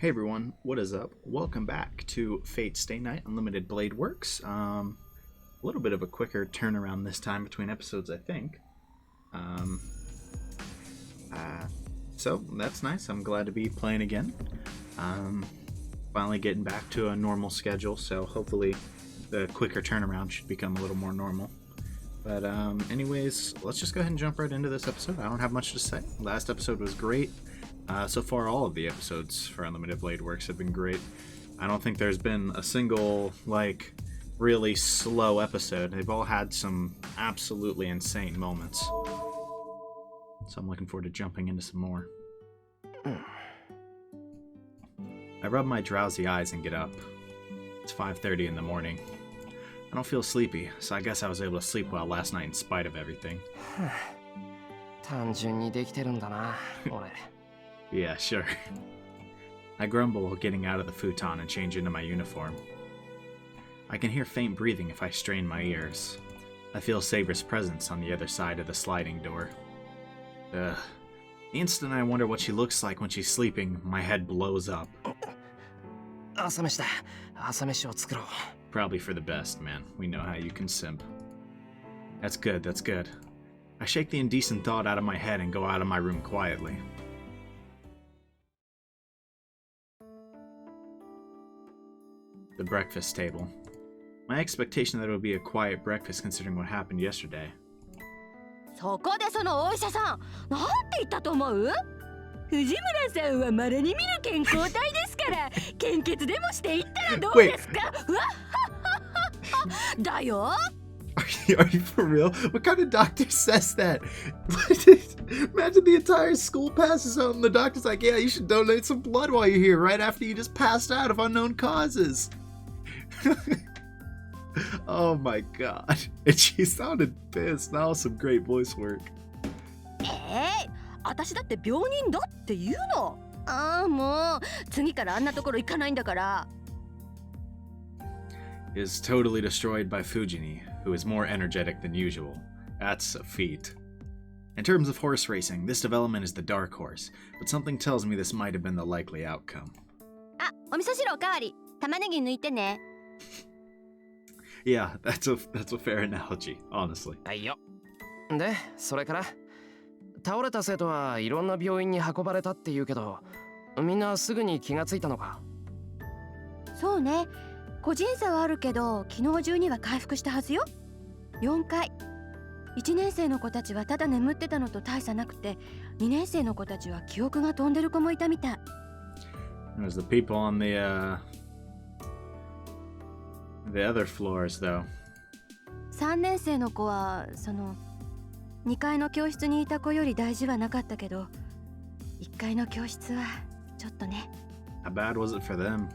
Hey everyone, what is up? Welcome back to Fate Stay Night Unlimited Blade Works. A little bit of a quicker turnaround this time between episodes, I think. Um, so that's nice. I'm glad to be playing again. Finally getting back to a normal schedule, so hopefully the quicker turnaround should become a little more normal. But anyways, let's just go ahead and jump right into this episode. I don't have much to say. Last episode was great. So far, all of the episodes for Unlimited Blade Works have been great. I don't think there's been a single, really slow episode. They've all had some absolutely insane moments. So I'm looking forward to jumping into some more. I rub my drowsy eyes and get up. It's 5:30 in the morning. I don't feel sleepy, so I guess I was able to sleep well last night in spite of everything. 単純にできてるんだな、俺。Yeah, sure. I grumble while getting out of the futon and change into my uniform. I can hear faint breathing if I strain my ears. I feel Saber's presence on the other side of the sliding door. Ugh. The instant I wonder what she looks like when she's sleeping, my head blows up. 朝飯だ。朝飯を作ろう。Probably for the best, man. We know how you can simp. That's good, that's good. I shake the indecent thought out of my head and go out of my room quietly. The breakfast table. My expectation that it would be a quiet breakfast considering what happened yesterday. そこでそのお医者さん、なんて言ったと思う？藤村さんは稀に見る健康体ですから、献血でもしていったらどうですか？うわっはっはっはだよ。Are you for real? What kind of doctor says that? Imagine the entire school passes out and the doctor's like, yeah, you should donate some blood while you're here, right after you just passed out of unknown causes. Oh my god. And she sounded pissed. That was some great voice work. 私だって病人だって言うの。ああ、もう次からあんなところ行かないんだから。Is totally destroyed by Fujini, who is more energetic than usual. That's a feat. In terms of horse racing, this development is the dark horse, but something tells me this might have been the likely outcome. あ、お味噌汁おかわり。玉ねぎ抜いてね。Yeah, that's a fair analogy, honestly. はいよ。で、それから倒れた生徒はいろんな病院に運ばれたって言うけど、みんなすぐに気がついたのか？そうね。個人差はあるけど、昨日中には回復したはずよ。4回。1年生の子たちはただ眠ってたのと大差なくて、2年生の子たちは記憶が飛んでる子もいたみたい。There's the people on the other floors, though. 3年生の子は2階の教室にいた子より大事はなかったけど、1階の教室はちょっとね。How bad was it for them?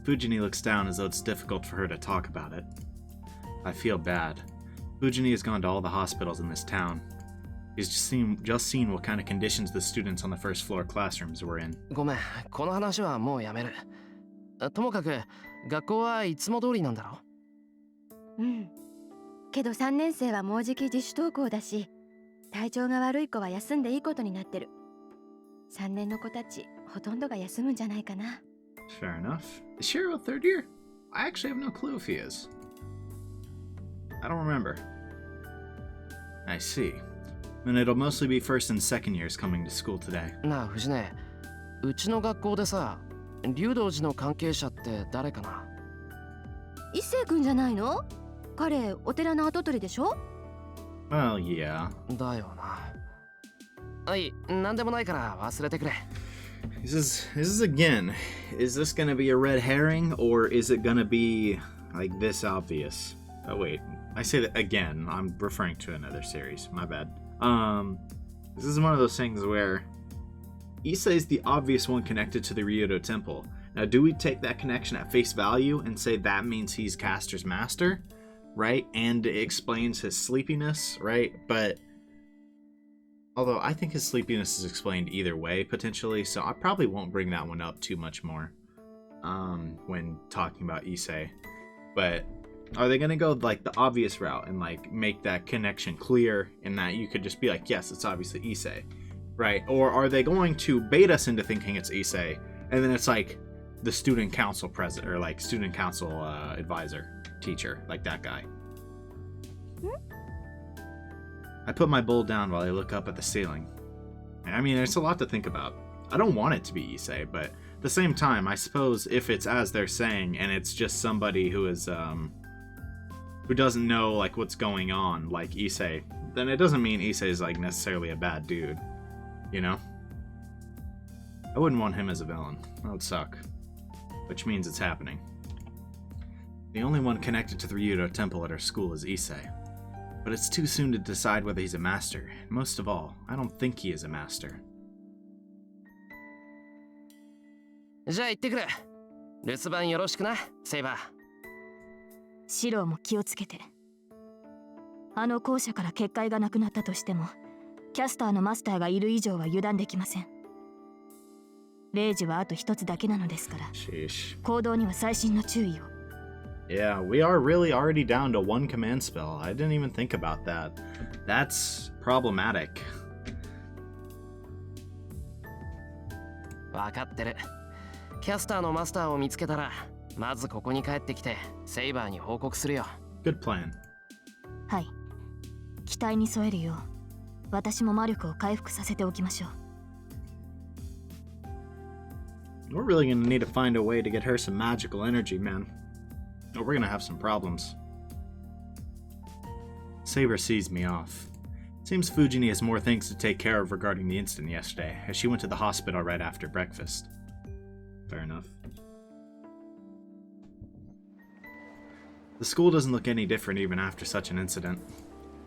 Fujini looks down as though it's difficult for her to talk about it. I feel bad. Fujini has gone to all the hospitals in this town. He's just seen what kind of conditions the students on the first floor classrooms were in. ごめん、この話はもうやめる。ともかく学校はいつも通りなんだろ？うん。けど3年生はもうじき自主登校だし、体調が悪い子は休んでいいことになってる。3年の子たちほとんどが休むんじゃないかな。Fair enough. Is Shiro third year? I actually have no clue if he is. I don't remember. I see. Then it'll mostly be first and second years coming to school today. なあ、藤根、うちの学校でさ、竜道寺の関係者って誰かな？一星くんじゃないの？彼、お寺の跡取りでしょ？ Well, yeah. だよな。はい、なんでもないから忘れてくれ。Is this again? Is this gonna be a red herring, or is it gonna be like this obvious? Oh wait, I say that again. I'm referring to another series. My bad. This is one of those things where Issa is the obvious one connected to the Ryoto Temple. Now, do we take that connection at face value and say that means he's Caster's master, right? And it explains his sleepiness, right? But although I think his sleepiness is explained either way, potentially, so I probably won't bring that one up too much more when talking about Issei. But are they going to go like the obvious route and like make that connection clear in that you could just be like, yes, it's obviously Issei, right? Or are they going to bait us into thinking it's Issei And then it's like the student council president, or like student council advisor, teacher, like that guy. I put my bowl down while I look up at the ceiling. I mean, there's a lot to think about. I don't want it to be Issei, but at the same time, I suppose if it's as they're saying, and it's just somebody who is, who doesn't know, like, what's going on, like Issei, then it doesn't mean Issei is, like, necessarily a bad dude, you know? I wouldn't want him as a villain. That would suck. Which means it's happening. The only one connected to the Ryudo Temple at our school is Issei. But it's too soon to decide whether he's a master. Most of all, I don't think he is a master. じゃあ行ってくる。留守番よろしくな、セイバー。シローも気をつけて。あの校舎から結界がなくなったとしても、キャスターのマスターがいる以上は油断できません。0時はあと一つだけなのですから、行動には細心の注意を。Yeah, we are really already down to one command spell. I didn't even think about that. That's problematic. わかってる。キャスターのマスターを見つけたら、まずここに帰ってきて、セイバーに報告するよ。Good plan. はい。期待に添えるよう、私も魔力を回復させておきましょう。We're really gonna need to find a way to get her some magical energy, man. Or we're gonna have some problems. Saber sees me off. Seems Fujini has more things to take care of regarding the incident yesterday, as she went to the hospital right after breakfast. Fair enough. The school doesn't look any different even after such an incident.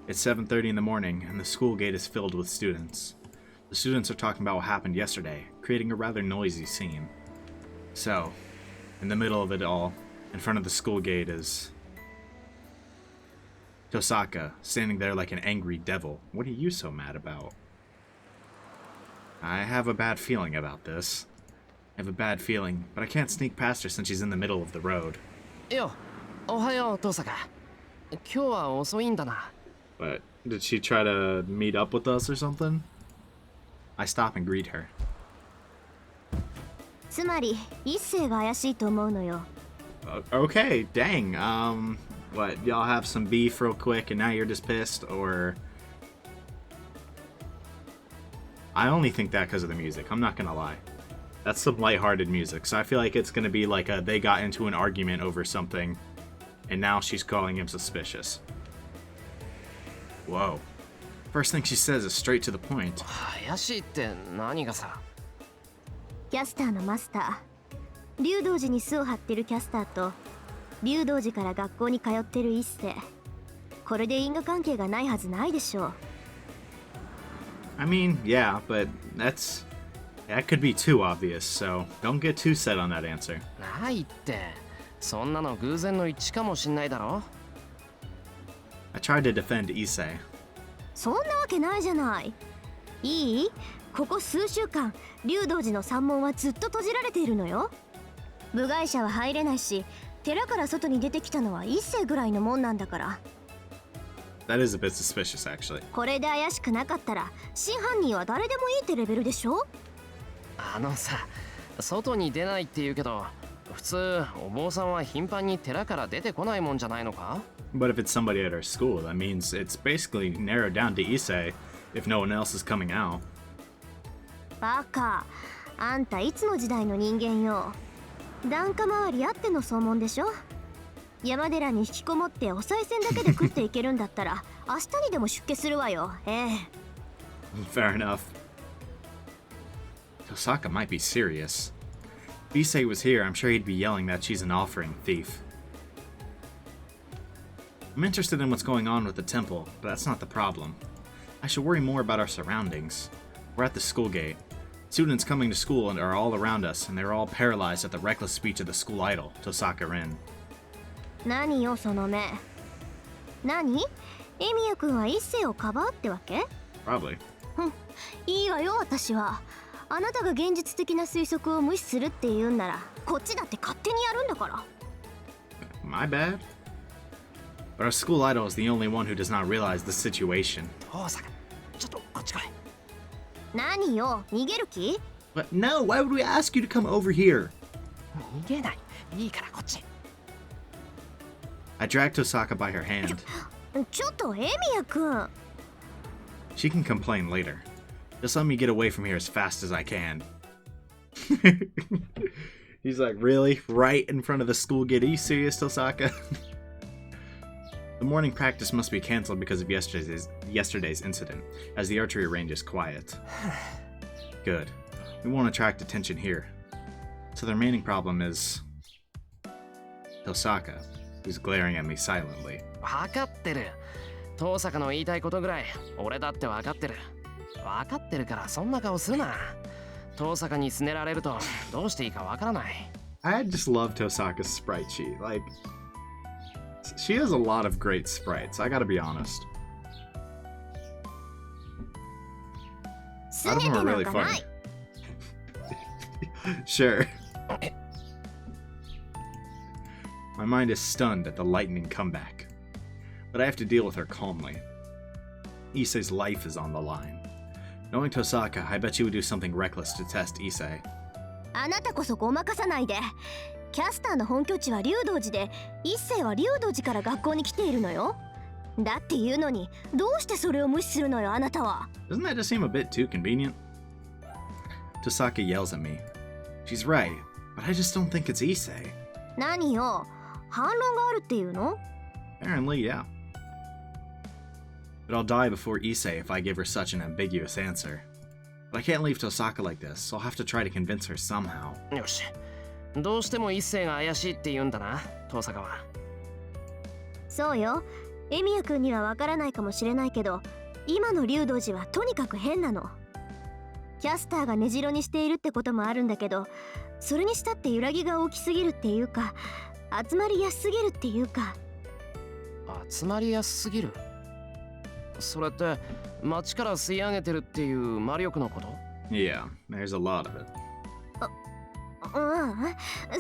It's 7:30 in the morning, and the school gate is filled with students. The students are talking about what happened yesterday, creating a rather noisy scene. So, in the middle of it all, in front of the school gate is Tosaka, standing there like an angry devil. What are you so mad about? I have a bad feeling about this. I have a bad feeling, but I can't sneak past her since she's in the middle of the road. よ、おはよう、トサカ。今日は遅いんだな。But did she try to meet up with us or something? I stop and greet her. つまり、一星が怪しいと思うのよ。Okay, dang. What, y'all have some beef real quick and now you're just pissed, or... I only think that because of the music, I'm not gonna lie. That's some lighthearted music, so I feel like it's gonna be like they got into an argument over something, and now she's calling him suspicious. Whoa. First thing she says is straight to the point. 怪しいって何がさ。キャスターのマスター。竜道寺に巣を張ってるキャスターと、竜道寺から学校に通ってる一星。これで因果関係がないはずないでしょう。I mean, yeah, but that could be too obvious, so don't get too set on that answer. ないって。そんなの偶然の一致かもしんないだろ。I tried to defend Issei. そんなわけないじゃない。いい？ここ数週間、竜道寺の山門はずっと閉じられているのよ。部外者は入れないし、寺から外に出てきたのは一星ぐらいのもんなんだから。That is a bit suspicious, actually. これで怪しくなかったら、真犯人は誰でもいいってレベルでしょ？あのさ、外に出ないって言うけど、普通お坊さんは頻繁に寺から出てこないもんじゃないのか？ But if it's somebody at our school, that means it's basically narrowed down to Issei if no one else is coming out. バカ、あんたいつの時代の人間よ。檀家周りあっての総門でしょ。山寺に引きこもってお賽銭だけで食っていけるんだったら明日にでも出家するわよ。Fair enough. Tosaka might be serious. If Issei was here, I'm sure he'd be yelling that she's an offering thief. I'm interested in what's going on with the temple, but that's not the problem. I should worry more about our surroundings. We're at the school gate. Students coming to school are all around us, and they're all paralyzed at the reckless speech of the school idol, Tosaka Rin. 何よその目。何？エミヤ君は一星をかばうってわけ？ Probably. いいわよ私は。あなたが現実的な推測を無視するって言うんなら、こっちだって勝手にやるんだから。My bad? But our school idol is the only one who does not realize the situation. トサカ、ちょっとこっち来い。何よ、逃げる気？ But no, why would we ask you to come over here? 逃げない。いいからこっち。I dragged Tosaka by her hand. ちょっとエミヤくん。 She can complain later. Just let me get away from here as fast as I can. He's like, really? Right in front of the school gate? Are you serious, Tosaka? The morning practice must be cancelled because of yesterday's incident, as the archery range is quiet. Good. We won't attract attention here. So the remaining problem is Tosaka, who's glaring at me silently. 分かってる。遠坂の言いたいことぐらい俺だって分かってる。分かってるからそんな顔するな。遠坂にすねられるとどうしていいか分からない。I just love Tosaka's sprite sheet. Like, she has a lot of great sprites, I gotta be honest. すねてなんかない。 Sure. My mind is stunned at the lightning comeback, but I have to deal with her calmly. Issei's life is on the line. Knowing Tosaka, I bet she would do something reckless to test Issei. あなたこそごまかさないで。キャスターの本拠地は竜道寺で、一世は竜道寺から学校に来ているのよ。だって言うのに、どうしてそれを無視するのよ、あなたは。 Doesn't that just seem a bit too convenient? Tosaka yells at me. She's right, but I just don't think it's Issei. 何よ、反論があるっていうの？ Apparently, yeah. But I'll die before Issei if I give her such an ambiguous answer. But I can't leave Tosaka like this, so I'll have to try to convince her somehow. よし。どうしても一世が怪しいって言うんだな、遠坂は。そうよ。エミヤくんにはわからないかもしれないけど、今の竜道寺はとにかく変なの。キャスターが根城にしているってこともあるんだけど、それにしたって揺らぎが大きすぎるっていうか、集まりやすすぎるっていうか。集まりやすすぎる。それって街から吸い上げてるっていう魔力のこと？ Yeah, there's a lot of it.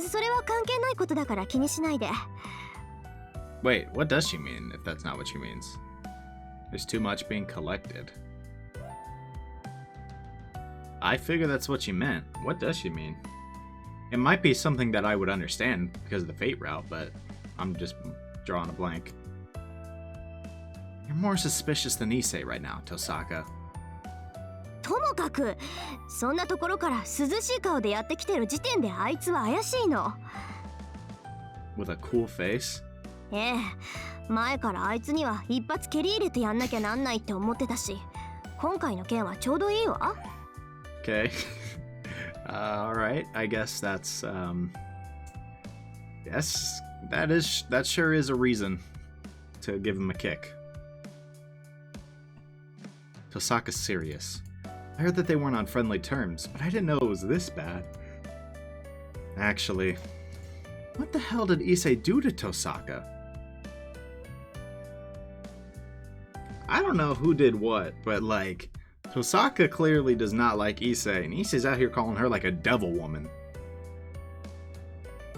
それは関係ないことだから気にしないで。 Wait, what does she mean if that's not what she means? There's too much being collected. I figure that's what she meant. What does she mean? It might be something that I would understand because of the fate route, but I'm just drawing a blank. You're more suspicious than Issei right now, Tosaka. ともかく、そんなところから涼しい顔でやってきてる時点であいつは怪しいの。 With a cool face? ええ、前からあいつには一発蹴り入れてやんなきゃなんないって思ってたし、今回の件はちょうどいいわ。Okay. Alright, I guess that's, yes, that sure is a reason to give him a kick. Tosaka's serious. I heard that they weren't on friendly terms, but I didn't know it was this bad. Actually, what the hell did Issei do to Tosaka? I don't know who did what, but like, Tosaka clearly does not like Issei, and Issei's out here calling her like a devil woman.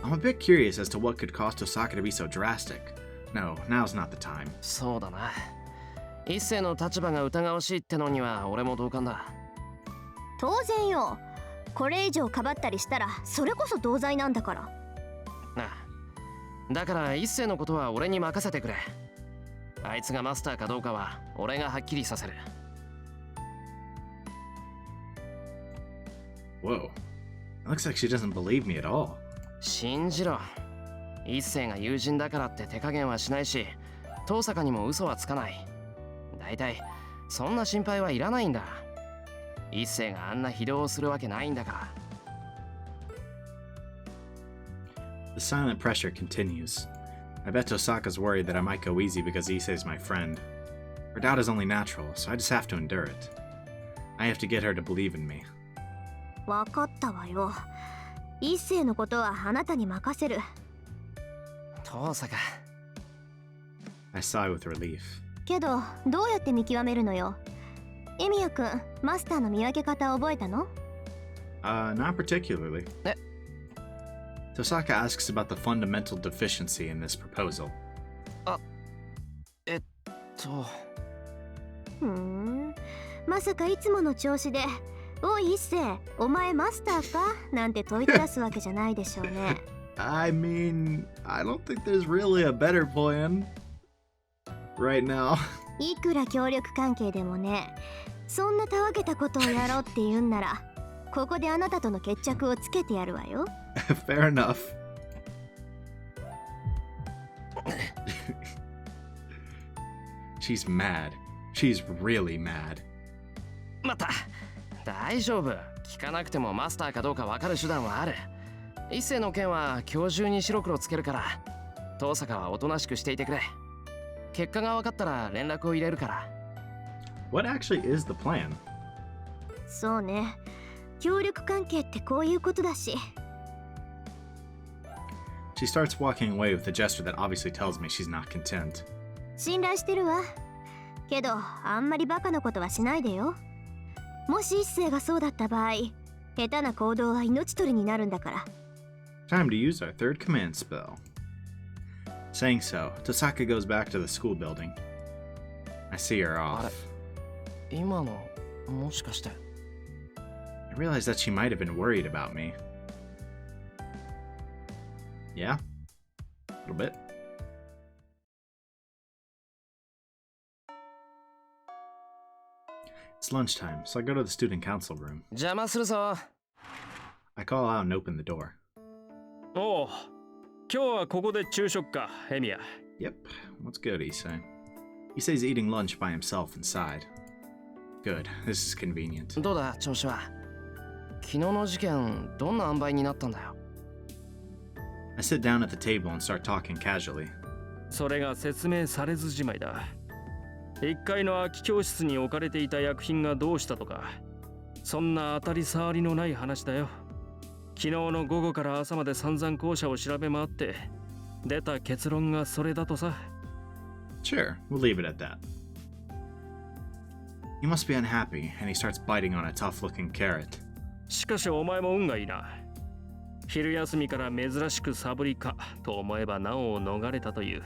I'm a bit curious as to what could cause Tosaka to be so drastic. No, now's not the time. そうだな。一世の立場が疑わしいってのには俺も同感だ。当然よ。これ以上かばったりしたらそれこそ同罪なんだから。なあ。だから一世のことは俺に任せてくれ。あいつがマスターかどうかは俺がはっきりさせる。Whoa. It looks like she doesn't believe me at all. 信じろ。一世が友人だからって手加減はしないし、遠坂にも嘘はつかない。だいたいそんな心配はいらないんだ。一世があんな非道をするわけないんだから。The silent pressure continues. I bet Tosaka's worried that I might go easy because Issei's my friend. Her doubt is only natural, so I just have to endure it. I have to get her to believe in me. わかったわよ。一世のことはあなたに任せる。遠坂。I sigh with relief. けど、どうやって見極めるのよ。エミヤくん、マスターの見分け方覚えたの？ Not particularly. Tosaka asks about the fundamental deficiency in this proposal. まさかいつもの調子でおい一世、お前マスターかなんて問いただすわけじゃないでしょうね。I mean, I don't think there's really a better plan right now. いくら協力関係でもね、そんなたわけたことをやろうって言うんなら、ここであなたとの決着をつけてやるわよ。Fair enough. She's mad. She's really mad. また大丈夫、聞かなくてもマスターかどうか分かる手段はある。一世の件は今日中に白黒つけるから、遠坂はおとなしくしていてくれ。結果が分かったら連絡を入れるから。 What actually is the plan? そうね、協力関係ってこういうことだし。She starts walking away with a gesture that obviously tells me she's not content. 信頼してるわ。けどあんまりバカなことはしないでよ。もし一世がそうだった場合、下手な行動は命取りになるんだから。Time to use our third command spell. Saying so, Tosaka goes back to the school building. I see her off. 今のもしかして。 I realize that she might have been worried about me. Yeah? A little bit. It's lunchtime, so I go to the student council room. 邪魔するぞ。 I call out and open the door. おう、今日はここで昼食か、エミヤ。Yep, what's good, Issei? Issei's eating lunch by himself inside. Good, this is convenient. どうだ調子は。昨日の事件どんな塩梅になったんだよ。 I sit down at the table and start talking casually. それが説明されずじまいだ。1階の空き教室に置かれていた薬品がどうしたとか、そんな当たり障りのない話だよ。昨日の午後から朝まで散々校舎を調べ回って出た結論がそれだとさ。 Sure, we'll leave it at that. He must be unhappy, and he starts biting on a tough-looking carrot. しかしお前も運がいいな。昼休みから珍しくサボりかと思えばなお逃れたという。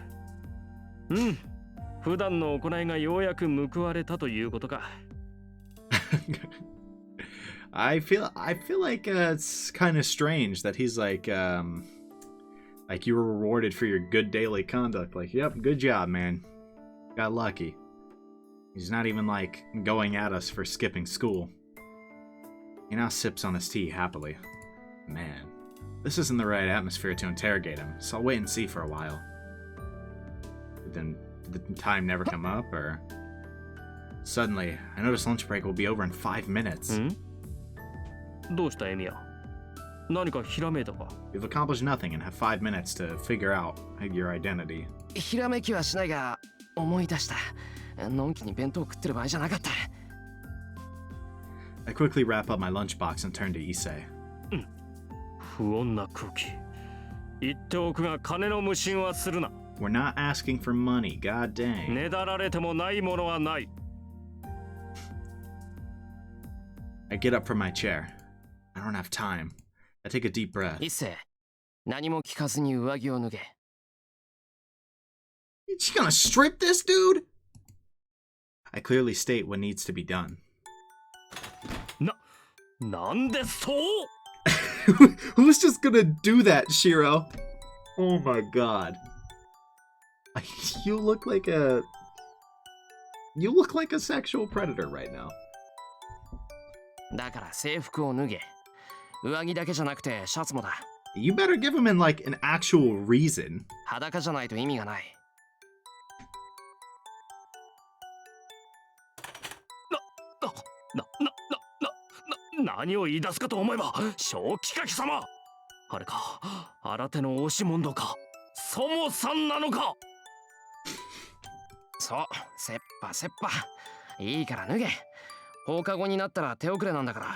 うん、普段の行いがようやく報われたということか。I feel like it's kind of strange that he's like you were rewarded for your good daily conduct. Like, yep, good job, man. Got lucky. He's not even like going at us for skipping school. He now sips on his tea happily. Man, this isn't the right atmosphere to interrogate him, so I'll wait and see for a while. But then, did the time never come up, or... Suddenly, I notice lunch break will be over in 5 minutes. ん？どうしたエミヤ？何かひらめいたか？ You've accomplished nothing and have 5 minutes to figure out your identity. ひらめきはしないが思い出した。のんきに弁当食ってる場合じゃなかった。 I quickly wrap up my lunchbox and turn to Issei. 不穏な空気。言っておくが金の無心はするな。We're not asking for money, god dang. ねだられてもないものはない。 I get up from my chair. I don't have time. I take a deep breath. 一世、何も聞かずに上着を脱げ。 Is she gonna strip this dude? I clearly state what needs to be done. なんでそう？ Who's just gonna do that, Shiro? Oh my god. You look like a sexual predator right now. だから制服を脱げ。上着だけじゃなくてシャツもだ。You better give him like an actual reason. 裸じゃないと意味がない。何を言い出すかと思えば正気か貴様。あれか、新手の押し問答か、そもさんなのか。そう、せっぱせっぱ。いいから脱げ。放課後になったら手遅れなんだから。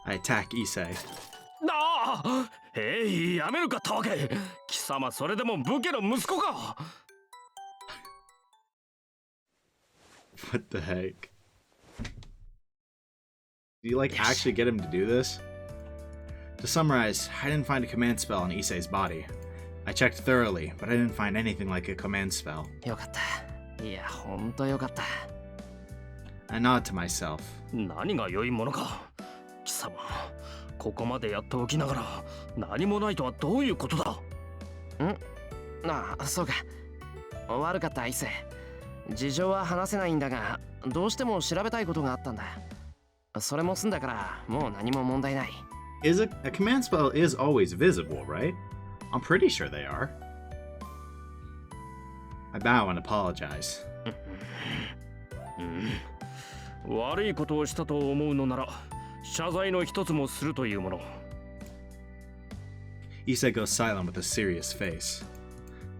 I attack Issei. ああ、やめるかたわけ。貴様それでも武家の息子か。 What the heck? Do you like actually get him to do this? To summarize, I didn't find a command spell on Issei's body. I checked thoroughly, but I didn't find anything like a command spell. よかった。いや、ほんとよかった。I nod to myself. 何が良いものか。貴様、ここまでやっておきながら何もないとはどういうことだ。ああ、そうか。悪かった、一世。事情は話せないんだが、どうしても調べたいことがあったんだ。それも済んだから、もう何も問題ない。Is a command spell is always visible, right? I'm pretty sure they are. I bow and apologize. 悪いことをしたと思うのなら、謝罪の一つもするというもの。Issei goes silent with a serious face.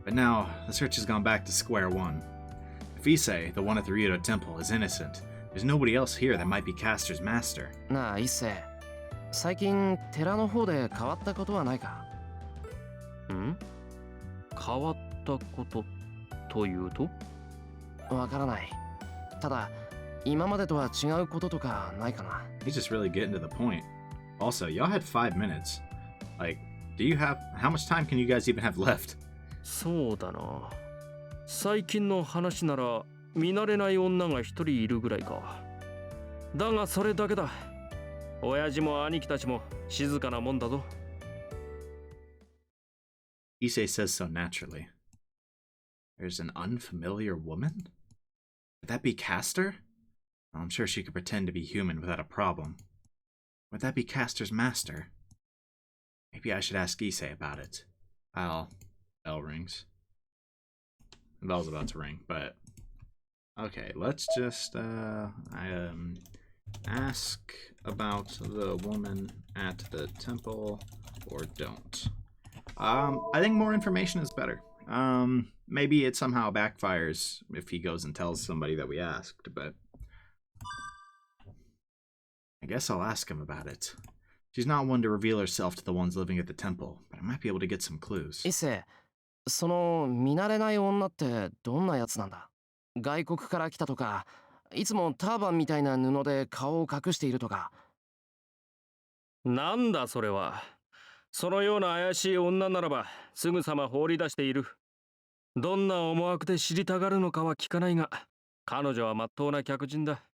But now, the search has gone back to square one. If Issei, the one at the Ryudo Temple, is innocent, there's nobody else here that might be Caster's master. なあ、一世。最近、寺の方で変わったことはないか？変わったことというと？わからない。ただ、今までとは違うこととかないかな。He's just really getting to the point. Also, y'all had 5 minutes. Like, how much time can you guys even have left? そうだな。最近の話なら見慣れない女が一人いるぐらいか。だがそれだけだ。親父も兄貴たちも静かなもんだぞ。Issei says so naturally. There's an unfamiliar woman? Could that be Caster? I'm sure she could pretend to be human without a problem. Would that be Caster's master? Maybe I should ask Issei about it. Bell rings. The bell's about to ring, but... Okay, let's just, ask about the woman at the temple, or don't. I think more information is better. Maybe it somehow backfires if he goes and tells somebody that we asked, but... I guess I'll ask him about it. She's not one to reveal herself to the ones living at the temple, but I might be able to get some clues. 一世、その見慣れない女ってどんなやつなんだ？外国から来たとか、いつもターバンみたいな布で顔を隠しているとか。なんだそれは。そのような怪しい女ならばすぐさま放り出している。どんな思惑で知りたがるのかは聞かないが、彼女は真っ当な客人だ。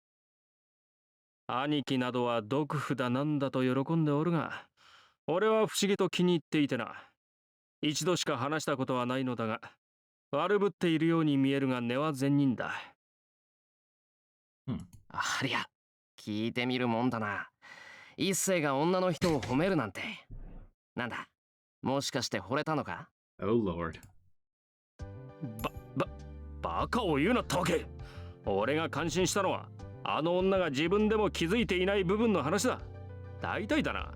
兄貴などは毒婦だなんだと喜んでおるが、俺は不思議と気に入っていてな。一度しか話したことはないのだが、悪ぶっているように見えるが根は善人だ。ありゃ、聞いてみるもんだな。一世が女の人を褒めるなんて。なんだ、もしかして惚れたのか？ Oh lord. バカを言うなったわけ。俺が感心したのは、あの女が自分でも気づいていない部分の話だ。大体だな。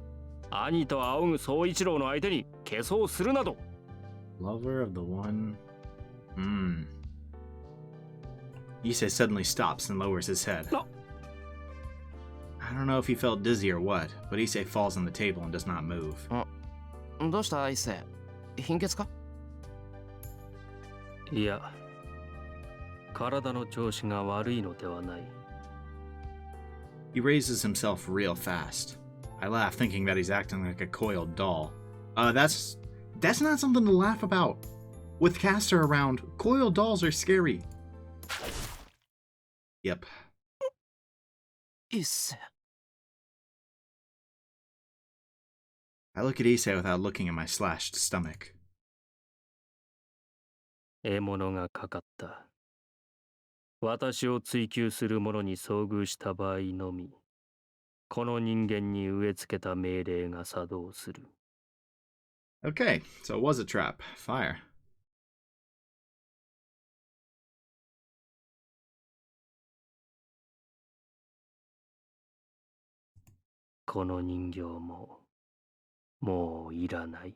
兄と仰ぐ総一郎の相手に化粧するなど。Lover of the one... Issei suddenly stops and lowers his head. No. I don't know if he felt dizzy or what, but Issei falls on the table and does not move. どうした一世？貧血か？いや、体の調子が悪いのではない。He raises himself real fast. I laugh, thinking that he's acting like a coiled doll. That's not something to laugh about. With Caster around, coiled dolls are scary. Yep. 一世。I look at Issei without looking at my slashed stomach. 獲物がかかった。私を追求する者に遭遇した場合のみ、この人間に植え付けた命令が作動する。Okay, so it was a trap. Fire. この人形も、もういらない。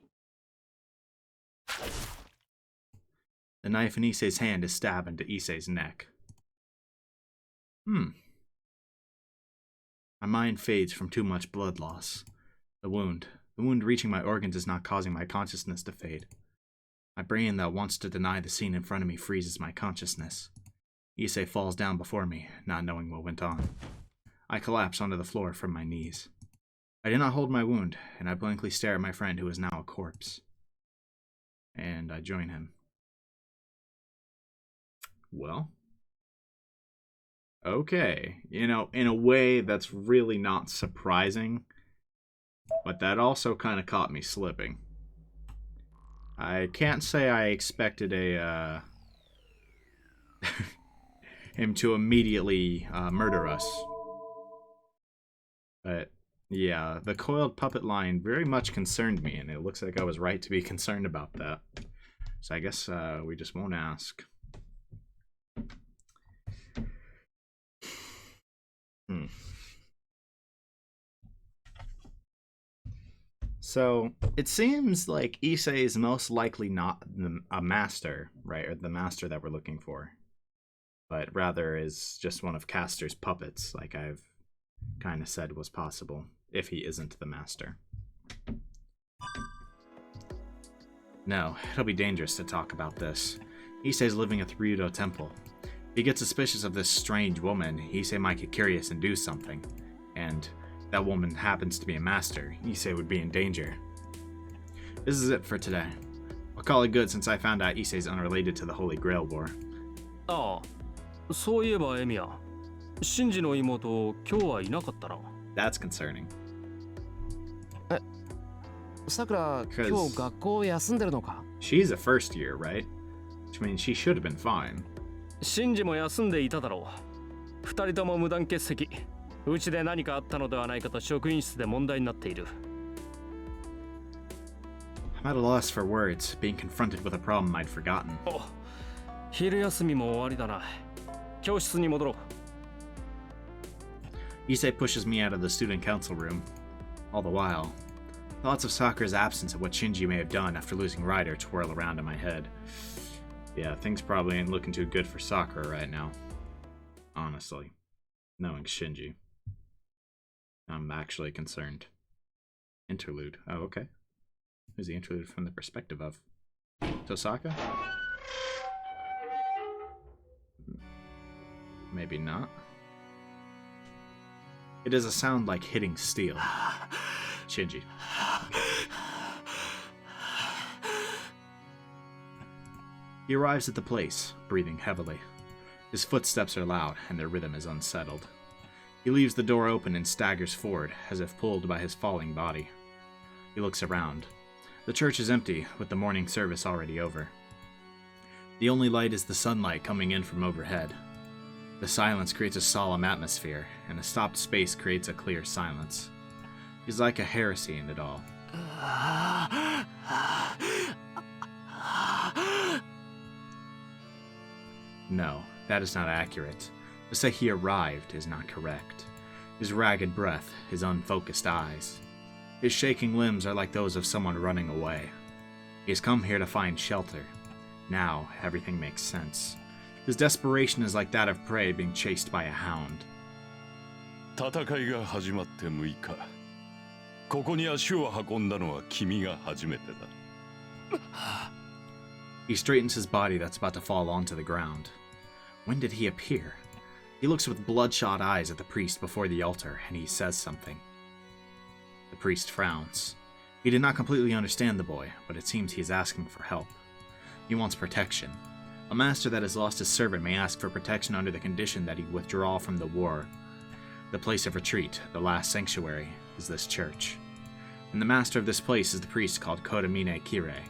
The knife in Issei's hand is stabbed into Issei's neck. My mind fades from too much blood loss. The wound reaching my organs is not causing my consciousness to fade. My brain that wants to deny the scene in front of me freezes my consciousness. Issei falls down before me, not knowing what went on. I collapse onto the floor from my knees. I do not hold my wound, and I blankly stare at my friend who is now a corpse. And I join him. Well, Okay. You know, in a way that's really not surprising, but that also kind of caught me slipping. I can't say I expected him to immediately murder us. But yeah, the coiled puppet line very much concerned me, and it looks like I was right to be concerned about that. So I guess we just won't ask. So it seems like Issei is most likely not a master, right? Or the master that we're looking for. But rather is just one of Castor's puppets, like I've kind of said was possible, if he isn't the master. No, it'll be dangerous to talk about this. Issei's living at the Ryudo Temple. If he gets suspicious of this strange woman, Issei might get curious and do something. And that woman happens to be a master, Issei would be in danger. This is it for today. I'll call it good since I found out Issei's unrelated to the Holy Grail War. ああ、そういえばエミヤ、シンジの妹、今日はいなかったな。That's concerning. さくら、今日学校休んでるのか？ She's a first year, right? Which means she should have been fine. シンジも休んでいただろう。二人とも無断欠席。うちで何かあったのではないかと職員室で問題になっている。I'm at a loss for words, being confronted with a problem I'd forgotten. お、昼休みも終わりだな。教室に戻ろう。Issei pushes me out of the student council room. All the while, thoughts of Sakura's absence and what Shinji may have done after losing Ryder twirl around in my head. Yeah, things probably ain't looking too good for Sakura right now. Honestly, knowing Shinji. I'm actually concerned. Interlude. Oh, okay. Who's the interlude from the perspective of? Tosaka? Maybe not. It is a sound like hitting steel. Shinji. He arrives at the place, breathing heavily. His footsteps are loud, and their rhythm is unsettled. He leaves the door open and staggers forward, as if pulled by his falling body. He looks around. The church is empty, with the morning service already over. The only light is the sunlight coming in from overhead. The silence creates a solemn atmosphere, and a stopped space creates a clear silence. He's like a heresy in it all. No, that is not accurate. To say he arrived is not correct. His ragged breath, his unfocused eyes. His shaking limbs are like those of someone running away. He has come here to find shelter. Now, everything makes sense. His desperation is like that of prey being chased by a hound. 戦いが始まって6日。ここに足を運んだのは君が初めてだ。He straightens his body that's about to fall onto the ground. When did he appear? He looks with bloodshot eyes at the priest before the altar, and he says something. The priest frowns. He did not completely understand the boy, but it seems he is asking for help. He wants protection. A master that has lost his servant may ask for protection under the condition that he withdraw from the war. The place of retreat, the last sanctuary, is this church. And the master of this place is the priest called Kodamine Kirei.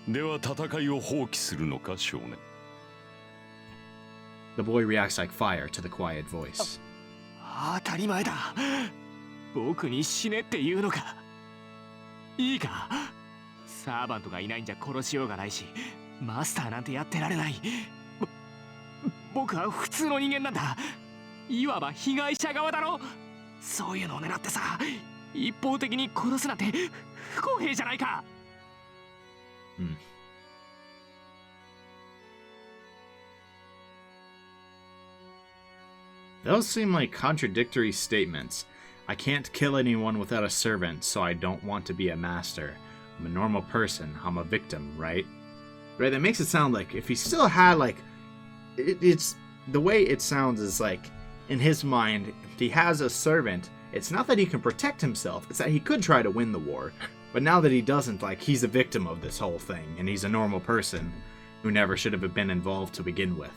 では戦いを放棄するのか、少年。The boy reacts like fire to the quiet voice. 当たり前だ。僕に死ねって言うのか。いいか。サーバントがいないんじゃ殺しようがないし、マスターなんてやってられない。僕は普通の人間なんだ。いわば被害者側だろ。そういうのを狙ってさ、一方的に殺すなんて不公平じゃないか。Those seem like contradictory statements. I can't kill anyone without a servant, so I don't want to be a master. I'm a normal person. I'm a victim, right? Right, that makes it sound like if he still had, like... It's... The way it sounds is like, in his mind, if he has a servant, it's not that he can protect himself, it's that he could try to win the war. But now that he doesn't, like, he's a victim of this whole thing, and he's a normal person who never should have been involved to begin with.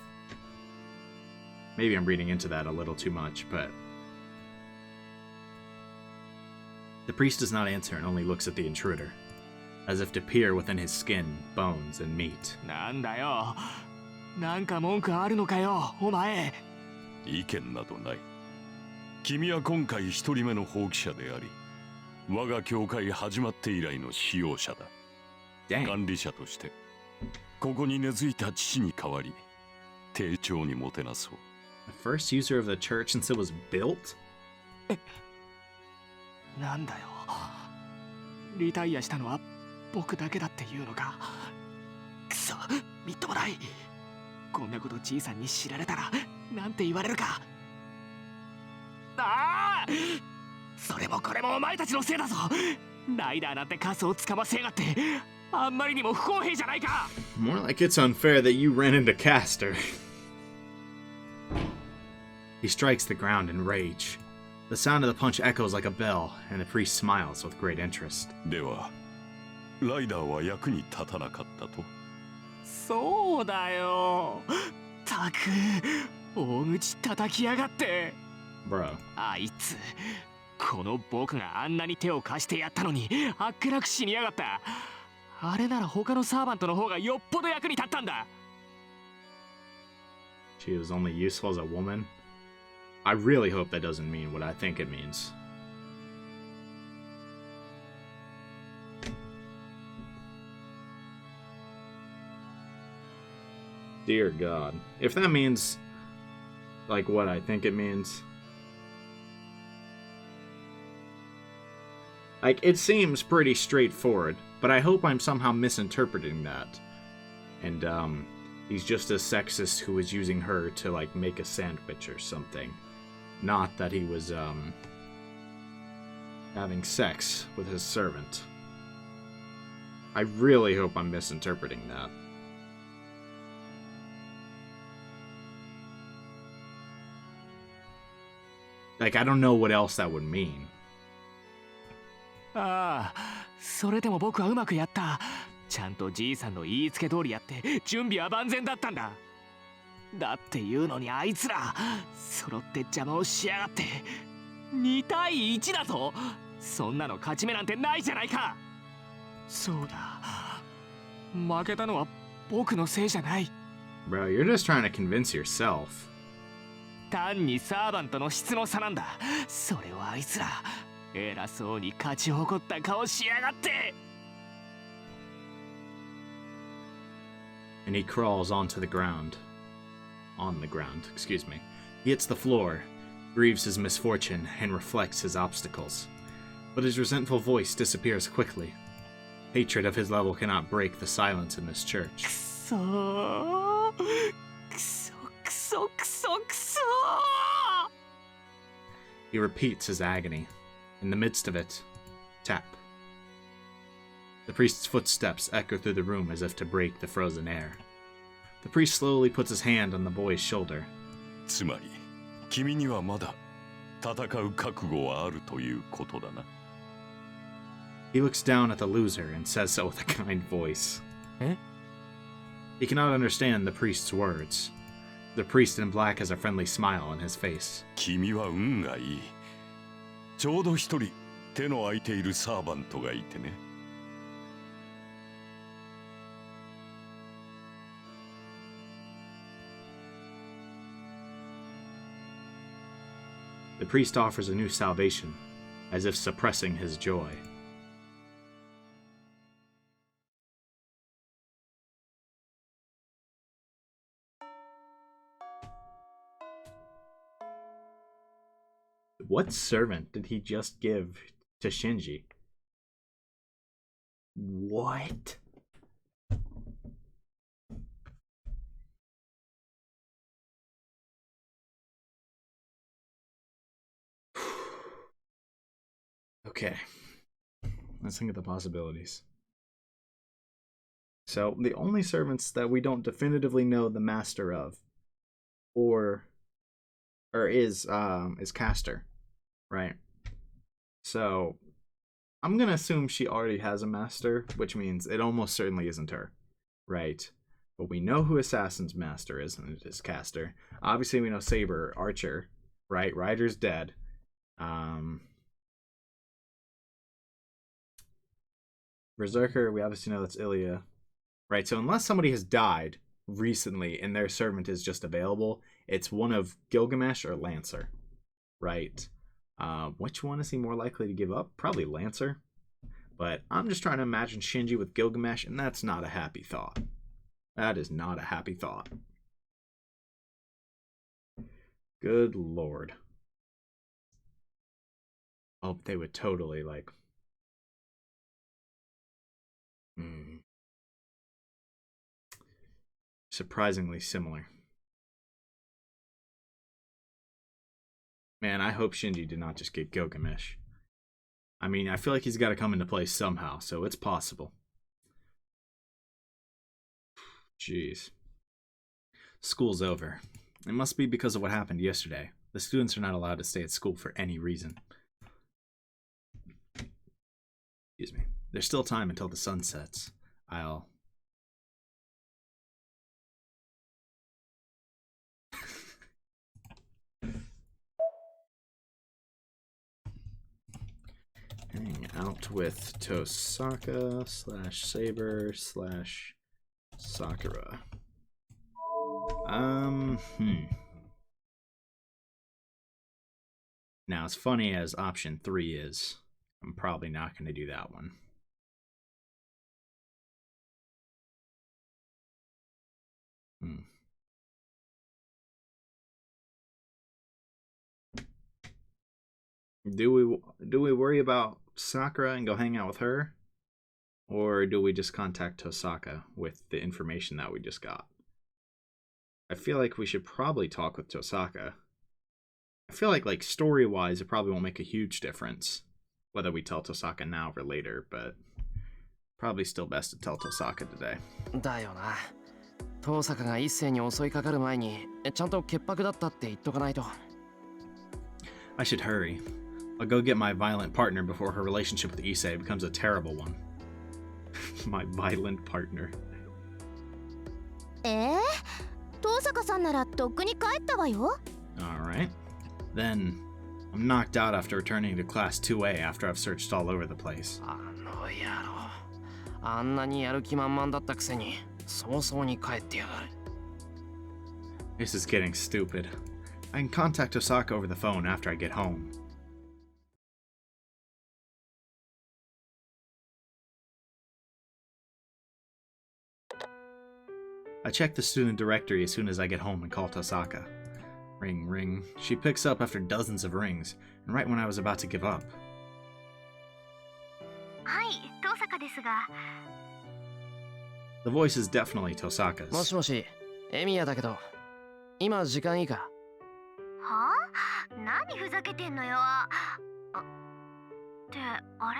Maybe I'm reading into that a little too much, but... The priest does not answer and only looks at the intruder, as if to peer within his skin, bones, and meat. なんだよ。なんか文句あるのかよ、お前。意見などない。君は今回一人目の放棄者であり、我が教会始まって以来の使用者だ。Dang. 管理者として、ここに根付いた父に代わり、丁重にもてなそう。The first user of the church since it was built? なんだよ。リタイアしたのは僕だけだっていうのか。くそ、みっともない。こんなことじいさんに知られたらなんて言われるか。ああ、それもこれもお前たちのせいだぞ。ライダーなんてカスをつかませやがって、あんまりにも不公平じゃないか。 More like it's unfair that you ran into Castor. He strikes the ground in rage. The sound of the punch echoes like a bell, and the priest smiles with great interest. では、ライダーは役に立たなかったと。そうだよ。たく、大口叩きやがって。Bro. あいつ、この僕があんなに手を貸してやったのにあっけなく死にやがった。あれなら他のサーバントの方がよっぽど役に立ったんだ。 She was only useful as a woman? I really hope that doesn't mean what I think it means. Dear God. If that means, like, what I think it means... Like, it seems pretty straightforward, but I hope I'm somehow misinterpreting that. And, he's just a sexist who was using her to, like, make a sandwich or something. Not that he was, having sex with his servant. I really hope I'm misinterpreting that. Like, I don't know what else that would mean. ああ、それでも僕はうまくやった。ちゃんとじいさんの言いつけ通りやって準備は万全だったんだ。だっていうのにあいつら揃って邪魔をしやがって。2対1だぞ。そんなの勝ち目なんてないじゃないか。そうだ、負けたのは僕のせいじゃない。 Bro, you're just trying to convince yourself. 単にサーバントの質の差なんだ。それをあいつら偉そうに勝ち誇った顔しやがって。 And he crawls onto the ground. On the ground, excuse me. He hits the floor, grieves his misfortune, and reflects his obstacles. But his resentful voice disappears quickly. Hatred of his level cannot break the silence in this church. くそー、くそくそくそくそー。 He repeats his agony. In the midst of it, tap. The priest's footsteps echo through the room as if to break the frozen air. The priest slowly puts his hand on the boy's shoulder. つまり、君にはまだ戦う覚悟はあるということだな。He looks down at the loser and says so with a kind voice. Eh? He cannot understand the priest's words. The priest in black has a friendly smile on his face. 君は運がいい。ちょうど一人手の空いているサーバントがいてね。The priest offers a new salvation, as if suppressing his joy. What servant did he just give to Shinji? What? Okay. Let's think of the possibilities. So, the only servants that we don't definitively know the master of is Castor, right? So, I'm gonna assume she already has a master, which means it almost certainly isn't her, right? But we know who Assassin's Master is, and it is Caster. Obviously, we know Saber, Archer, right? Ryder's dead. Berserker, we obviously know that's Ilya. Right, so unless somebody has died recently and their servant is just available, it's one of Gilgamesh or Lancer. Right? Which one is he more likely to give up? Probably Lancer. But I'm just trying to imagine Shinji with Gilgamesh, and that's not a happy thought. That is not a happy thought. Good lord. Oh, they would totally, like... Surprisingly similar. Man, I hope Shinji did not just get Gilgamesh. I mean, I feel like he's got to come into play somehow, so it's possible. Jeez. School's over. It must be because of what happened yesterday. The students are not allowed to stay at school for any reason. Excuse me. There's still time until the sun sets. I'll... hang out with Tosaka / Saber / Sakura. Now, as funny as option 3 is, I'm probably not going to do that one. Do we worry about Sakura and go hang out with her? Or do we just contact Tosaka with the information that we just got? I feel like we should probably talk with Tosaka. I feel like story-wise, it probably won't make a huge difference whether we tell Tosaka now or later, but probably still best to tell Tosaka today. だよな。遠坂が一斉に襲いかかる前にちゃんと潔白だったって言っとかないと。I should hurry. I'll go get my violent partner before her relationship with Issei becomes a terrible one. My violent partner. 遠坂さんならとっくに帰ったわよ。Alright. Then, I'm knocked out after returning to Class 2A after I've searched all over the place. あの野郎。あんなにやる気満々だったくせに早々に帰ってやがる。This is getting stupid. I can contact Osaka over the phone after I get home. I check the student directory as soon as I get home and call Tosaka. Ring, ring. She picks up after dozens of rings, and right when I was about to give up. はい、遠坂ですが。The voice is definitely Tosaka's. もしもし、エミヤだけど、今時間いいか？はあ？何ふざけてんのよ。ってあれ？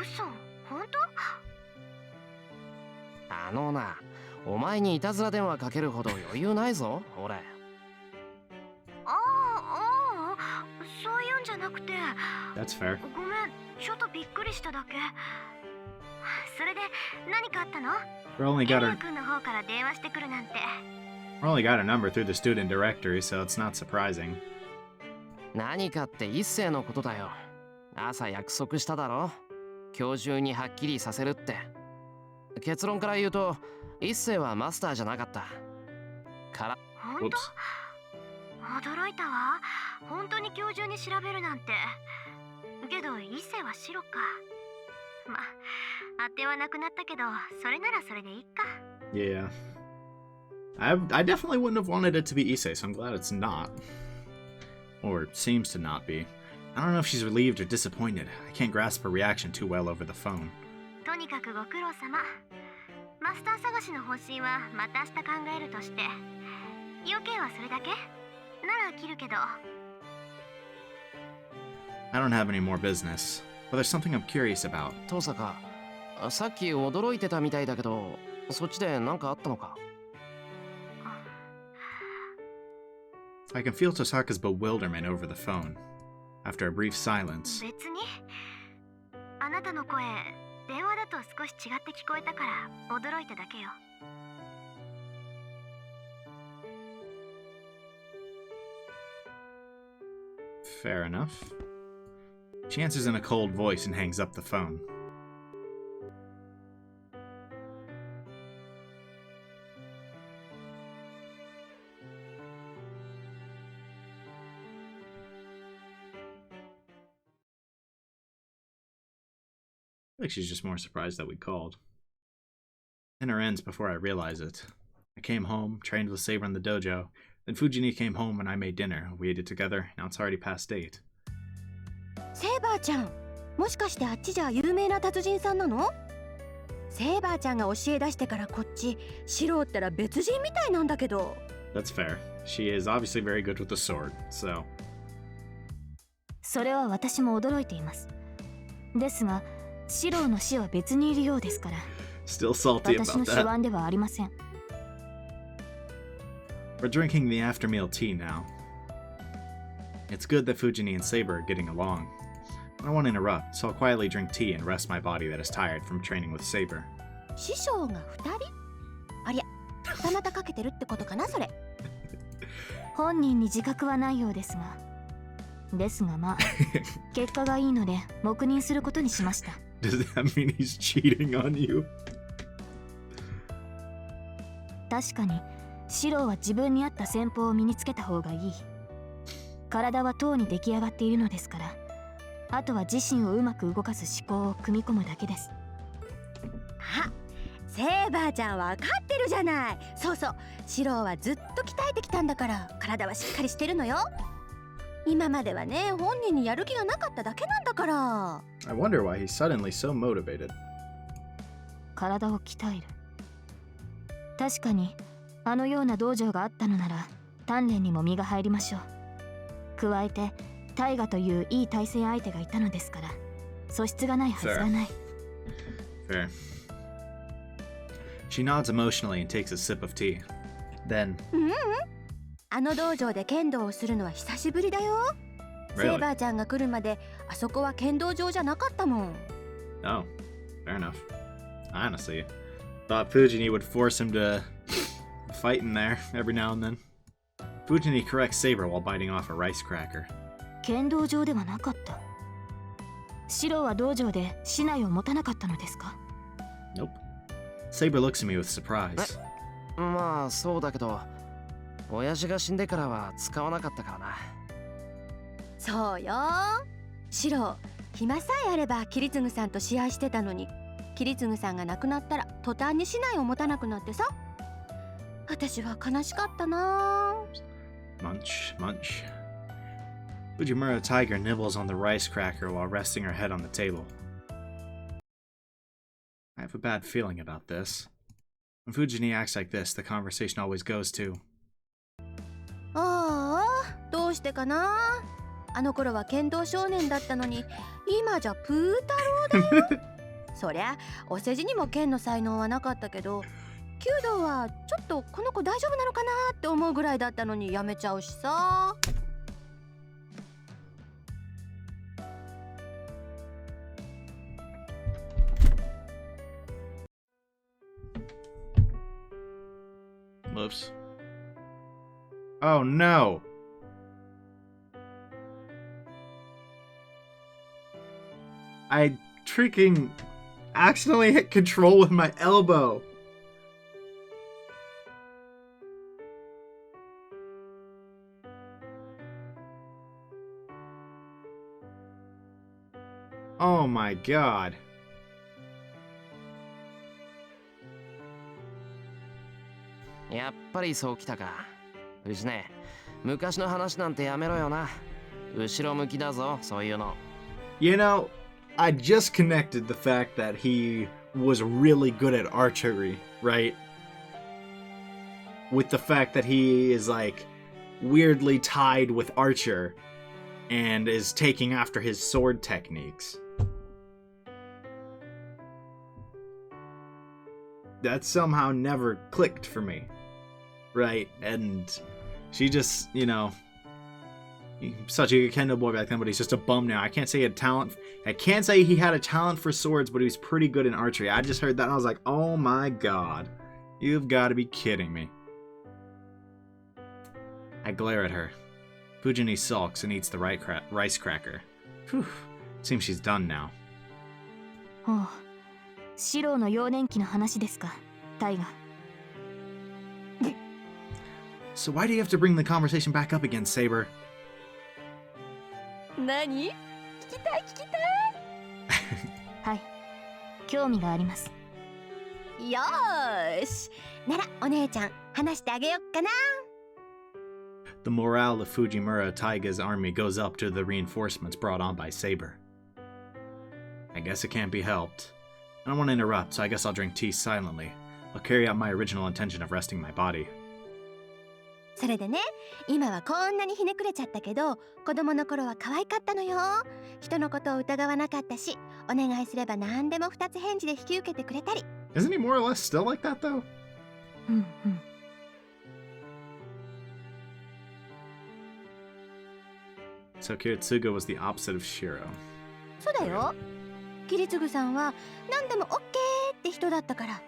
嘘？本当？あのな、お前にいたずら電話かけるほど余裕ないぞ、俺。そういうんじゃなくて。That's fair. ごめん、ちょっとびっくりしただけ。それで何かあったの？ We only got エミ her. ヤ君の方から電話してくるなんて。We only got a number through the student directory, so it's not surprising. 何かって一斉のことだよ。朝約束しただろ。今日中にはっきりさせるって。結論から言うと、一斉はマスターじゃなかった。から。本当？驚いたわ。本当に今日中に調べるなんて。けど一斉は白か。ま、当てはなくなったけど、それならそれでいいか。Yeah. I definitely wouldn't have wanted it to be Issei, so I'm glad it's not. Or seems to not be. I don't know if she's relieved or disappointed. I can't grasp her reaction too well over the phone. とにかくご苦労様。マスター探しの方針はまた明日考えるとして。要件はそれだけ？なら切るけど。I don't have any more business, but there's something I'm curious about. 遠坂、さっき驚いてたみたいだけど、そっちで何かあったのか？ I can feel Tosaka's bewilderment over the phone. After a brief silence, 別に。あなたの声、電話だと少し違って聞こえたから驚いただけよ。Fair enough. She answers in a cold voice and hangs up the phone. I think she's just more surprised that we called. Dinner ends before I realize it. I came home, trained with Saber in the dojo. Then Fujini came home and I made dinner. We ate it together. Now it's already past 8. セイバーちゃん、もしかしてあっちじゃ有名な達人さんなの？セイバーちゃんが教え出してからこっち、シロったら別人みたいなんだけど。That's fair. She is obviously very good with the sword, so. それは私も驚いています。ですが、シロの死は別にいるようですから。Still salty 私の about 手 that. 腕ではありません。We're drinking the after meal tea now. It's good that Fujini and Saber are getting along. I don't want to interrupt, so I'll quietly drink tea and rest my body that is tired from training with Saber. 師匠が2人？ありゃ、二股かけてるってことかなそれ。本人に自覚はないようですが。ですがまあ、結果がいいので黙認することにしました。Does that mean he's cheating on you? 確かに、シロは自分に合った戦法を身につけた方がいい。体はとうに出来上がっているのですから、あとは自身をうまく動かす思考を組み込むだけです。あ、セイバーちゃんわかってるじゃない。そうそう、シロはずっと鍛えてきたんだから体はしっかりしてるのよ。今まではね、本人にやる気がなかっただけなんだから。I wonder why he's suddenly so motivated. 体を鍛える。確かに、あのような道場があったのなら、鍛錬にも身が入りましょう。加えて、大河といういい対戦相手がいたのですから、素質がないはずがない。Fair. She nods emotionally and takes a sip of tea. Then, あの道場で剣道をするのは久しぶりだよ。セイバーちゃんが来るまであそこは剣道場じゃなかったもん。oh, fair enough. Honestly, thought Fujini would force him to fight in there every now and then. Fujini corrects Saber while biting off a rice cracker. 剣道場ではなかった。シロは道場で竹刀を持たなかったのですか？ Nope. Saber looks at me with surprise. まあそうだけど、親父が死んでからは使わなかったからな。そうよ。シロ、暇さえあれば桐次さんと試合してたのに、桐次さんが亡くなったら途端に竹刀を持たなくなってさ。私は悲しかったな。Munch, munch. Fujimura Tiger nibbles on the rice cracker while resting her head on the table. I have a bad feeling about this. When Fujini acts like this, the conversation always goes to, ああ、どうしてかな。あの頃は剣道少年だったのに、今じゃプー太郎だよ。そりゃお世辞にも剣の才能はなかったけど、弓道はちょっとこの子大丈夫なのかなって思うぐらいだったのにやめちゃうしさ。Whoops. Oh no! I freaking accidentally hit control with my elbow. Oh my god. やっぱりそうきたか。藤ね、昔の話なんてやめろよな。後ろ向きだぞ、そういうの。You know, I just connected the fact that he was really good at archery, right? With the fact that he is like weirdly tied with Archer and is taking after his sword techniques. That somehow never clicked for me. Right? And she just, you know, such a good kendo boy back then, but he's just a bum now. I can't say he had talent. I can't say he had a talent for swords, but he was pretty good in archery. I just heard that and I was like, oh my god. You've got to be kidding me. I glare at her. Fujini sulks and eats the rice cracker. Whew. Seems she's done now. ほう、シローの幼年期の話ですか、タイガ。So why do you have to bring the conversation back up again, Saber? 何？聞きたい聞きたい。はい、興味があります。よーし。ならお姉ちゃん話してあげよっかな。The morale of Fujimura Taiga's army goes up to the reinforcements brought on by Saber. I guess it can't be helped. I don't want to interrupt, so I guess I'll drink tea silently. I'll carry out my original intention of resting my body. それでね、今はこんなにひねくれちゃったけど、子供の頃は可愛かったのよ。人のことを疑わなかったし、お願いすれば何でも二つ返事で引き受けてくれたり。Isn't he more or less still like that, though? うんうん。So Kiritsuga was the opposite of Shiro. そうだよ。キリツグさんは何でもオッケーって人だったから、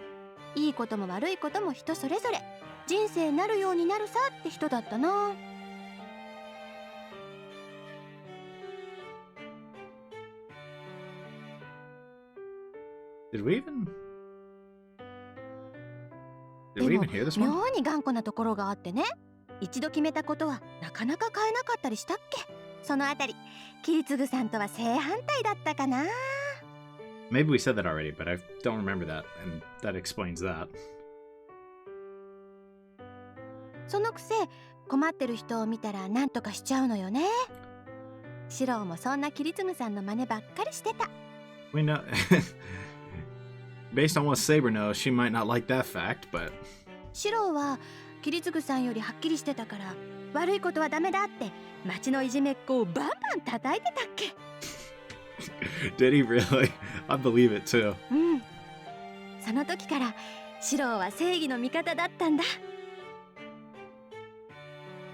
いいことも悪いことも人それぞれ、人生なるようになるさって人だったな。Did we even で we も even hear this one? 妙に頑固なところがあってね、一度決めたことはなかなか変えなかったりしたっけ。そのあたり、キリツグさんとは正反対だったかな。Maybe we said that already, but I don't remember that, and that explains that. そのくせ困ってる人を見たら何とかしちゃうのよね。シローもそんなキリツグさんの真似ばっかりしてた。We know. Based on what Saber knows, she might not like that fact, but シローはキリツグさんよりはっきりしてたから、悪いことはダメだって町のいじめっ子をバンバン叩いてたっけ。did he really? I believe it too. うん。その時からシローは正義の味方だったんだ。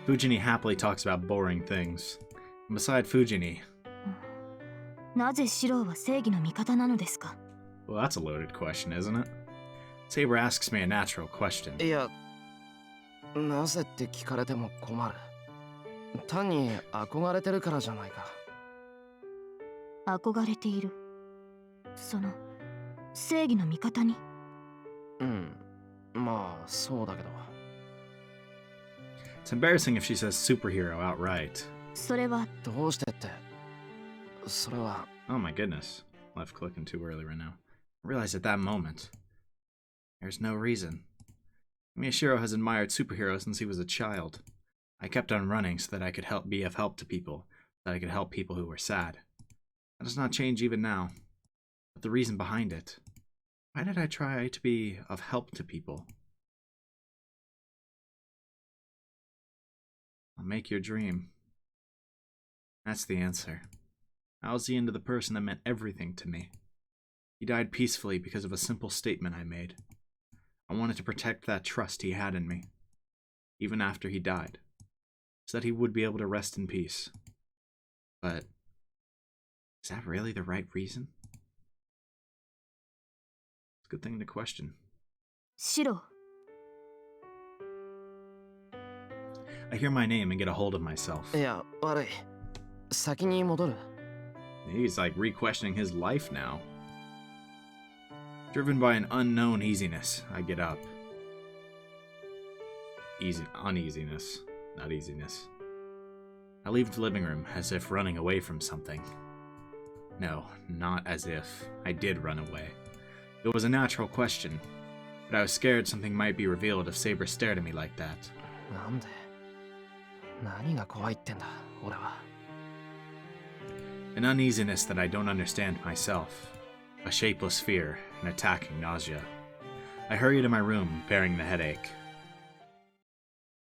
Fujini happily talks about boring things. And beside Fujini, なぜシローは正義の味方なのですか。 well, that's a loaded question, isn't it? Saber asks me a natural question. いや、なぜって聞かれても困る。単に憧れてるからじゃないか。憧れている。その正義の味方に。うん、まあそうだけど。It's embarrassing if she says superhero outright. それはどうしてって。それは。 Oh my goodness. Left clicking too early right now. I realized at that moment. There's no reason. Miyashiro has admired superheroes since he was a child. I kept on running so that I could be of help to people, so that I could help people who were sad. That does not change even now. But the reason behind it. Why did I try to be of help to people? I'll make your dream. That's the answer. I was the end of the person that meant everything to me. He died peacefully because of a simple statement I made. I wanted to protect that trust he had in me, even after he died, so that he would be able to rest in peace. But is that really the right reason? It's a good thing to question. シロー。I hear my name and get a hold of myself. いや、悪い。先に戻る。He's like re-questioning his life now. Driven by an unknown easiness, I get up. Uneasiness, not easiness. I leave the living room as if running away from something. No, not as if I did run away. It was a natural question, but I was scared something might be revealed if Saber stared at me like that. なんで？何が怖いってんだ、俺は。An uneasiness that I don't understand myself. A shapeless fear, an attacking nausea. I hurry to my room, bearing the headache.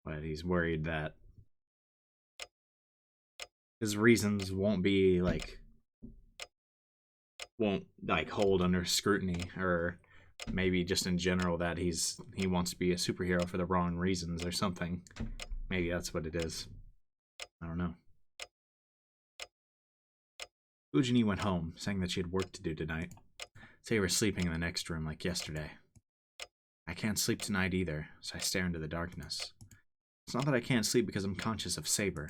But he's worried that his reasons won't hold under scrutiny, or maybe just in general that he wants to be a superhero for the wrong reasons or something. Maybe that's what it is. I don't know. Fujini went home, saying that she had work to do tonight. Saber was sleeping in the next room like yesterday. I can't sleep tonight either, so I stare into the darkness. It's not that I can't sleep because I'm conscious of Saber.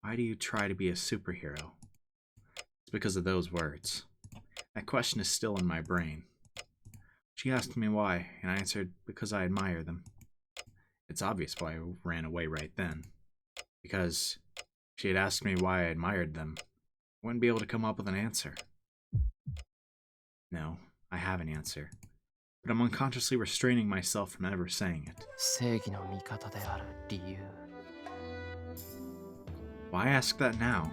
Why do you try to be a superhero? It's because of those words. That question is still in my brain. She asked me why, and I answered because I admire them. It's obvious why I ran away right then. Because if she had asked me why I admired them, I wouldn't be able to come up with an answer. No, I have an answer. But I'm unconsciously restraining myself from ever saying it. 正義の味方である理由。 Why ask that now?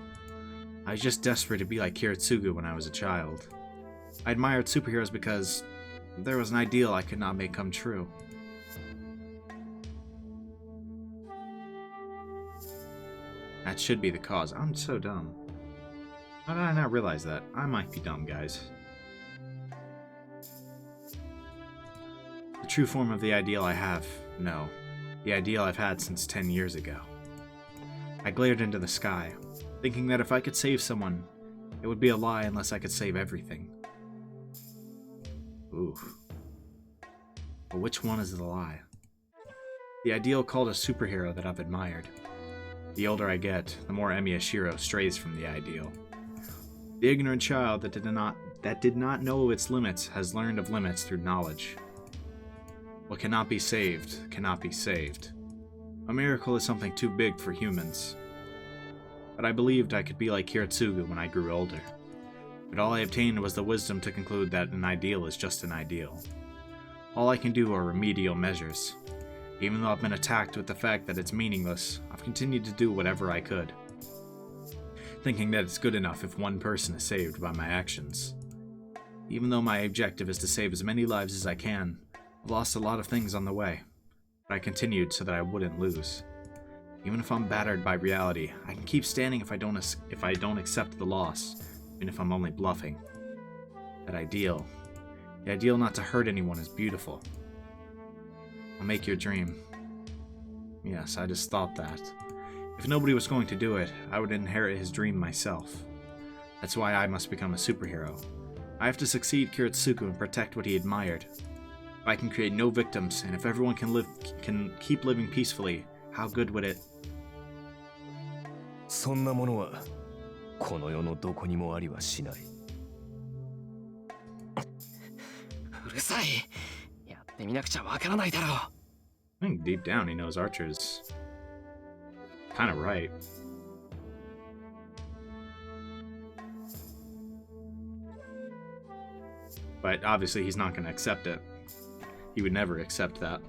I was just desperate to be like Kiritsugu when I was a child. I admired superheroes because there was an ideal I could not make come true. That should be the cause. I'm so dumb. How did I not realize that? I might be dumb, guys. The true form of the ideal I have, no. The ideal I've had since 10 years ago. I glared into the sky, thinking that if I could save someone, it would be a lie unless I could save everything. Ooh. But which one is the lie? The ideal called a superhero that I've admired. The older I get, the more Emiyashiro strays from the ideal. The ignorant child that did not know its limits has learned of limits through knowledge. What cannot be saved cannot be saved. A miracle is something too big for humans. But I believed I could be like Kiritsugu when I grew older. But all I obtained was the wisdom to conclude that an ideal is just an ideal. All I can do are remedial measures. Even though I've been attacked with the fact that it's meaningless, I've continued to do whatever I could, thinking that it's good enough if one person is saved by my actions. Even though my objective is to save as many lives as I can, I've lost a lot of things on the way, but I continued so that I wouldn't lose. Even if I'm battered by reality, I can keep standing if I don't accept the loss, even if I'm only bluffing. That ideal, the ideal not to hurt anyone, is beautiful. I'll make your dream. Yes, I just thought that. If nobody was going to do it, I would inherit his dream myself. That's why I must become a superhero. I have to succeed Kiritsugu and protect what he admired. If I can create no victims, and if everyone can keep living peacefully, how good would it? そんなものはこの世のどこにもありはしない。うるさい。やってみなくちゃわからないだろう。 I think deep down he knows Archer's kind of right. But obviously he's not going to accept it. He would never accept that.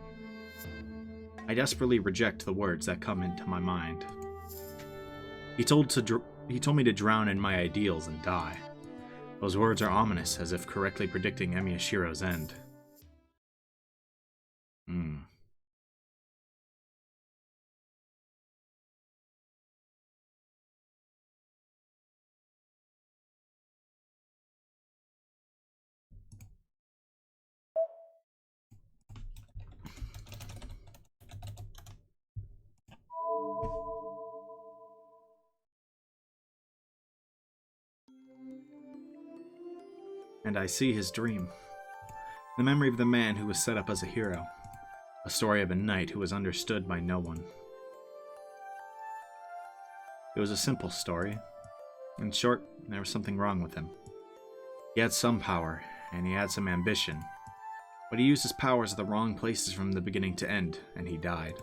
I desperately reject the words that come into my mind. He told me to drown in my ideals and die. Those words are ominous, as if correctly predicting Emiyashiro's end. And I see his dream. The memory of the man who was set up as a hero. A story of a knight who was understood by no one. It was a simple story. In short, there was something wrong with him. He had some power, and he had some ambition. But he used his powers at the wrong places from the beginning to end, and he died.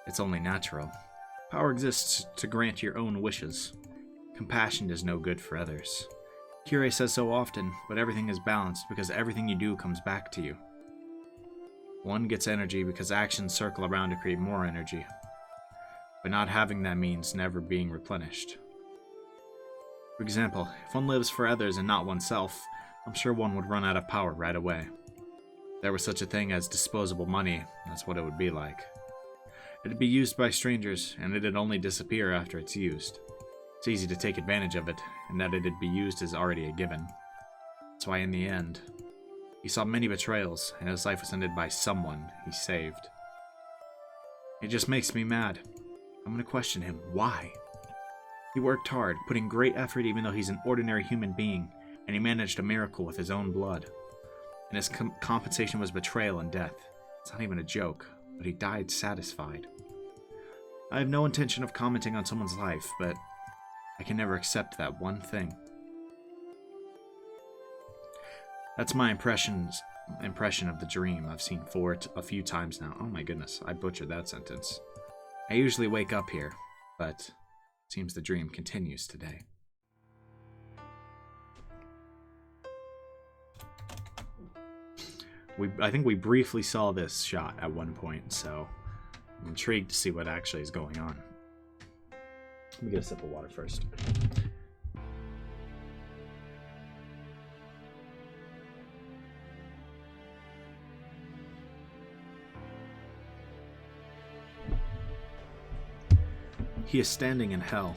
It's only natural. Power exists to grant your own wishes. Compassion is no good for others. Kirei says so often, but everything is balanced because everything you do comes back to you. One gets energy because actions circle around to create more energy. But not having that means never being replenished. For example, if one lives for others and not oneself, I'm sure one would run out of power right away. If there was such a thing as disposable money, that's what it would be like. It'd be used by strangers, and it'd only disappear after it's used. It's easy to take advantage of it, and that it'd be used is already a given. That's why in the end, he saw many betrayals, and his life was ended by someone he saved. It just makes me mad. I'm gonna question him. Why? He worked hard, putting great effort even though he's an ordinary human being, and he managed a miracle with his own blood. And his compensation was betrayal and death. It's not even a joke, but he died satisfied. I have no intention of commenting on someone's life, but I can never accept that one thing. That's my impression of the dream I've seen for it a few times now. Oh my goodness, I butchered that sentence. I usually wake up here, but it seems the dream continues today. I think we briefly saw this shot at one point, so I'm intrigued to see what actually is going on. Let me get a sip of water first. He is standing in hell.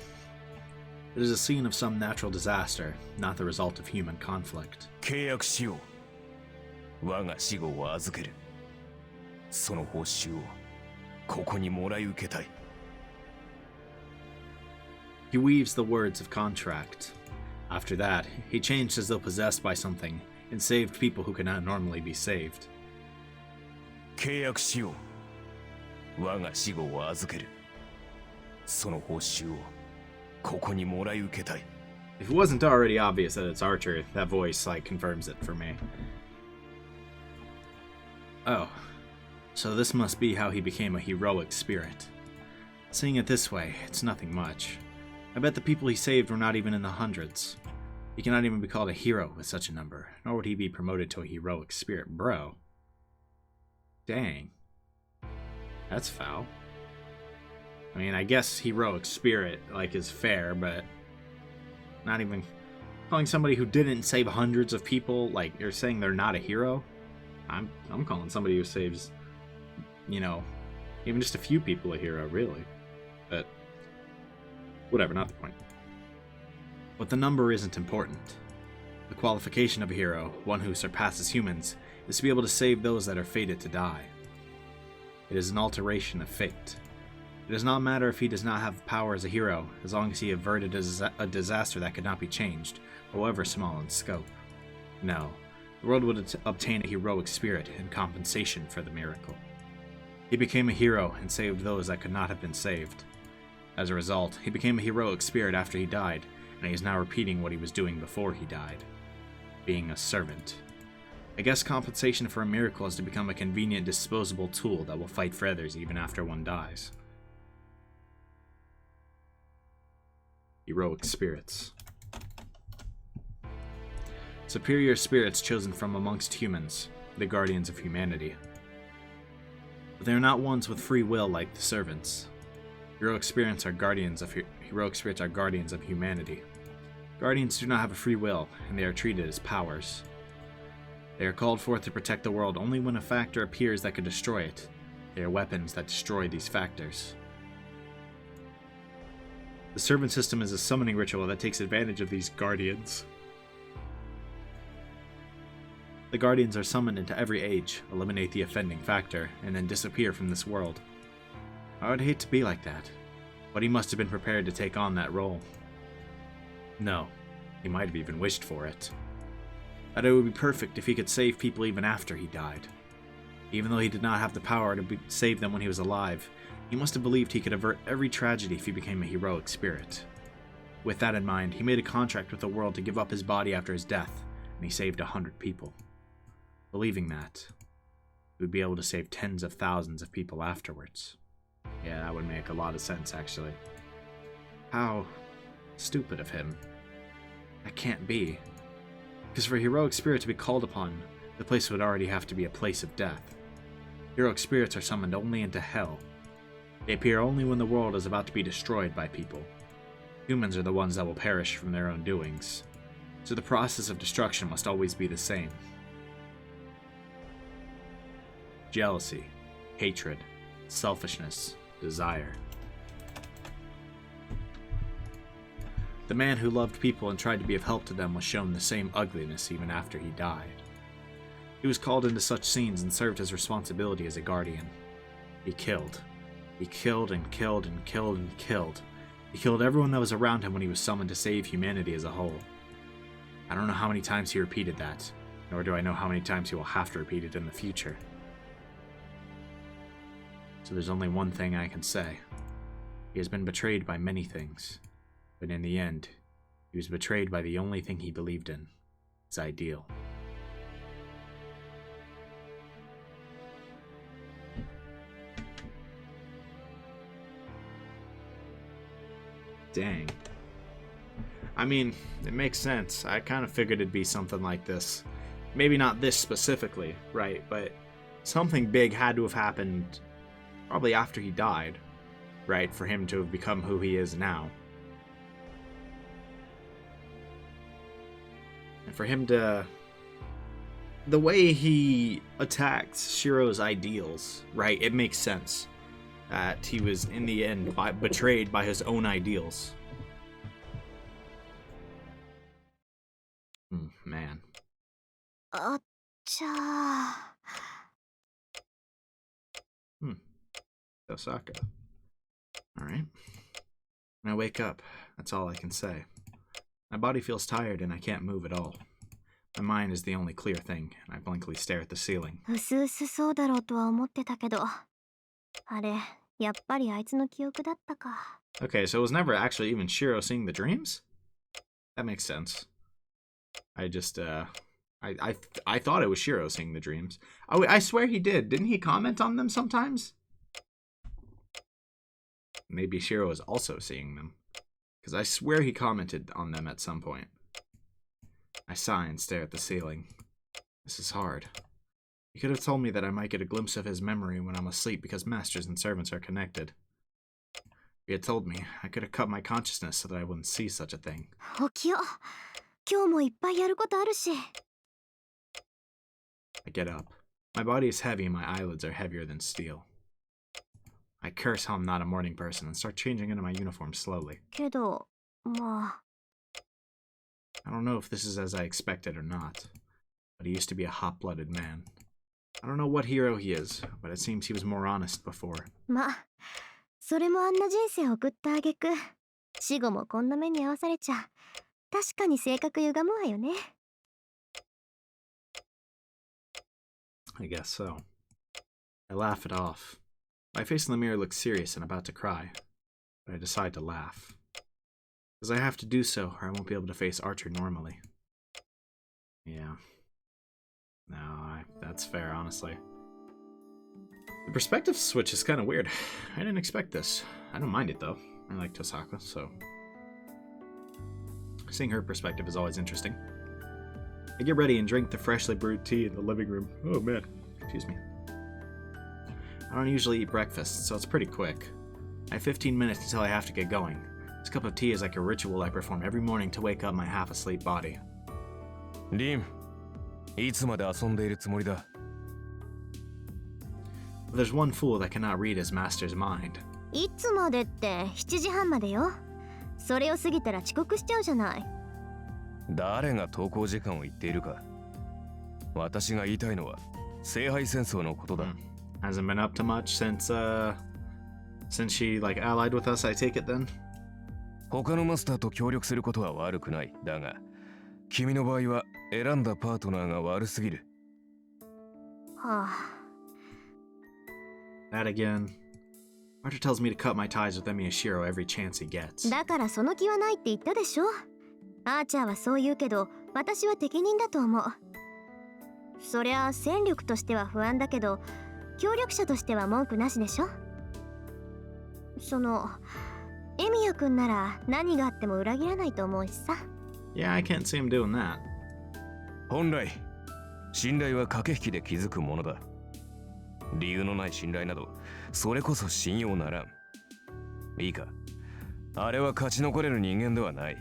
It is a scene of some natural disaster, not the result of human conflict. 契約しよう。我が死後を預ける。その報酬をここにもらい受けたい。He weaves the words of contract. After that, he changed as though possessed by something and saved people who could not normally be saved. 契約しよう。我が死後を預ける。その報酬をここにもらい受けたい。If it wasn't already obvious that it's Archer, that voice confirms it for me. Oh, so this must be how he became a heroic spirit. Seeing it this way, it's nothing much. I bet the people he saved were not even in the hundreds. He cannot even be called a hero with such a number, nor would he be promoted to a heroic spirit, bro. Dang. That's foul. I mean, I guess heroic spirit, is fair, but not even calling somebody who didn't save hundreds of people, you're saying they're not a hero? I'm calling somebody who saves, even just a few people a hero, really. But, whatever, not the point. But the number isn't important. The qualification of a hero, one who surpasses humans, is to be able to save those that are fated to die. It is an alteration of fate. It does not matter if he does not have power as a hero, as long as he averted a disaster that could not be changed, however small in scope. No, the world would obtain a heroic spirit in compensation for the miracle. He became a hero and saved those that could not have been saved. As a result, he became a heroic spirit after he died, and he is now repeating what he was doing before he died. Being a servant. I guess compensation for a miracle is to become a convenient disposable tool that will fight for others even after one dies. Heroic spirits. Superior spirits chosen from amongst humans, the guardians of humanity. But they are not ones with free will like the servants. Heroic spirits are guardians of humanity. Guardians do not have a free will, and they are treated as powers. They are called forth to protect the world only when a factor appears that could destroy it. They are weapons that destroy these factors. The servant system is a summoning ritual that takes advantage of these guardians. The guardians are summoned into every age, eliminate the offending factor, and then disappear from this world. I would hate to be like that, but he must have been prepared to take on that role. No, he might have even wished for it. That it would be perfect if he could save people even after he died. Even though he did not have the power to save them when he was alive, he must have believed he could avert every tragedy if he became a heroic spirit. With that in mind, he made a contract with the world to give up his body after his death, and he saved 100 people. Believing that, he would be able to save tens of thousands of people afterwards. Yeah, that would make a lot of sense, actually. How stupid of him. That can't be. Because for a heroic spirit to be called upon, the place would already have to be a place of death. Heroic spirits are summoned only into hell. They appear only when the world is about to be destroyed by people. Humans are the ones that will perish from their own doings. So the process of destruction must always be the same. Jealousy, hatred, selfishness, desire. The man who loved people and tried to be of help to them was shown the same ugliness even after he died. He was called into such scenes and served his responsibility as a guardian. He killed. He killed and killed and killed and killed. He killed everyone that was around him when he was summoned to save humanity as a whole. I don't know how many times he repeated that, nor do I know how many times he will have to repeat it in the future. So there's only one thing I can say. He has been betrayed by many things, but in the end, he was betrayed by the only thing he believed in, his ideal. Dang. I mean, it makes sense. I kind of figured it'd be something like this. Maybe not this specifically, right? But something big had to have happened probably after he died, right? For him to have become who he is now. And for him to... The way he attacks Shiro's ideals, right? It makes sense that he was, in the end, betrayed by his own ideals. Man. Osaka. Alright. When I wake up, that's all I can say. My body feels tired and I can't move at all. My mind is the only clear thing, and I blankly stare at the ceiling. うすうすそうだろうとは思ってたけど、あれ、やっぱりあいつの記憶だったか。 Okay, so it was never actually even Shiro seeing the dreams? That makes sense. I just, I thought it was Shiro seeing the dreams. Oh, I swear he did. Didn't he comment on them sometimes? Maybe Shiro is also seeing them. Because I swear he commented on them at some point. I sigh and stare at the ceiling. This is hard. He could have told me that I might get a glimpse of his memory when I'm asleep because masters and servants are connected. If he had told me, I could have cut my consciousness so that I wouldn't see such a thing. 起きよう。今日もいっぱいやることあるし。 I get up. My body is heavy and my eyelids are heavier than steel. I curse how I'm not a morning person and start changing into my uniform slowly. けど、まあ。 I don't know if this is as I expected or not, but he used to be a hot-blooded man. I don't know what hero he is, but it seems he was more honest before. まあ、それもあんな人生を送った挙句、死後もこんな目に遭わされちゃ、確かに性格歪むわよね。 I guess so. I laugh it off. My face in the mirror looks serious and about to cry, but I decide to laugh. Because I have to do so, or I won't be able to face Archer normally. Yeah. No, that's fair, honestly. The perspective switch is kind of weird. I didn't expect this. I don't mind it, though. I like Tosaka, so... Seeing her perspective is always interesting. I get ready and drink the freshly brewed tea in the living room. Oh, man. Excuse me. I don't usually eat breakfast, so it's pretty quick. I have 15 minutes until I have to get going. This cup of tea is like a ritual I perform every morning to wake up my half-asleep body. リン、いつまで遊んでいるつもりだ。 There's one fool that cannot read his master's mind. いつまでって7時半までよ。それを過ぎたら遅刻しちゃうじゃない。誰が登校時間を言っているか。私が言いたいのは聖杯戦争のことだ。Hasn't been up to much since she like allied with us, I take it then? 他のマスターと協力することは悪くない。だが、君の場合は選んだパートナーが悪すぎる。はあ。That again. Archer tells me to cut my ties with Emiyashiro every chance he gets. だからその気はないって言ったでしょ。アーチャーはそう言うけど、私は適任だと思う。そりゃ戦力としては不安だけど、協力者としては文句なしでしょ。その、エミヤ君なら何があっても裏切らないと思うしさ。Yeah, I can't see him doing that. 本来、信頼は駆け引きで築くものだ。理由のない信頼など、それこそ信用ならん。いいか、あれは勝ち残れる人間ではない。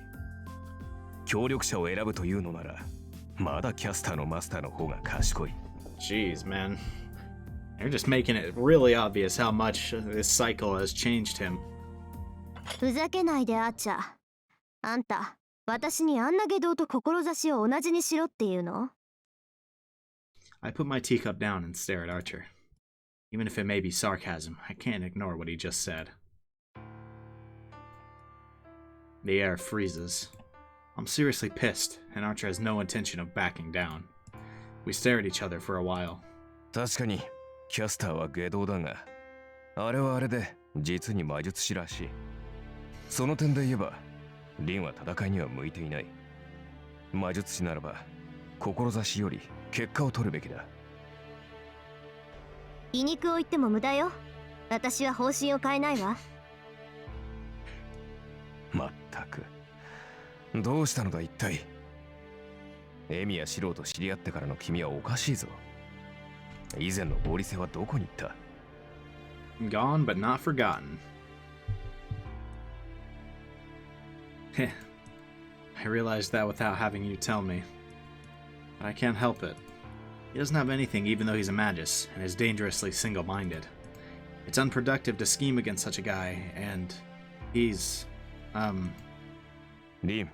協力者を選ぶというのなら、まだキャスターのマスターの方が賢い。Jeez, man. You're just making it really obvious how much this cycle has changed him. ふざけないでアーチャー。あんた、私にあんな下道と志を同じにしろっていうの？ I put my teacup down and stare at Archer. Even if it may be sarcasm, I can't ignore what he just said. The air freezes. I'm seriously pissed, and Archer has no intention of backing down. We stare at each other for a while. 確かに、キャスターは下道だが、あれはあれで実に魔術師らしい。その点で言えばリンは戦いには向いていない。魔術師ならば志より結果を取るべきだ。皮肉を言っても無駄よ。私は方針を変えないわ。まったくどうしたのだ一体。エミやシローと知り合ってからの君はおかしいぞ。以前の合理性はどこに行った？ Gone but not forgotten. Heh. I realized that without having you tell me. But I can't help it. He doesn't have anything even though he's a magus, and is dangerously single-minded. It's unproductive to scheme against such a guy, and he's, リン、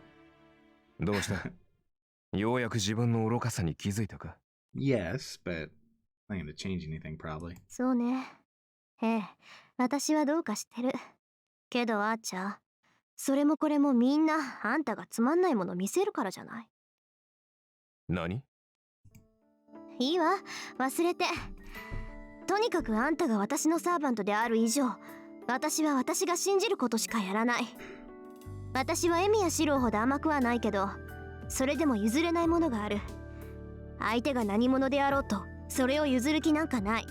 どうしたようやく自分の愚かさに気づいたか？ yes, but not going to change anything probably. そうね。ええ、私はどうかしてる。けどアーチャー、それもこれもみんなあんたがつまんないもの見せるからじゃない。何？いいわ、忘れて。とにかくあんたが私のサーバントである以上、私は私が信じることしかやらない。私はエミやシローほど甘くはないけど、それでも譲れないものがある。相手が何者であろうと、それを譲る気なんかない。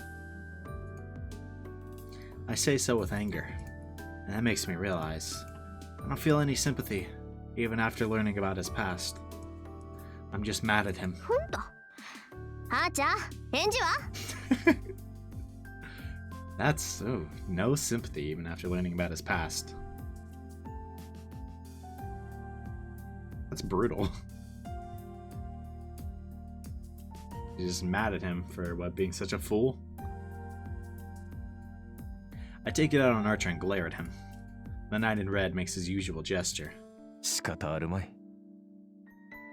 I say so with anger, and that makes me realize I don't feel any sympathy, even after learning about his past. I'm just mad at him. ほんと。あーちゃん、返事は？ That's no sympathy even after learning about his past. That's brutal. You're just mad at him for being such a fool. I take it out on Archer and glare at him. The knight in red makes his usual gesture. 仕方あるまい。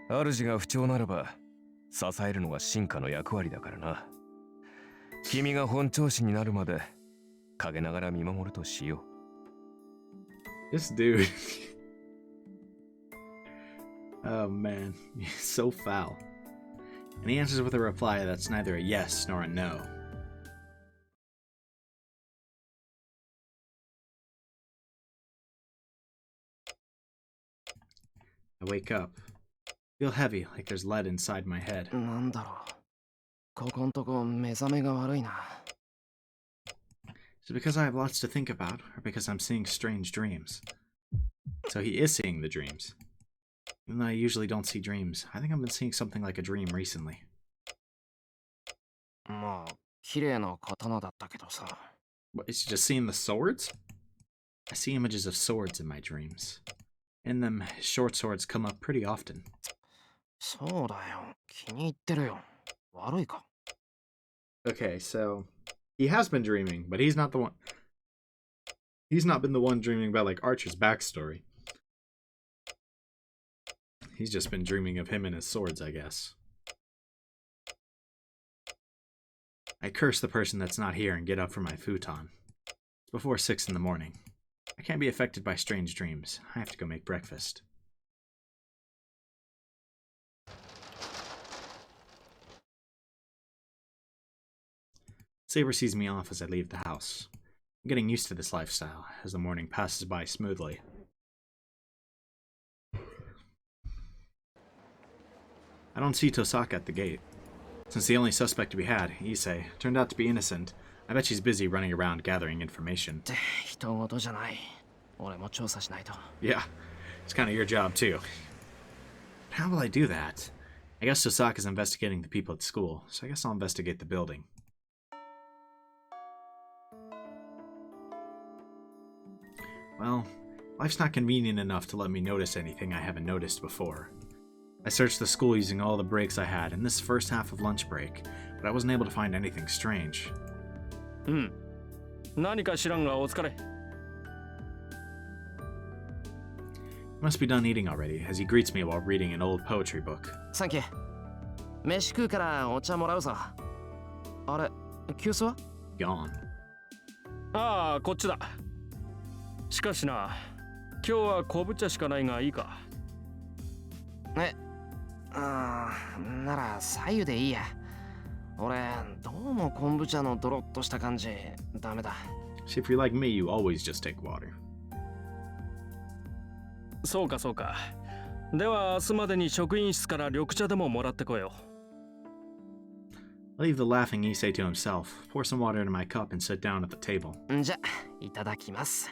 主が不調ならば支えるのが進化の役割だからな。君が本調子になるまで陰ながら見守るとしよう。This dude. Oh man, he's so foul. And he answers with a reply that's neither a yes nor a no. I wake up. Feel heavy, like there's lead inside my head. なんだろう。ここんとこ目覚めが悪いな。Is it because I have lots to think about, or because I'm seeing strange dreams? So he is seeing the dreams. Even though I usually don't see dreams, I think I've been seeing something like a dream recently. まあ、綺麗な刀だったけどさ。What, is he just seeing the swords? I see images of swords in my dreams. In them, short swords come up pretty often. そうだよ。気に入ってるよ。悪いか。Okay, so he has been dreaming, but he's not the one. He's not been the one dreaming about like Archer's backstory. He's just been dreaming of him and his swords, I guess. I curse the person that's not here and get up from my futon. It's before 6 in the morning. I can't be affected by strange dreams. I have to go make breakfast. Saber sees me off as I leave the house. I'm getting used to this lifestyle as the morning passes by smoothly. I don't see Tosaka at the gate. Since the only suspect we had, Issei, turned out to be innocent, I bet she's busy running around gathering information. 人事じゃない。俺も調査しないと。Yeah, it's kind of your job too. How will I do that? I guess Tosaka's investigating the people at school, so I guess I'll investigate the building. Well, life's not convenient enough to let me notice anything I haven't noticed before. I searched the school using all the breaks I had in this first half of lunch break, but I wasn't able to find anything strange. うん。何か知らんがお疲れ。He must be done eating already, as he greets me while reading an old poetry book. サンキュー。飯食うからお茶もらうぞ。あれ、急須は？ Gone. ああ、こっちだ。しかしな、今日は昆布茶しかないがいいか。なら左右でいいや。俺、どうも昆布茶のドロッとした感じ、ダメだ。See, if you're like me, you always just take water. そうかそうか。では明日までに職員室から緑茶でももらってこよう。I'll leave the laughing Issei to himself, pour some water into my cup, and sit down at the table. じゃ、いただきます。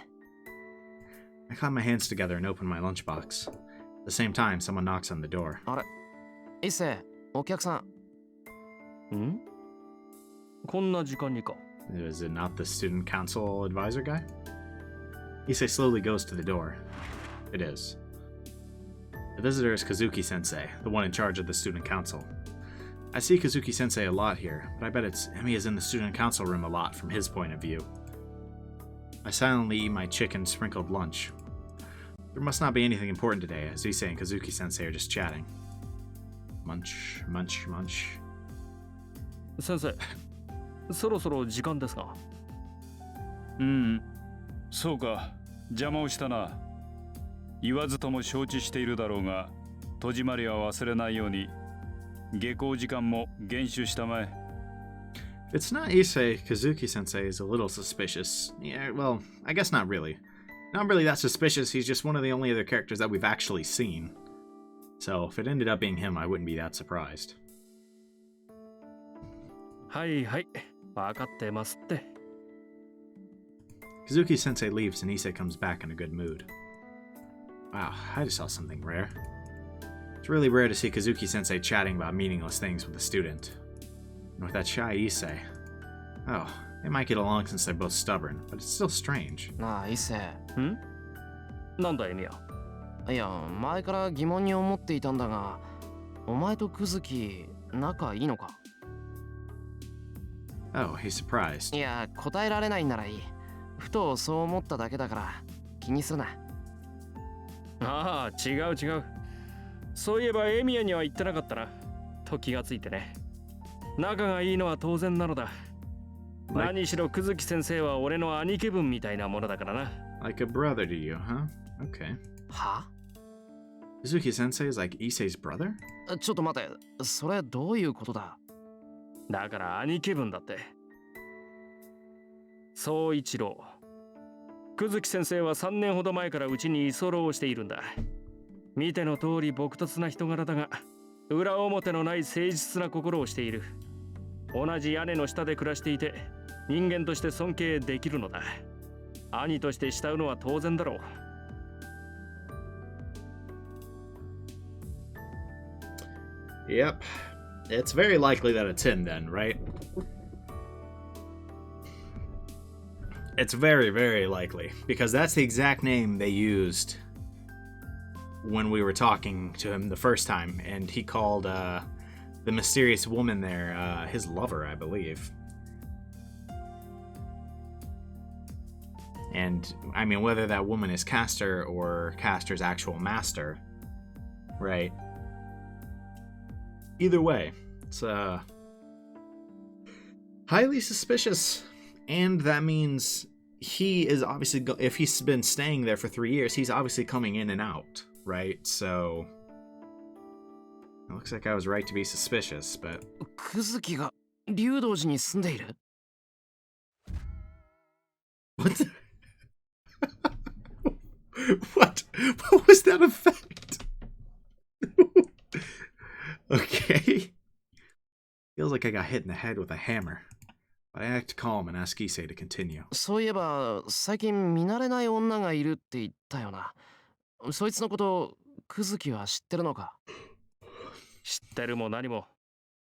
I clap my hands together and open my lunchbox. At the same time, someone knocks on the door. あれ、一星、お客さん。ん？こんな時間にか。Is it not the student council advisor guy? Issei slowly goes to the door. It is. The visitor is Kazuki-sensei, the one in charge of the student council. I see Kazuki-sensei a lot here, but I bet Emi is in the student council room a lot from his point of view. I silently eat my chicken-sprinkled lunch. There must not be anything important today, as Issei and Kazuki-sensei are just chatting. Munch, munch, munch. 先生、そろそろ時間ですが。そうか、邪魔をしたな。言わずとも承知しているだろうが、戸締まりは忘れないように。下校時間も厳守したまえ。It's not Issei, Kazuki-sensei is a little suspicious. Yeah, well, I guess not really. Not really that suspicious, he's just one of the only other characters that we've actually seen. So, if it ended up being him, I wouldn't be that surprised. はいはい、わかってますって。Kazuki-sensei leaves and Issei comes back in a good mood. Wow, I just saw something rare. It's really rare to see Kazuki-sensei chatting about meaningless things with a student. And with that shy Issei. Oh, they might get along since they're both stubborn, but it's still strange. なあ、一星。なんだエミヤ。いや、前から疑問に思っていたんだが、お前とクズキ、仲いいのか？ Oh, he's surprised. いや、答えられないならいい。ふとそう思っただけだから気にするな。ああ、違う違う。そういえばエミヤには言ってなかったな。と気がついてね。仲がいいのは当然なのだ。何しろクズキ先生は俺の兄貴分みたいなものだからな。Like a brother to you, huh? Okay. は？ Kazuki-sensei is like Issei's brother? ちょっと待って、それどういうことだ？だから兄貴分だって。宗一郎。久月先生は3年ほど前からうちに居候しているんだ。見ての通り朴突な人柄だが、裏表のない誠実な心をしている。同じ屋根の下で暮らしていて、人間として尊敬できるのだ。兄として慕うのは当然だろう。Yep. It's very likely that it's him then, right? It's very, very likely. Because that's the exact name they used when we were talking to him the first time. And he called the mysterious woman there his lover, I believe. And, I mean, whether that woman is Castor or Castor's actual master, right? Either way, it's highly suspicious. And that means he is obviously, if he's been staying there for 3 years, he's obviously coming in and out, right? So, it looks like I was right to be suspicious, but... クズキが竜道寺に住んでいる？ What the... What? What was that effect? Okay. Feels like I got hit in the head with a hammer. But I act calm and ask Issei to continue. そういえば最近見慣れない女がいるって言ったよな。そいつのことクズキは知ってるのか？知ってるも何も。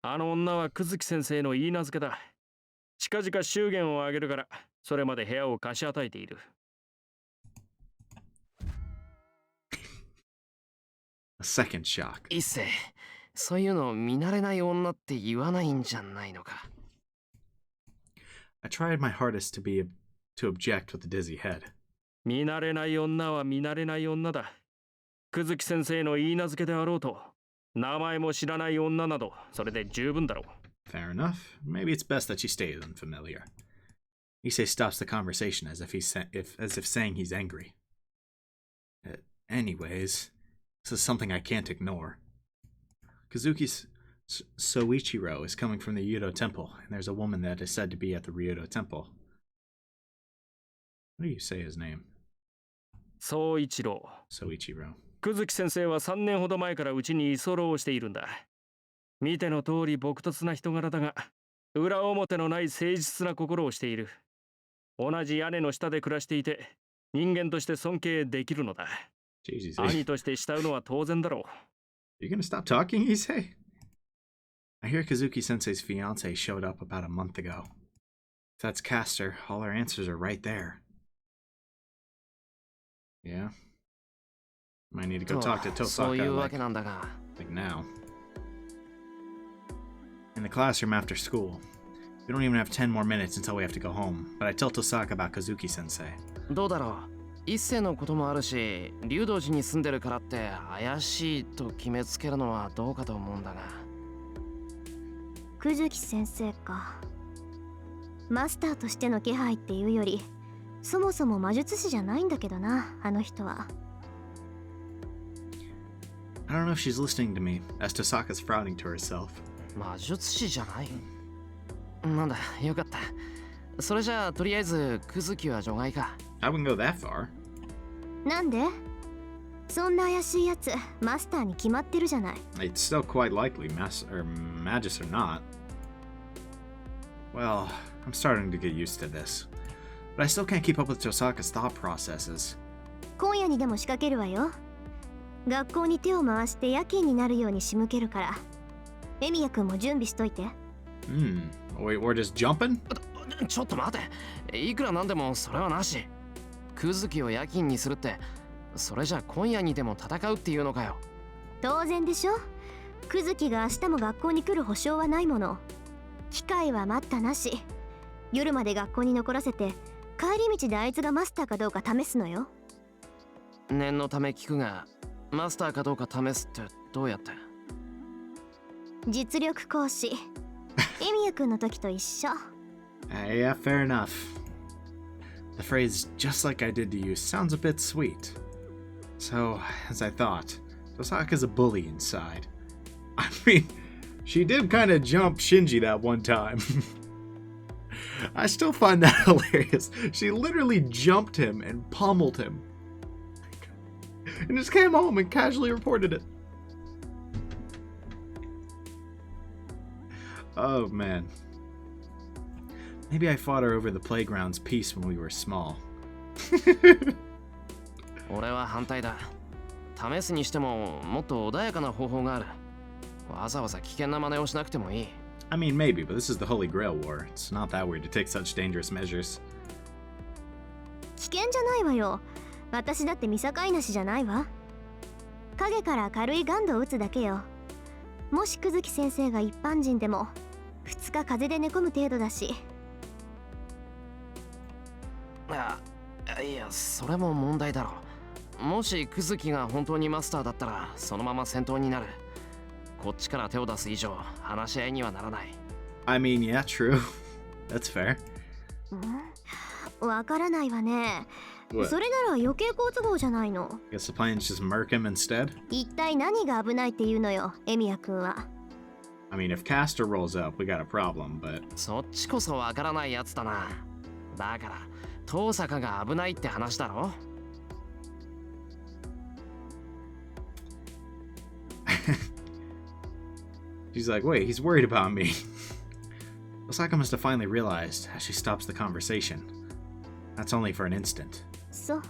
あの女は久月先生の言い名付けだ。近々祝言をあげるから、それまで部屋を貸し与えている。A second shock. 一星、そういうの見慣れない女って言わないんじゃないのか。I tried my hardest to object with a dizzy head. 見慣れない女は見慣れない女だ。久月先生の言い名付けであろうと、名前も知らない女など、それで十分だろう。Fair enough. Maybe it's best that she stays unfamiliar. Issei stops the conversation as if saying he's angry. Anyways, this is something I can't ignore. Kazuki's Soichiro is coming from the Ryudo Temple, and there's a woman that is said to be at the Ryudo Temple. What do you say his name? 総一郎。 Soichiro. 久月先生は3年ほど前からうちに居候をしているんだ。見ての通り朴訥な人柄だが、裏表のない誠実な心をしている。同じ屋根の下で暮らしていて、人間として尊敬できるのだ。Jesus. 兄として慕うのは当然だろう。You gonna stop talking, Issei? I hear Kazuki Sensei's fiance showed up about a month ago. If that's Caster, all our answers are right there. Yeah. Might need to go talk to そういう Tosaka わ like, けなんだが、 like now. In the classroom after school. We don't even have 10 more minutes until we have to go home, but I tell Tosaka about Kazuki Sensei. どうだろう。一世のこともあるし、竜道寺に住んでるからって怪しいと決めつけるのはどうかと思うんだが。久月先生か。マスターとしての気配っていうより、そもそも魔術師じゃないんだけどな、あの人は。I don't know if she's listening to me, as Tosaka's frowning to herself. 魔術師じゃない？なんだ、よかった。それじゃあとりあえずクズキは除外か。I wouldn't go that far. なんで？そんな怪しいやつマスターに決まってるじゃない。 It's still quite likely, Magus or not. Well, I'm starting to get used to this. But I still can't keep up with Tosaka's thought processes. 今夜にでも仕掛けるわよ。学校に手を回して夜勤になるように仕向けるから。エミヤ君も準備しといて。Wait, we're just jumping? ちょっと待て。いくらなんでもそれはなし。クズキを夜勤にするって、それじゃ今夜にでも戦うっていうのかよ。当然でしょ。クズキが明日も学校に来る保証はないもの。機会は待ったなし。夜まで学校に残らせて、帰り道であいつがマスターかどうか試すのよ。念のため聞くが、マスターかどうか試すってどうやって？実力行使。エミヤ君の時と一緒。Yeah, fair enough. The phrase, just like I did to you, sounds a bit sweet. So, as I thought, Tosaka's a bully inside. I mean, she did kind of jump Shinji that one time. I still find that hilarious. She literally jumped him and pummeled him. And just came home and casually reported it. Oh man. Maybe I fought her over the playground's peace when we were small. 俺は反対だ。試すにしてももっと穏やかな方法がある。わざわざ危険な真似をしなくてもいい。I mean, maybe, but this is the Holy Grail War. It's not that weird to take such dangerous measures. 危険じゃないわよ。私だって見境なしじゃないわ。影から軽いガンドを打つだけよ。もし久月先生が一般人でも2日風邪で寝込む程度だし。いや、それも問題だろう。もしクズキが本当にマスターだったらそのまま戦闘になる。こっちから手を出す以上話し合いにはならない。I mean, yeah, true. That's fair. わからないわね。 What? それなら余計好都合じゃないの。 Guess the plan is just murk him instead? 一体何が危ないっていうのよ、エミヤ君は。I mean, if Caster rolls up, we got a problem, but... そっちこそわからないやつだな。だから遠坂が危ないって話だろ。She's like, wait, he's worried about me. Osaka must have finally realized as she stops the conversation. That's only for an instant. そう。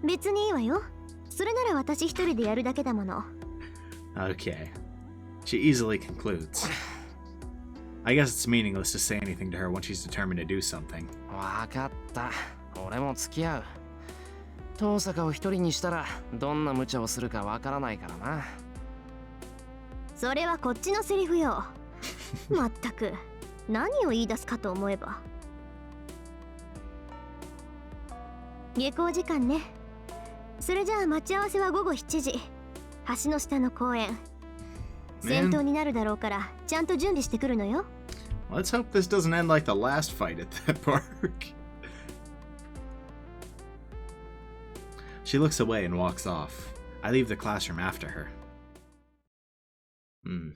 別にいいわよ。それなら私一人でやるだけだもの。Okay. She easily concludes. I guess it's meaningless to say anything to her when she's determined to do something. わかった。俺も付き合う。遠坂を一人にしたらどんな無茶をするかわからないからな。それはこっちのセリフよ。まったく何を言い出すかと思えば。下校時間ね。それじゃあ待ち合わせは午後7時。橋の下の公園。戦闘になるだろうからちゃんと準備してくるのよ。Let's hope this doesn't end like the last fight at that park. She looks away and walks off. I leave the classroom after her. Looks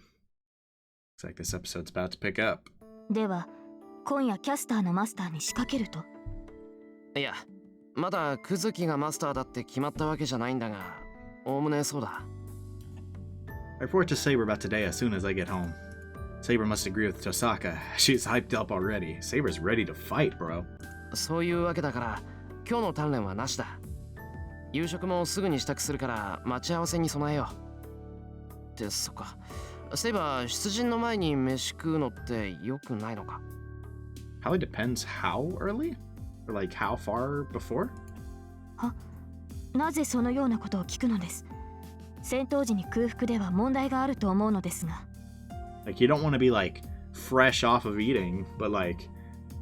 like this episode's about to pick up. では今夜キャスターのマスターに仕掛けると？いや、まだクズキがマスターだって決まったわけじゃないんだが、おおむねそうだ。I report to Saber about today as soon as I get home. Saber must agree with Tosaka. She's hyped up already. Saber's ready to fight, bro. そういうわけだから、今日の鍛錬はなしだ。夕食もすぐに支度するから待ち合わせに備えよう。ってそっか。そういえば出陣の前に飯食うのって良くないのか。Probably depends how early? Or like how far before? なぜそのようなことを聞くのです。戦闘時に空腹では問題があると思うのですが。Like you don't want to be like fresh off of eating, but like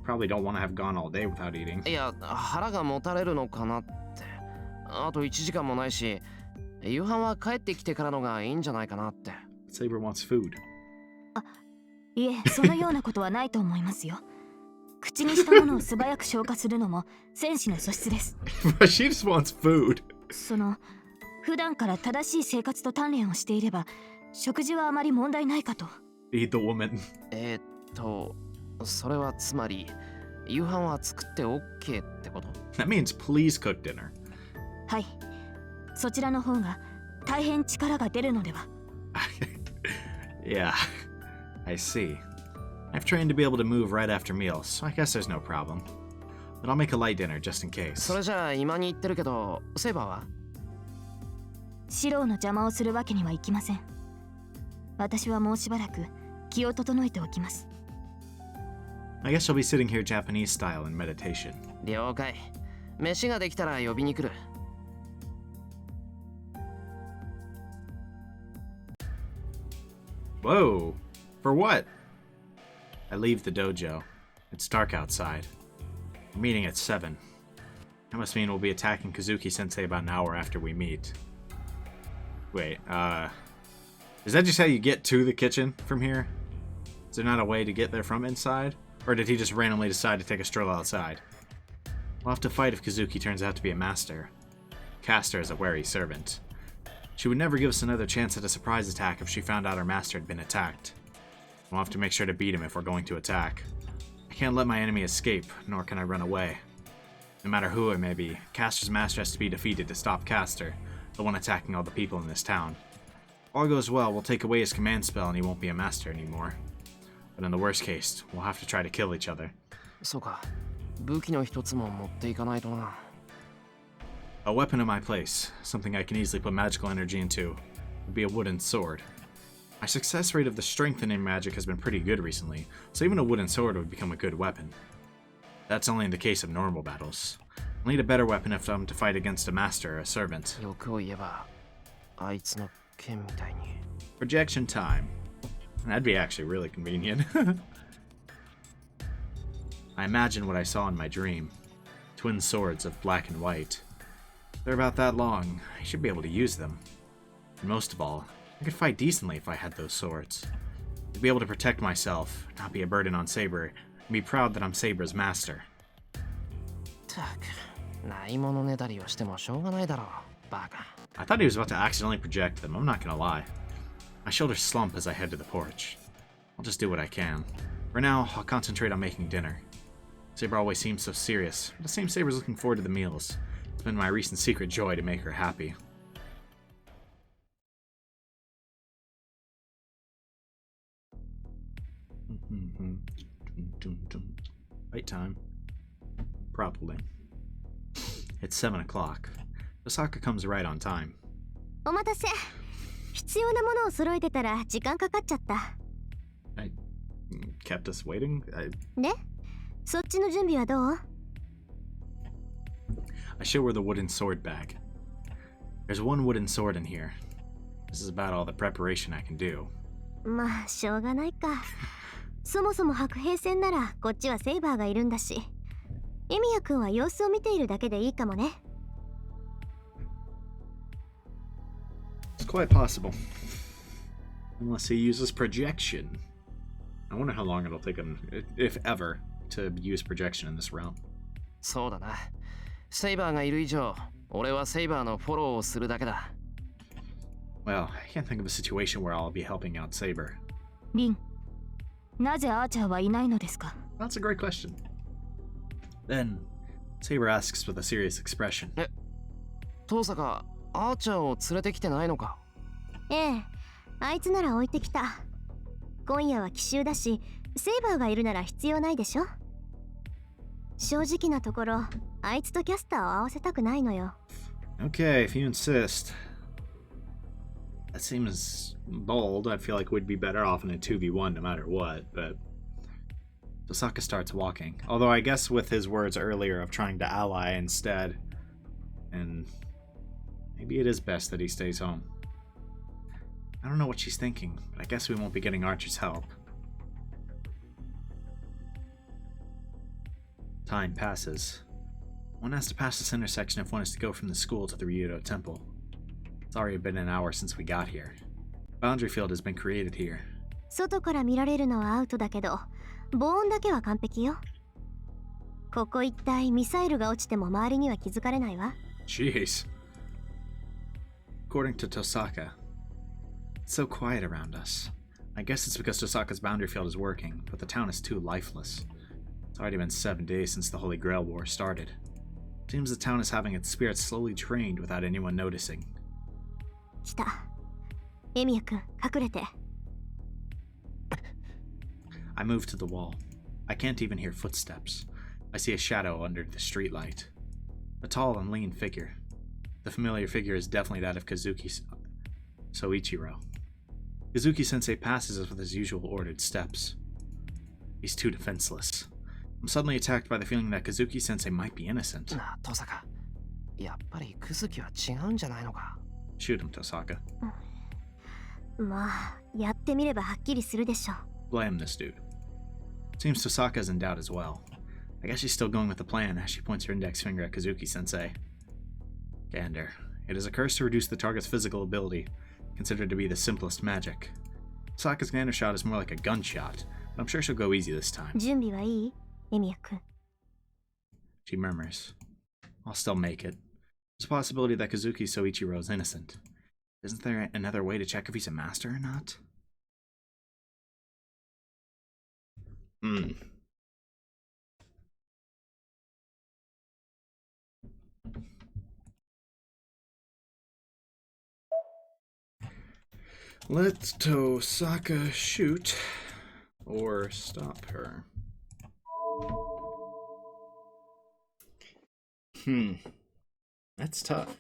probably don't want to have gone all day without eating. いや、腹がもたれるのかなって。あと1時間もないし、夕飯は帰ってきてからのがいいんじゃないかなって。Saber wants food. いえ、そのようなことはないと思いますよ。口にしたものを素早く消化するのも戦士の素質です。But she just wants food. 普段から正しい生活と鍛錬をしていれば食事はあまり問題ないかと。Eat the woman. それはつまり夕飯は作って OK ってこと？ That means please cook dinner. はい、そちらの方が大変力が出るのでは。Yeah, I see. I've trained to be able to move right after meals, so I guess there's no problem. But I'll make a light dinner just in case. それじゃあ今に言ってるけど、セイバーは？シローの邪魔をするわけにはいきません。私はもうしばらく気を整えておきます。I guess she'll be sitting here Japanese style in meditation. 了解。飯ができたら呼びに来る。Whoa! For what? I leave the dojo. It's dark outside. We're meeting at 7. That must mean we'll be attacking Kazuki-sensei about an hour after we meet. Wait, is that just how you get to the kitchen from here? Is there not a way to get there from inside? Or did he just randomly decide to take a stroll outside? We'll have to fight if Kazuki turns out to be a master. Caster is a wary servant. She would never give us another chance at a surprise attack if she found out our master had been attacked. We'll have to make sure to beat him if we're going to attack. I can't let my enemy escape, nor can I run away. No matter who it may be, Caster's master has to be defeated to stop Caster, the one attacking all the people in this town. If all goes well, we'll take away his command spell and he won't be a master anymore. But in the worst case, we'll have to try to kill each other. そうか。武器の一つも持っていかないとな。A weapon in my place, something I can easily put magical energy into, would be a wooden sword. My success rate of the strengthening magic has been pretty good recently, so even a wooden sword would become a good weapon. That's only in the case of normal battles. I'll need a better weapon if I'm to fight against a master or a servant. 欲を言えば、あいつの剣みたいに。Projection time. That'd be actually really convenient. I imagined what I saw in my dream. Twin swords of black and white. They're about that long. I should be able to use them. And most of all, I could fight decently if I had those swords. I'd be able to protect myself, not be a burden on Saber, and be proud that I'm Saber's master. たく、ないものねだりをしてもしょうがないだろう、バカ。I thought he was about to accidentally project them, I'm not gonna lie. My shoulders slump as I head to the porch. I'll just do what I can. For now, I'll concentrate on making dinner. Saber always seems so serious, but it seems Saber's looking forward to the meals. It's been my recent secret joy to make her happy. Fight time. Probably. It's 7 o'clock. Osaka comes right on time. お待たせ。必要なものを揃えてたら時間かかっちゃった。I kept us waiting? で、そっちの準備はどう？ I show her the wooden sword bag. There's one wooden sword in here. This is about all the preparation I can do. まあ、しょうがないか。そもそも白兵戦ならこっちはセイバーがいるんだし、エミヤ君は様子を見ているだけでいいかもね。It's quite possible. Unless he uses projection. I wonder how long it'll take him, if ever, to use projection in this realm. そうだな。セイバーがいる以上、俺はセイバーのフォローをするだけだ。Well, I can't think of a situation where I'll be helping out Saber. リン、なぜアーチャーはいないのですか？ That's a great question. Then, Saber asks with a serious expression. 遠坂、あーちゃんを連れてきてないのか？ええ、あいつなら置いてきた。今夜は奇襲だし、セイバーがいるなら必要ないでしょ。正直なところ、あいつとキャスターを合わせたくないのよ。Okay, if you insist. That seems bold. I feel like we'd be better off in a 2v1 no matter what, but... Tosaka starts walking. Although I guess with his words earlier of trying to ally instead. And maybe it is best that he stays home. I don't know what she's thinking, but I guess we won't be getting Archer's help. Time passes. One has to pass this intersection if one is to go from the school to the Ryudo Temple. It's already been an hour since we got here. Boundary field has been created here. 外から見られるのはアウトだけど、防音だけは完璧よ。ここ一帯ミサイルが落ちても周りには気づかれないわ。Jeez. According to Tosaka, it's so quiet around us. I guess it's because Tosaka's boundary field is working, but the town is too lifeless. It's already been 7 days since the Holy Grail War started. Seems the town is having its spirits slowly drained without anyone noticing. 来た。エミヤ君、隠れて。I move to the wall. I can't even hear footsteps. I see a shadow under the streetlight. A tall and lean figure. The familiar figure is definitely that of Kazuki Soichiro. Kazuki-sensei passes us with his usual ordered steps. He's too defenseless. I'm suddenly attacked by the feeling that Kazuki-sensei might be innocent. なあ、遠坂。やっぱりクズキは違うんじゃないのか？ Shoot him, Tosaka. まあ、やってみればはっきりするでしょう。Blame this dude. Seems Tosaka's in doubt as well. I guess she's still going with the plan as she points her index finger at Kazuki-sensei. Gander. It is a curse to reduce the target's physical ability, considered to be the simplest magic. Tosaka's Gander shot is more like a gunshot, but I'm sure she'll go easy this time. 準備はいい？エミヤ君。She murmurs. I'll still make it. There's a possibility that Kazuki Soichiro is innocent. Isn't there another way to check if he's a master or not? Let Tosaka shoot or stop her. That's tough.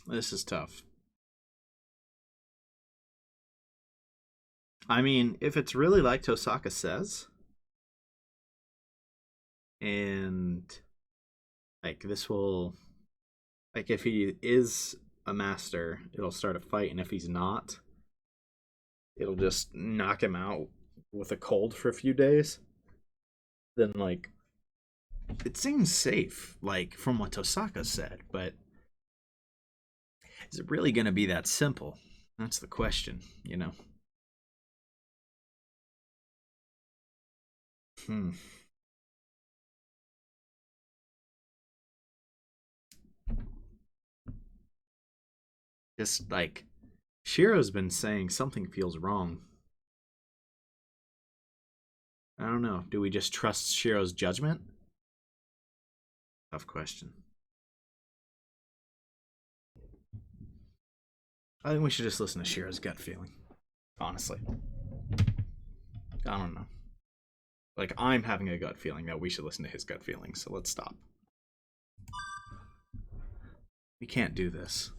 This is tough. I mean, if it's really like Tosaka says, and like this will, like if he is a master, it'll start a fight, and if he's not, it'll just knock him out with a cold for a few days. Then like, it seems safe, like from what Tosaka said, but is it really going to be that simple? That's the question, you know. Just like Shiro's been saying something feels wrong. I don't know. Do we just trust Shiro's judgment? Tough question. I think we should just listen to Shiro's gut feeling. Honestly. I don't know. Like, I'm having a gut feeling that we should listen to his gut feeling, so let's stop. We can't do this.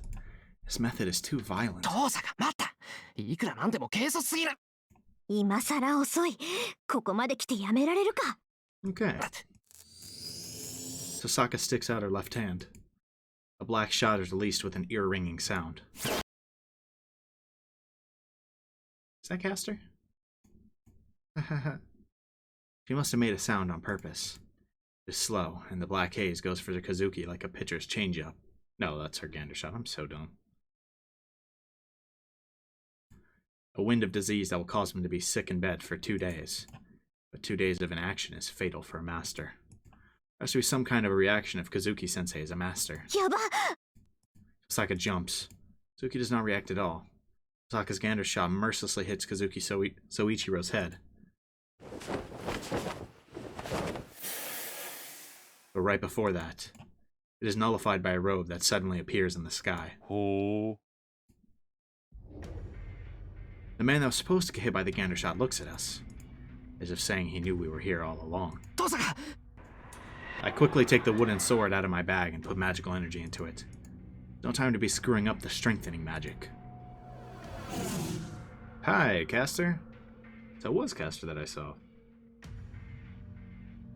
This method is too violent. 遠坂、待った。いくらなんでも軽率すぎる。今さら遅い。ここまで来てやめられるか。Okay. Tosaka sticks out her left hand. A black shot is released with an ear-ringing sound. Is that Caster? She must have made a sound on purpose. is slow, and the black haze goes for the Kazuki like a pitcher's changeup. No, that's her gander shot. I'm so dumb. A wind of disease that will cause him to be sick in bed for 2 days. But 2 days of inaction is fatal for a master. There has to be some kind of a reaction if Kazuki-sensei is a master. Yaba! Osaka jumps. Kazuki does not react at all. Osaka's gander shot mercilessly hits Kazuki Soichiro's head. But right before that, it is nullified by a robe that suddenly appears in the sky. Oh. The man that was supposed to get hit by the gander shot looks at us, as if saying he knew we were here all along. Tosaka! I quickly take the wooden sword out of my bag and put magical energy into it. No time to be screwing up the strengthening magic. Hi, Caster. So it was Caster that I saw.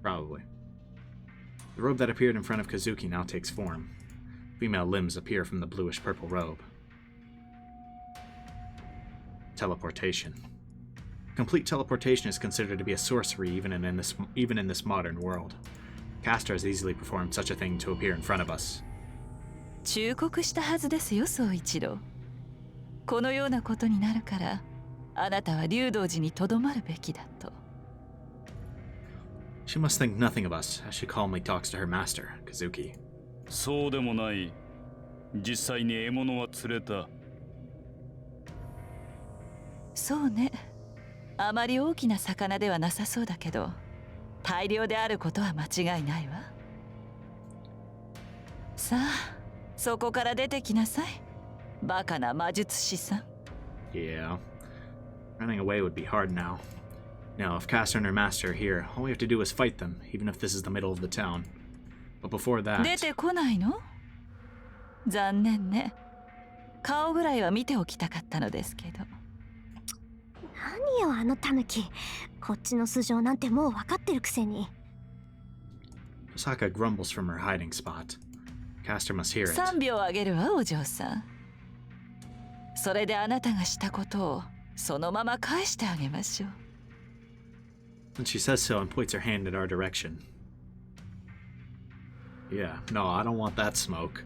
Probably. The robe that appeared in front of Kazuki now takes form. Female limbs appear from the bluish-purple robe. Teleportation. Complete teleportation is considered to be a sorcery even in this modern world. Caster has easily performed such a thing to appear in front of us. 忠告したはずですよ、宗一郎。このようなことになるから、あなたは竜道寺にとどまるべきだと。She must think nothing of us as she calmly talks to her master, Kazuki. そうでもない。実際に獲物は釣れた。そうね。あまり大きな魚ではなさそうだけど、大量であることは間違いないわ。さあ、そこから出てきなさい。バカな魔術師さん。Yeah. Running away would be hard now. Now, if Caster and her master are here, all we have to do is fight them, even if this is the middle of the town. But before that... 出てこないの？残念ね。顔ぐらいは見ておきたかったのですけど。何よあのタヌキ。こっちの素性なんてもう分かってるくせに。Osaka grumbles from her hiding spot. Caster must hear it. 3秒あげるわ、お嬢さん。それであなたがしたことをそのまま返してあげましょう。And she says so and points her hand in our direction. Yeah, no, I don't want that smoke.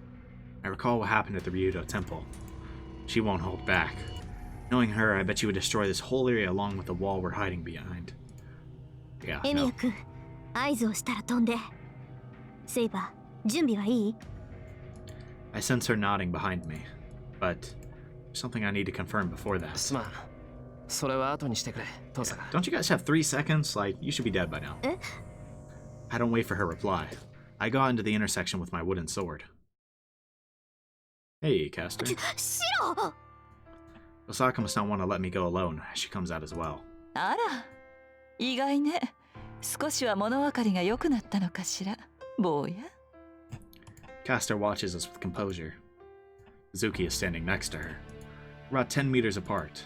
I recall what happened at the Ryudo Temple. She won't hold back. Knowing her, I bet she would destroy this whole area along with the wall we're hiding behind. Yeah, エミ no. ヤ君、合図をしたら飛んで。セイバー、準備はいい？ I sense her nodding behind me, but there's something I need to confirm before that. すまん。それは後にしてくれ、父さん。Don't you guys have 3 seconds? Like, you should be dead by now. え？ I don't wait for her reply. I go into the intersection with my wooden sword. Hey, Caster. シロ！ Osaka must not want to let me go alone as she comes out as well. あら、意外ね。少しは物分かりが良くなったのかしら、坊や。Caster watches us with composure. Kazuki is standing next to her. We're about 10 meters apart.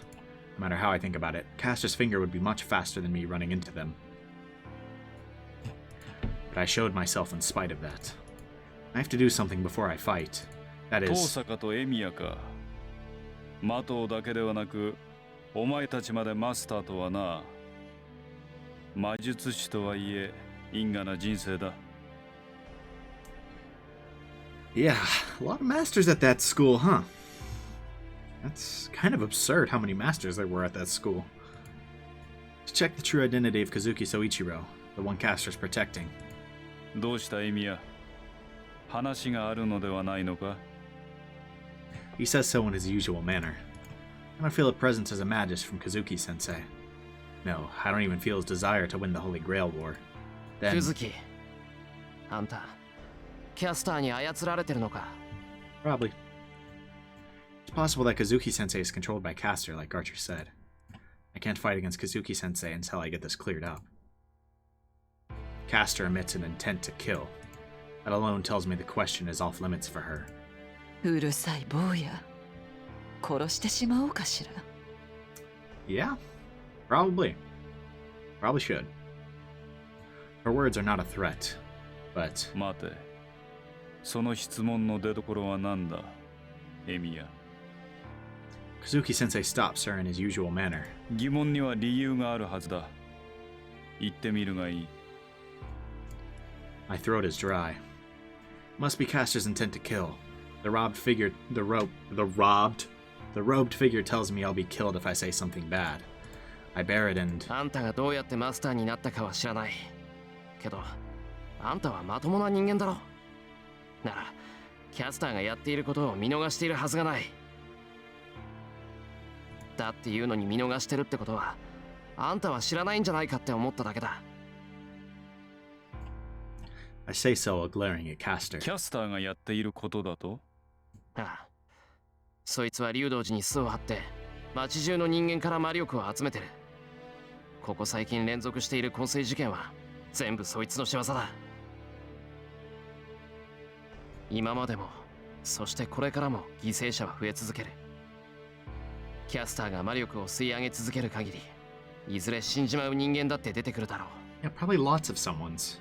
No matter how I think about it, Caster's finger would be much faster than me running into them. But I showed myself in spite of that. I have to do something before I fight. That 遠 is... 坂とエミヤか。マトウだけではなく、お前たちまでマスターとはな。魔術師とはいえ、因果な人生だ。Yeah, a lot of masters at that school, huh? That's kind of absurd how many masters there were at that school. To check the true identity of Kazuki Soichiro, the one Caster's protecting. どうしたエミヤ？話があるのではないのか？ He says so in his usual manner. I don't feel a presence as a magus from Kazuki-sensei. No, I don't even feel his desire to win the Holy Grail War. Then... クズキ、あんた、キャスターに操られてるのか？ Probably. It's possible that Kazuki-sensei is controlled by Caster, like Archer said. I can't fight against Kazuki-sensei until I get this cleared up. Caster emits an intent to kill. That alone tells me the question is off limits for her. うるさい坊や。殺してしまおうかしら。Yeah, probably. Probably should. Her words are not a threat, but... 待て。その質問の出所は何だ、エミヤ。Kazuki-sensei stops her in his usual manner. 疑問には理由があるはずだ。言ってみるがいい。My throat is dry. Must be Caster's intent to kill. The robed figure tells me I'll be killed if I say something bad. I bear it and あんたがどうやってマスターになったかは知らないけど、あんたはまともな人間だろ。ならキャスターがやっていることを見逃しているはずがない。だっていうのに見逃してるってことは、あんたは知らないんじゃないかって思っただけだ。I say so while glaring at Caster. キャスターがやっていることだと？ああ、そいつは竜道寺に巣を張って町中の人間から魔力を集めてる。ここ最近連続している昏睡事件は全部そいつの仕業だ。今までも、そしてこれからも犠牲者は増え続ける。キャスターが魔力を吸い上げ続ける限り、いずれ死んじまう人間だって出てくるだろう。Yeah, probably lots of someone's.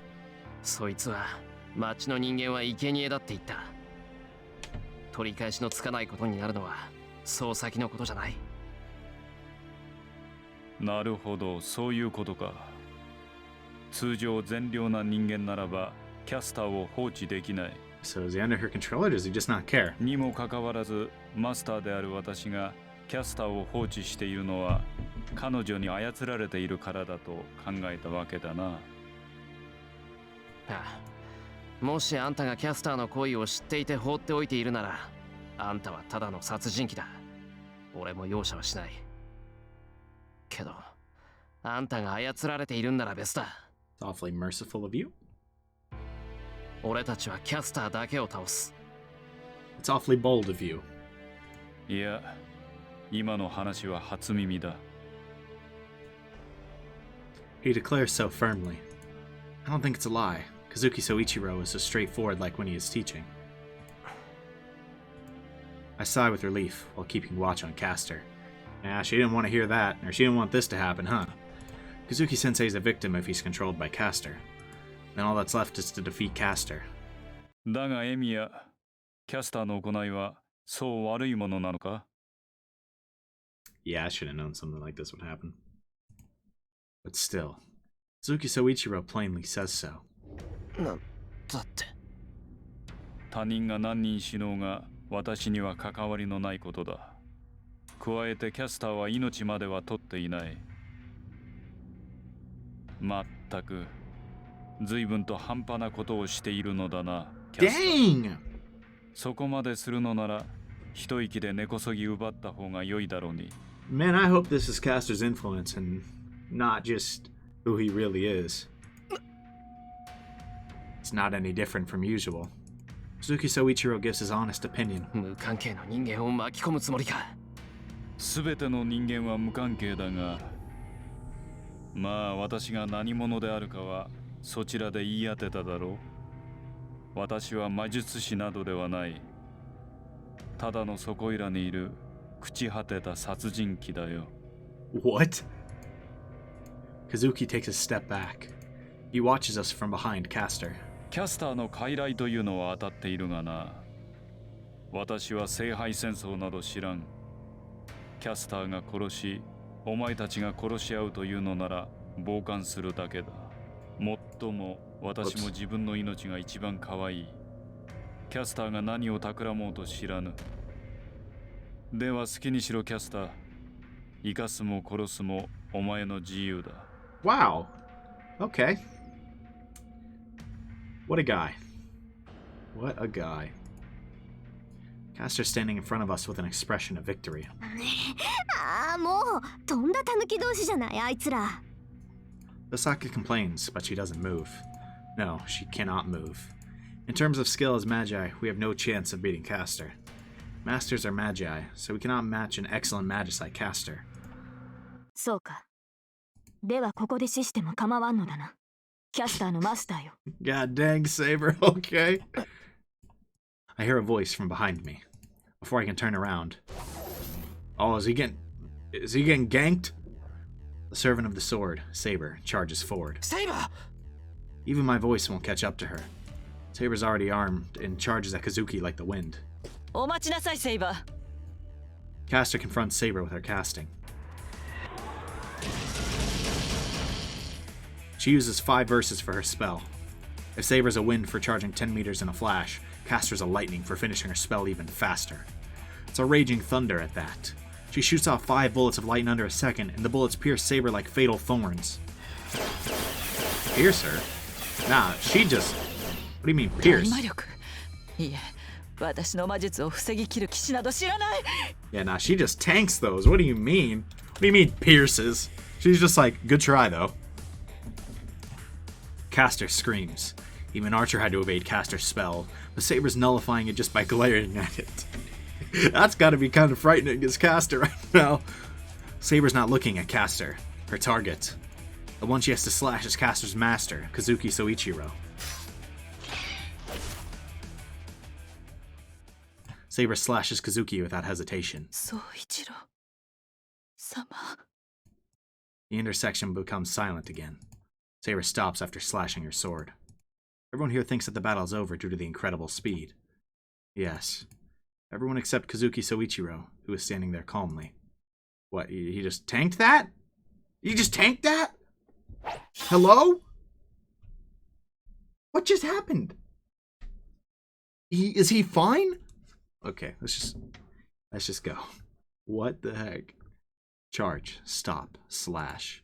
そいつは町の人間は生贄だって言った。取り返しのつかないことになるのはそう先のことじゃない。なるほど、そういうことか。通常善良な人間ならばキャスターを放置できない。So is he under her control or does he just not care? にもかかわらずマスターである私がキャスターを放置しているのは彼女に操られているからだと考えたわけだな。ああ、もしあんたがキャスターの行為を知っていて放っておいているなら、あんたはただの殺人鬼だ。俺も容赦はしない。けど、あんたが操られているんなら別だ。It's awfully merciful of you. 俺たちはキャスターだけを倒す。It's awfully bold of you. いや、今の話は初耳だ。He declares so firmly. I don't think it's a lie. Kazuki Soichiro is so straightforward like when he is teaching. I sigh with relief while keeping watch on Caster. Yeah, she didn't want to hear that, or she didn't want this to happen, huh? Kazuki Sensei is a victim if he's controlled by Caster. Then all that's left is to defeat Caster. だがエミヤ、キャスターの行いはそう悪いものなのか？ Yeah, I should have known something like this would happen. But still, Kazuki Soichiro plainly says so. なんだって。他人が何人死のうが私には関わりのないことだ。加えてキャスターは命までは取っていない。まったく随分と半端なことをしているのだな。Dang! そこまでするのなら一息で根こそぎ奪った方が良いだろうに。Man, I hope this is Caster's influence and not just who he really is. It's not any different from usual. Kazuki Soichiro gives his honest opinion. 無関係の人間を巻き込むつもりか。すべての人間は無関係だが、まあ私が何者であるかはそちらで言い当てただろう。私は魔術師などではない。ただのそこいらにいる朽ち果てた殺人鬼だよ。What? Kazuki takes a step back. He watches us from behind Caster. キャスターの傀儡というのは当たっているがな。私は聖杯戦争など知らん。キャスターが殺し、お前たちが殺し合うというのなら傍観するだけだ。もっとも私も自分の命が一番可愛い。キャスターが何を企もうと知らぬ。では好きにしろキャスター。生かすも殺すもお前の自由だ。Wow. Okay. What a guy. What a guy. Caster standing in front of us with an expression of victory. ああ、もうとんだ狸同士じゃないあいつら。Osaka complains, but she doesn't move. No, she cannot move. In terms of skill as magi, we have no chance of beating Caster. Masters are magi, so we cannot match an excellent magus like Caster. そうか。ではここで死しても構わんのだな。キャスターのマスターよ。God dang, Saber, okay. I hear a voice from behind me. Before I can turn around. Oh, is he getting ganked? The servant of the sword, Saber, charges forward. Saber! Even my voice won't catch up to her. Saber's already armed and charges at Kazuki like the wind. お待ちなさい、セイバー。Caster confronts Saber with her casting. She uses 5 verses for her spell. If Saber's a wind for charging 10 meters in a flash, Castor's a lightning for finishing her spell even faster. It's a raging thunder at that. She shoots off 5 bullets of light in under a second, and the bullets pierce Saber like fatal thorns. Pierce her? Nah, she just... What do you mean, pierce? 大魔力。いえ、私の魔術を防ぎきる騎士など知らない。 Yeah, nah, she just tanks those. What do you mean? What do you mean, pierces? She's just like, good try, though. Castor screams. Even Archer had to evade Castor's spell, but Saber's nullifying it just by glaring at it. That's gotta be kind of frightening as Castor right now. Saber's not looking at Castor, her target. The one she has to slash is Castor's master, Kazuki Soichiro. Saber slashes Kazuki without hesitation. 宗一郎様。 The intersection becomes silent again. Saber stops after slashing her sword. Everyone here thinks that the battle is over due to the incredible speed. Yes. Everyone except Kazuki Soichiro, who is standing there calmly. What, he just tanked that? He just tanked that? Hello? What just happened? Is he fine? Okay, let's just go. What the heck? Charge, stop, slash.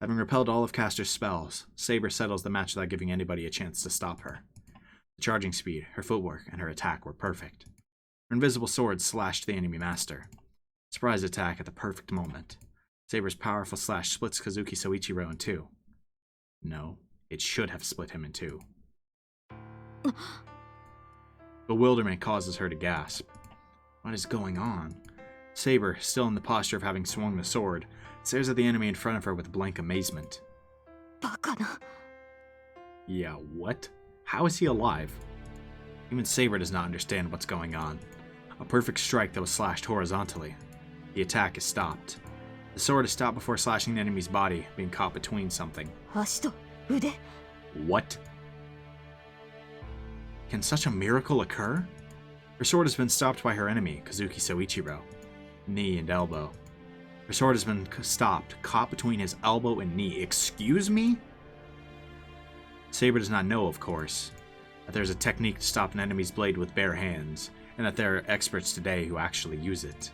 Having repelled all of Castor's spells, Saber settles the match without giving anybody a chance to stop her. The charging speed, her footwork, and her attack were perfect. Her invisible sword slashed the enemy master. Surprise attack at the perfect moment. Saber's powerful slash splits Kazuki Soichiro in two. No, it should have split him in two. Bewilderment causes her to gasp. What is going on? Saber, still in the posture of having swung the sword, stares at the enemy in front of her with blank amazement. バカな。 Yeah, what? How is he alive? Even Saber does not understand what's going on. A perfect strike that was slashed horizontally. The attack is stopped. The sword is stopped before slashing the enemy's body, being caught between something. 足と腕。 What? Can such a miracle occur? Her sword has been stopped by her enemy, Kazuki Soichiro. Knee and elbow. Her sword has been stopped, caught between his elbow and knee. Excuse me? Saber does not know, of course, that there's a technique to stop an enemy's blade with bare hands, and that there are experts today who actually use it.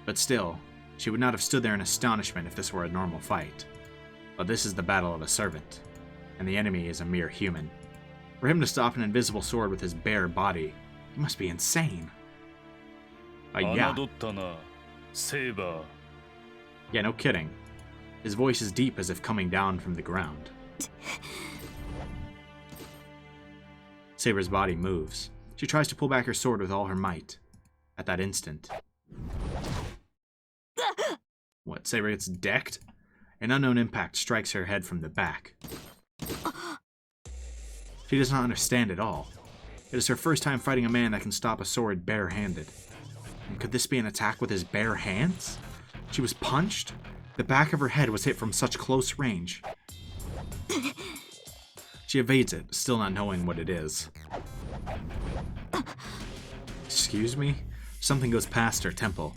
But still, she would not have stood there in astonishment if this were a normal fight. But this is the battle of a servant, and the enemy is a mere human. For him to stop an invisible sword with his bare body, he must be insane. Yeah. 侮ったな、セイバー。 Yeah, no kidding. His voice is deep as if coming down from the ground. Saber's body moves. She tries to pull back her sword with all her might. At that instant... What, Saber gets decked? An unknown impact strikes her head from the back. She does not understand at all. It is her first time fighting a man that can stop a sword bare-handed. And could this be an attack with his bare hands? She was punched? The back of her head was hit from such close range. She evades it, still not knowing what it is. Excuse me? Something goes past her temple.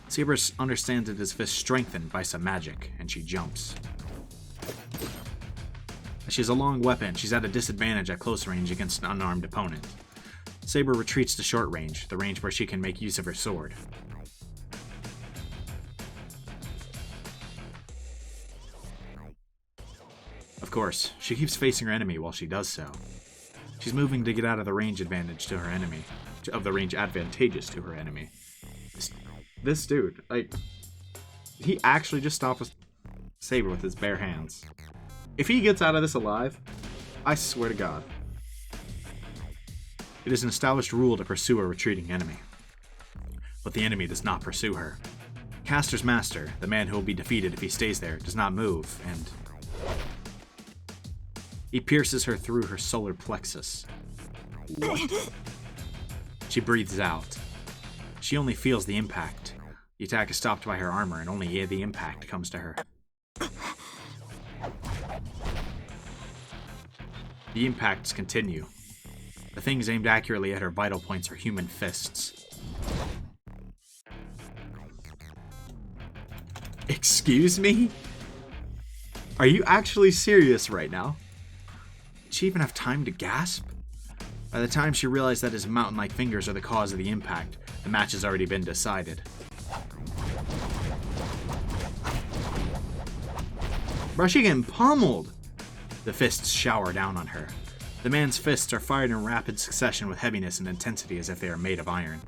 Saber understands it as if it's strengthened by some magic, and she jumps. She has a long weapon. She's at a disadvantage at close range against an unarmed opponent. Saber retreats to short range, the range where she can make use of her sword. Of course, she keeps facing her enemy while she does so. She's moving to get out of the range advantage to her enemy, of the range advantageous to her enemy. This dude, like, he actually just stopped Saber with his bare hands. If he gets out of this alive, I swear to God. It is an established rule to pursue a retreating enemy. But the enemy does not pursue her. Castor's master, the man who will be defeated if he stays there, does not move, and... he pierces her through her solar plexus. What? She breathes out. She only feels the impact. The attack is stopped by her armor, and only the impact comes to her. The impacts continue. The things aimed accurately at her vital points are human fists. Excuse me? Are you actually serious right now? Did she even have time to gasp? By the time she realized that his mountain-like fingers are the cause of the impact, the match has already been decided. Bro, she getting pummeled! The fists shower down on her. The man's fists are fired in rapid succession with heaviness and intensity as if they are made of iron.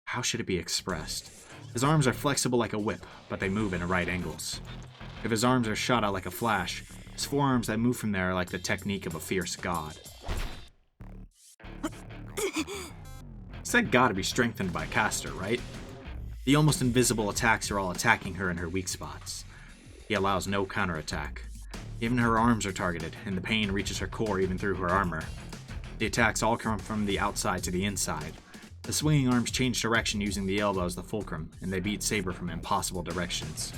How should it be expressed? His arms are flexible like a whip, but they move in right angles. If his arms are shot out like a flash, his forearms that move from there are like the technique of a fierce god. That gotta be strengthened by Castor, right? The almost invisible attacks are all attacking her in her weak spots. He allows no counterattack. Even her arms are targeted, and the pain reaches her core even through her armor. The attacks all come from the outside to the inside. The swinging arms change direction using the elbow as the fulcrum, and they beat Saber from impossible directions.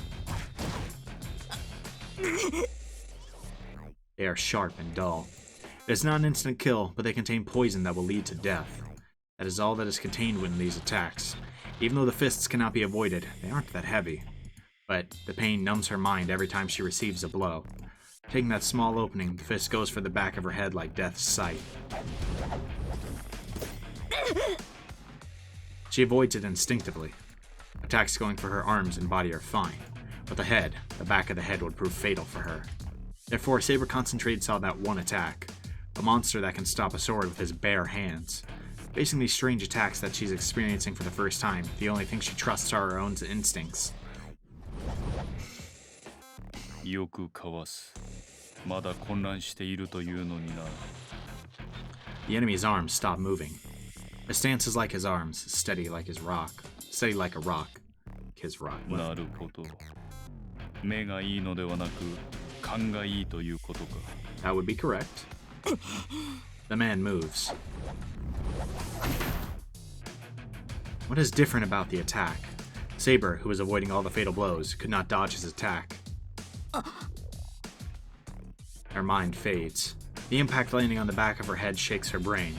They are sharp and dull. It is not an instant kill, but they contain poison that will lead to death. That is all that is contained within these attacks. Even though the fists cannot be avoided, they aren't that heavy. But the pain numbs her mind every time she receives a blow. Taking that small opening, the fist goes for the back of her head like death's sight. She avoids it instinctively. Attacks going for her arms and body are fine, but the back of the head would prove fatal for her. Therefore, Saber concentrates on that one attack, a monster that can stop a sword with his bare hands. Facing these strange attacks that she's experiencing for the first time, the only thing she trusts are her own instincts. よくかわす。まだ混乱しているというのにな。The enemy's arms stop moving. His stance is like his arms, steady like a rock. His rock. なるほど。目がいいのではなく、勘がいいということか。That would be correct. The man moves. What is different about the attack? Saber, who was avoiding all the fatal blows, could not dodge his attack. Her mind fades. The impact landing on the back of her head shakes her brain.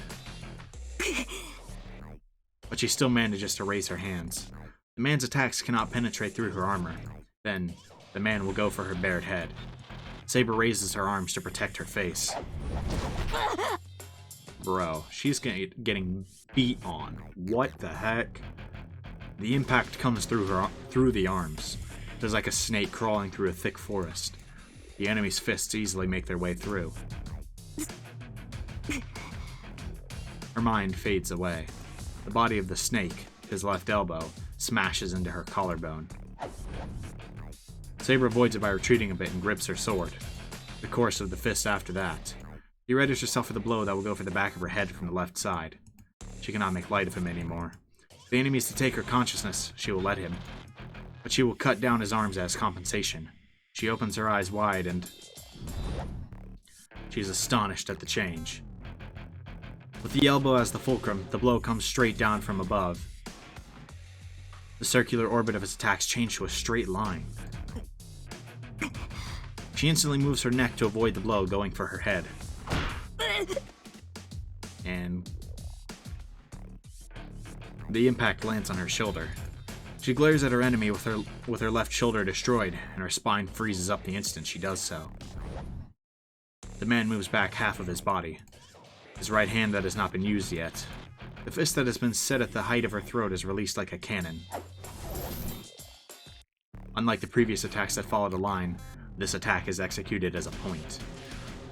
But she still manages to raise her hands. The man's attacks cannot penetrate through her armor. Then, the man will go for her bared head. Saber raises her arms to protect her face. Bro, she's getting beat on. What the heck? The impact comes through the arms. It is like a snake crawling through a thick forest. The enemy's fists easily make their way through. Her mind fades away. The body of the snake, his left elbow, smashes into her collarbone. Saber avoids it by retreating a bit and grips her sword. The course of the fist after that. She readies herself for the blow that will go for the back of her head from the left side. She cannot make light of him anymore. If the enemy is to take her consciousness, she will let him. But she will cut down his arms as compensation. She opens her eyes wide and... she is astonished at the change. With the elbow as the fulcrum, the blow comes straight down from above. The circular orbit of his attacks change to a straight line. She instantly moves her neck to avoid the blow going for her head. And the impact lands on her shoulder. She glares at her enemy with her left shoulder destroyed, and her spine freezes up the instant she does so. The man moves back half of his body. His right hand that has not been used yet. The fist that has been set at the height of her throat is released like a cannon. Unlike the previous attacks that followed a line, this attack is executed as a point.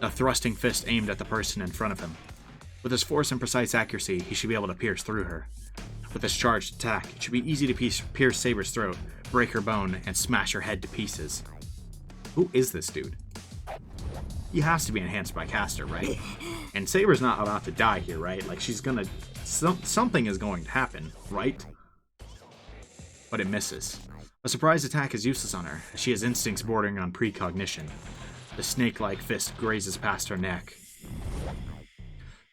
A thrusting fist aimed at the person in front of him. With his force and precise accuracy, he should be able to pierce through her. With this charged attack, it should be easy to pierce Saber's throat, break her bone, and smash her head to pieces. Who is this dude? He has to be enhanced by Castor, right? And Saber's not about to die here, right? Like, she's gonna... something is going to happen, right? But it misses. A surprise attack is useless on her, as she has instincts bordering on precognition. The snake-like fist grazes past her neck.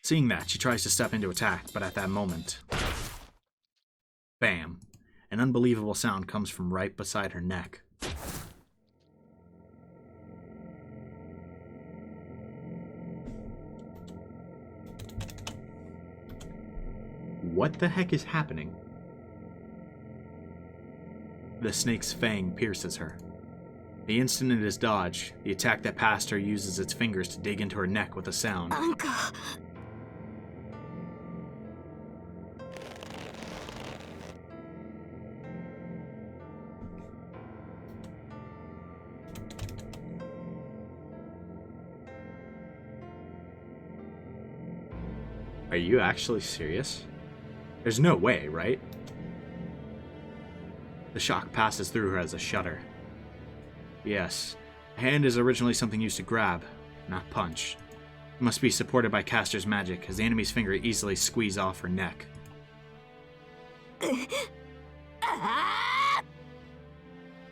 Seeing that, she tries to step into attack, but at that moment... bam! An unbelievable sound comes from right beside her neck. What the heck is happening? The snake's fang pierces her. The instant it is dodged, the attack that passed her uses its fingers to dig into her neck with a sound. なんか Are you actually serious? There's no way, right? The shock passes through her as a shudder. Yes, a hand is originally something used to grab, not punch. It must be supported by Caster's magic, as the enemy's finger easily squeezes off her neck.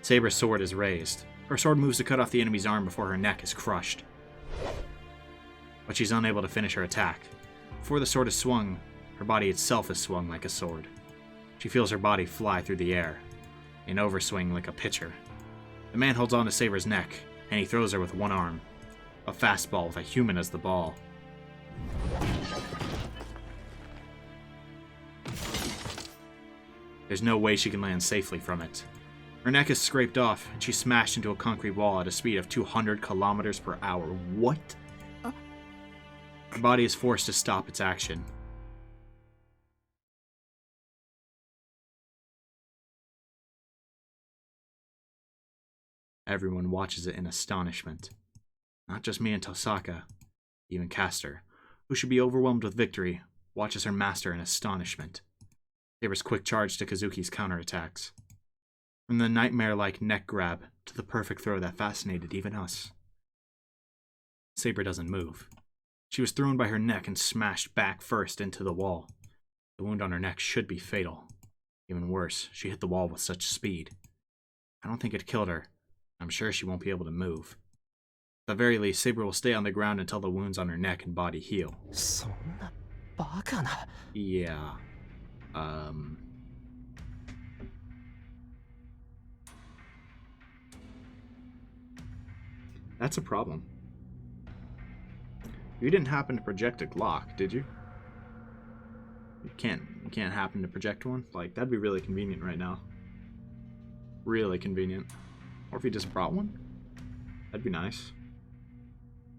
Saber's sword is raised. Her sword moves to cut off the enemy's arm before her neck is crushed. But she's unable to finish her attack. Before the sword is swung, her body itself is swung like a sword. She feels her body fly through the air, an overswing like a pitcher. The man holds on to Saber's neck, and he throws her with one arm. A fastball with a human as the ball. There's no way she can land safely from it. Her neck is scraped off, and she's smashed into a concrete wall at a speed of 200 kilometers per hour. What? Her body is forced to stop its action. Everyone watches it in astonishment. Not just me and Tosaka, even Caster, who should be overwhelmed with victory, watches her master in astonishment. Saber's quick charge to Kazuki's counterattacks. From the nightmare-like neck grab to the perfect throw that fascinated even us. Saber doesn't move. She was thrown by her neck and smashed back first into the wall. The wound on her neck should be fatal. Even worse, she hit the wall with such speed. I don't think it killed her. I'm sure she won't be able to move. At the very least, Saber will stay on the ground until the wounds on her neck and body heal. そんなバカな。 Yeah. That's a problem. You didn't happen to project a Glock, did you? You can't happen to project one? Like, that'd be really convenient right now. Really convenient. Or if you just brought one? That'd be nice.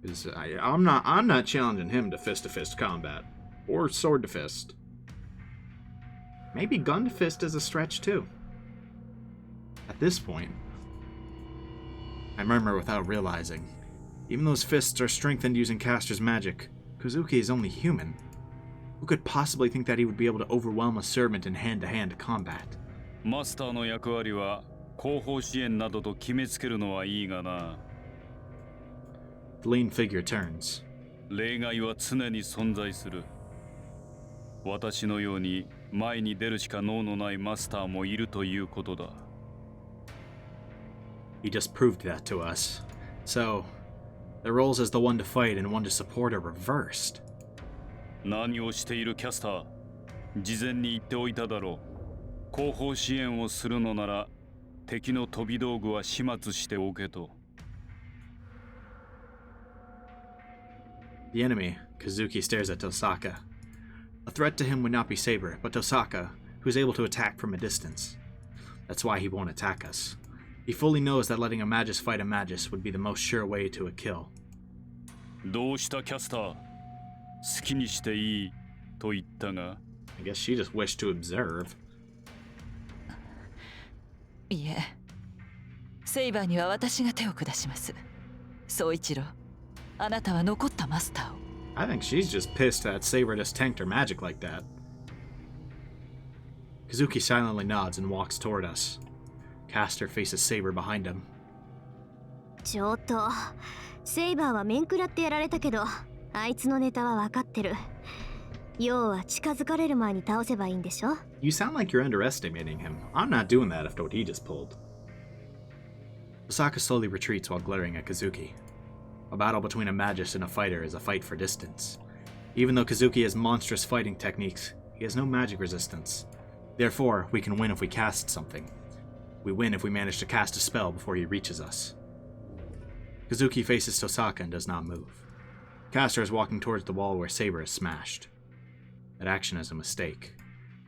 'Cause I'm not challenging him to fist combat. Or sword to fist. Maybe gun to fist is a stretch too. At this point, I murmur without realizing. Even those fists are strengthened using Caster's magic. Kazuki is only human. Who could possibly think that he would be able to overwhelm a servant in hand-to-hand combat? マスターの役割は後方支援などと決めつけるのはいいがな。 The lean figure turns. 例外は常に存在する。私のように前に出るしか能のないマスターもいるということだ。He just proved that to us. So, the roles as the one to fight and one to support are reversed. 何をしているキャスター。事前に言っておいただろう。後方支援をするのなら敵の飛び道具は始末しておけと。 The enemy, Kazuki, stares at Tosaka. A threat to him would not be Saber, but Tosaka, who is able to attack from a distance. That's why he won't attack us. He fully knows that letting a Magus fight a Magus would be the most sure way to a kill. どうしたキャスター。好きにしていいと言ったが。 I guess she just wished to observe. いえ、セイバーには私が手を下します。宗一郎、あなたは残ったマスターを。 I think she's just pissed that Saber just tanked her magic like that. Kazuki silently nods and walks toward us. Caster faces Saber behind him. ちょっとセイバーは面食らってやられたけど、あいつのネタは分かってる。要は近づかれる前に倒せばいいんでしょ。 You sound like you're underestimating him. I'm not doing that after what he just pulled. Osaka slowly retreats while glaring at Kazuki. A battle between a Magus and a fighter is a fight for distance. Even though Kazuki has monstrous fighting techniques, he has no magic resistance. Therefore, we can win if we cast something. We win if we manage to cast a spell before he reaches us. Kazuki faces Tosaka and does not move. Caster is walking towards the wall where Saber is smashed. That action is a mistake.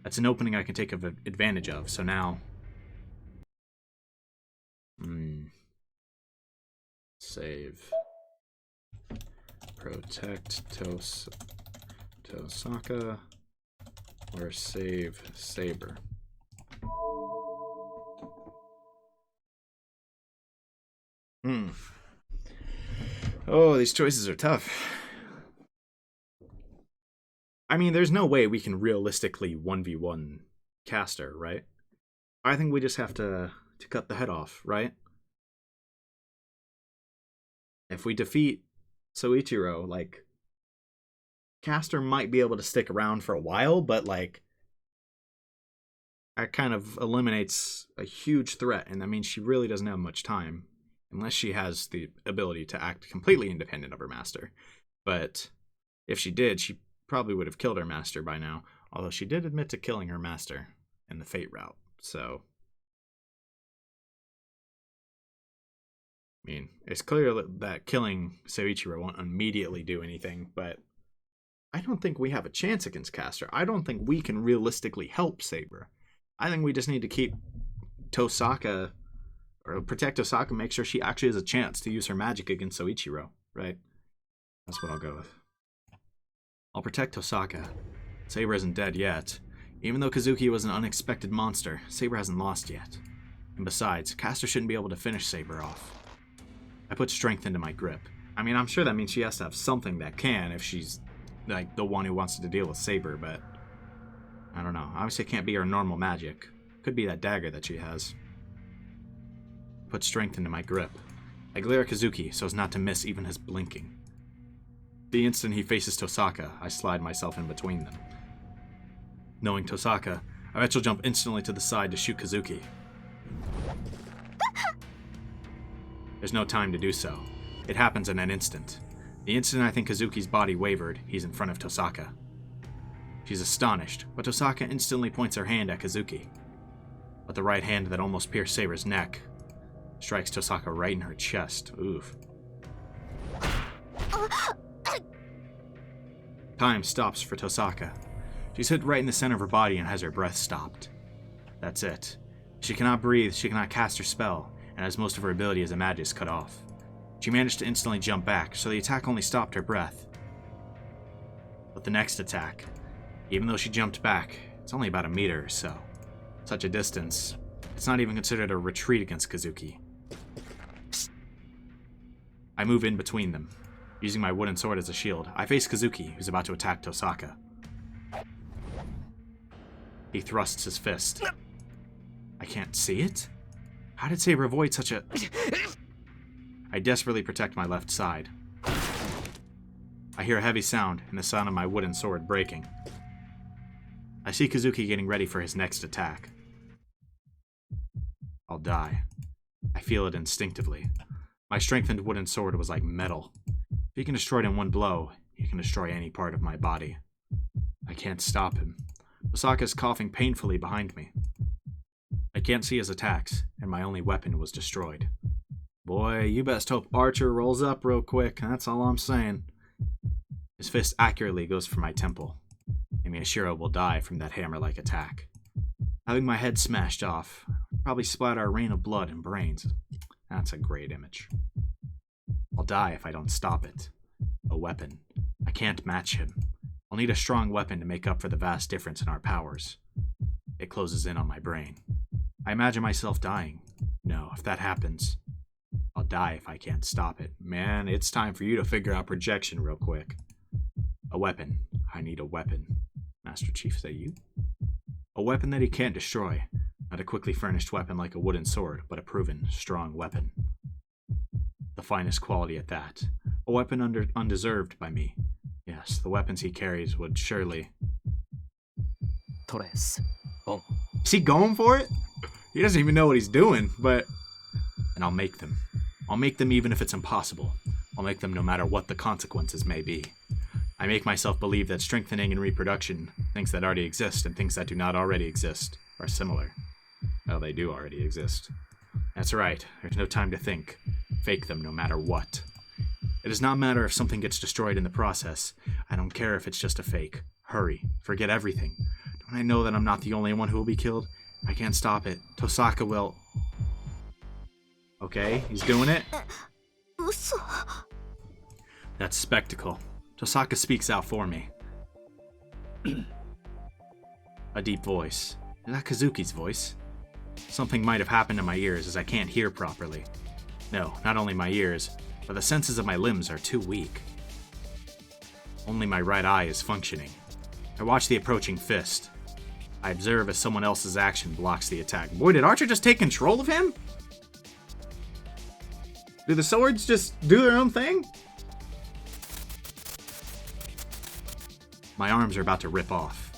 That's an opening I can take advantage of, so now... Save. Protect Tosaka. Or save Saber. Oh, these choices are tough. I mean, there's no way we can realistically 1v1 Caster, right? I think we just have to cut the head off, right? If we defeat Soichiro, like, Caster might be able to stick around for a while, but, like, that kind of eliminates a huge threat, and that means she really doesn't have much time, unless she has the ability to act completely independent of her master. But if she did, she probably would have killed her master by now, although she did admit to killing her master in the Fate route, so... I mean, it's clear that killing Soichiro won't immediately do anything, but I don't think we have a chance against Caster. I don't think we can realistically help Saber. I think we just need to keep Tosaka, or protect Tosaka, make sure she actually has a chance to use her magic against Soichiro, right? That's what I'll go with. I'll protect Tosaka. Saber isn't dead yet. Even though Kazuki was an unexpected monster, Saber hasn't lost yet. And besides, Caster shouldn't be able to finish Saber off. I put strength into my grip. I mean, I'm sure that means she has to have something that can if she's, like, the one who wants to deal with Saber, but... I don't know. Obviously it can't be her normal magic. Could be that dagger that she has. Put strength into my grip. I glare at Kazuki so as not to miss even his blinking. The instant he faces Tosaka, I slide myself in between them. Knowing Tosaka, I bet she'll jump instantly to the side to shoot Kazuki. There's no time to do so. It happens in an instant. The instant I think Kazuki's body wavered, he's in front of Tosaka. She's astonished, but Tosaka instantly points her hand at Kazuki. But the right hand that almost pierced Saber's neck strikes Tosaka right in her chest. Oof. Time stops for Tosaka. She's hit right in the center of her body and has her breath stopped. That's it. She cannot breathe, she cannot cast her spell, and has most of her ability as a magist cut off. She managed to instantly jump back, so the attack only stopped her breath. But the next attack, even though she jumped back, it's only about a meter or so. Such a distance, it's not even considered a retreat against Kazuki. I move in between them. Using my wooden sword as a shield, I face Kazuki, who's about to attack Tosaka. He thrusts his fist. I can't see it? How did Saber avoid such a... I desperately protect my left side. I hear a heavy sound and the sound of my wooden sword breaking. I see Kazuki getting ready for his next attack. I'll die. I feel it instinctively. My strengthened wooden sword was like metal. If he can destroy it in one blow, he can destroy any part of my body. I can't stop him. Osaka is coughing painfully behind me. I can't see his attacks, and my only weapon was destroyed. Boy, you best hope Archer rolls up real quick, that's all I'm saying. His fist accurately goes for my temple, and Miyashiro will die from that hammer-like attack. Having my head smashed off, probably splatter a rain of blood and brains. That's a great image. I'll die if I don't stop it. A weapon. I can't match him. I'll need a strong weapon to make up for the vast difference in our powers. It closes in on my brain. I imagine myself dying. No, if that happens, I'll die if I can't stop it. Man, it's time for you to figure out projection real quick. A weapon. I need a weapon. Master Chief, is that you? A weapon that he can't destroy. Not a quickly furnished weapon like a wooden sword, but a proven, strong weapon. The finest quality at that. A weapon undeserved by me. Yes, the weapons he carries would surely... Torres. Oh. Is he going for it? He doesn't even know what he's doing, but... And I'll make them. I'll make them even if it's impossible. I'll make them no matter what the consequences may be. I make myself believe that strengthening and reproduction, things that already exist and things that do not already exist, are similar. Well, they do already exist. That's right, there's no time to think. Fake them no matter what. It does not matter if something gets destroyed in the process. I don't care if it's just a fake. Hurry, forget everything. Don't I know that I'm not the only one who will be killed? I can't stop it. Tosaka will... Okay, he's doing it. That spectacle. Tosaka speaks out for me. A deep voice. Is that Kazuki's voice? Something might have happened to my ears as I can't hear properly. No, not only my ears, but the senses of my limbs are too weak. Only my right eye is functioning. I watch the approaching fist. I observe as someone else's action blocks the attack. Boy, did Archer just take control of him? Do the swords just do their own thing? My arms are about to rip off.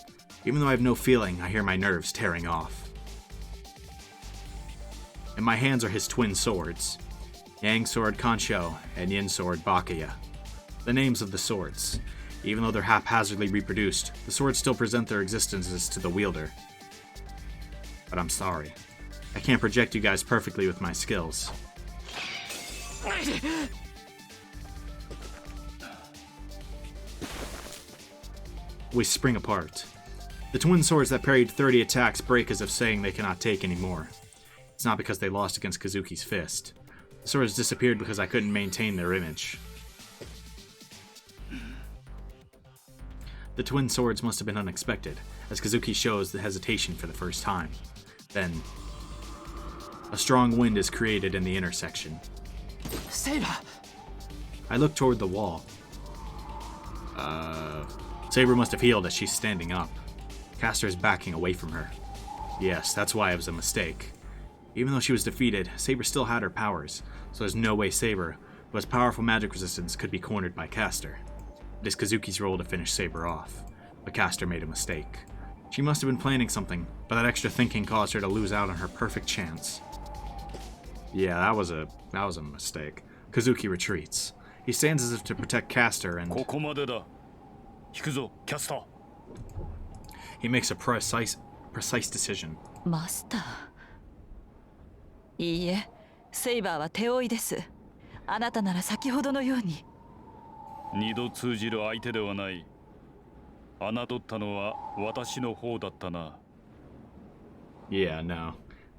Even though I have no feeling, I hear my nerves tearing off. In my hands are his twin swords. Yang sword Kansho and Yin sword Bakuya. The names of the swords. Even though they're haphazardly reproduced, the swords still present their existences to the wielder. But I'm sorry. I can't project you guys perfectly with my skills. We spring apart. The twin swords that parried 30 attacks break as if saying they cannot take any more. It's not because they lost against Kazuki's fist. The swords disappeared because I couldn't maintain their image. The twin swords must have been unexpected, as Kazuki shows the hesitation for the first time. Then, a strong wind is created in the intersection. Saber! I look toward the wall. Saber must have healed as she's standing up. Caster is backing away from her. Yes, that's why it was a mistake. Even though she was defeated, Saber still had her powers, so there's no way Saber, who has powerful magic resistance, could be cornered by Caster. It is Kazuki's role to finish Saber off, but Caster made a mistake. She must have been planning something, but that extra thinking caused her to lose out on her perfect chance. Yeah, that was a mistake. Kazuki retreats. He stands as if to protect Caster and... He makes a precise decision. マスター。いいえ、セイバーは手負いです。あなたなら先ほどのように。二度通じる相手ではない。侮ったのは私の方だったな。Yeah, no.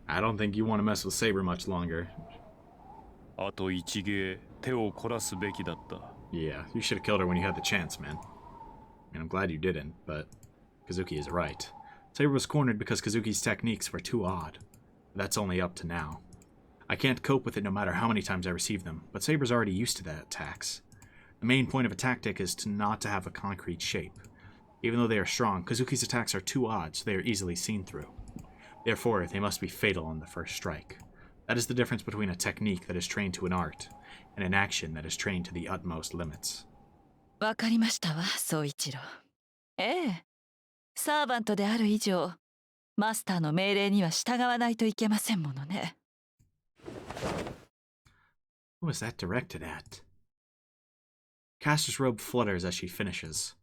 I don't think you want to mess with Saber much longer. あと一芸手を凝らすべきだった。Yeah, you should have killed her when you had the chance, man. And I'm glad you didn't, but Kazuki is right. Saber was cornered because Kazuki's techniques were too odd. That's only up to now. I can't cope with it no matter how many times I receive them, but Saber's already used to the attacks. The main point of a tactic is not to have a concrete shape. Even though they are strong, Kazuki's attacks are too odd, so they are easily seen through. Therefore, they must be fatal on the first strike. That is the difference between a technique that is trained to an art, and an action that is trained to the utmost limits. わかりましたわ、宗一郎。ええ、サーバントである以上、マスターの命令には従わないといけませんものね。Who is that directed at? Caster's robe flutters as she finishes.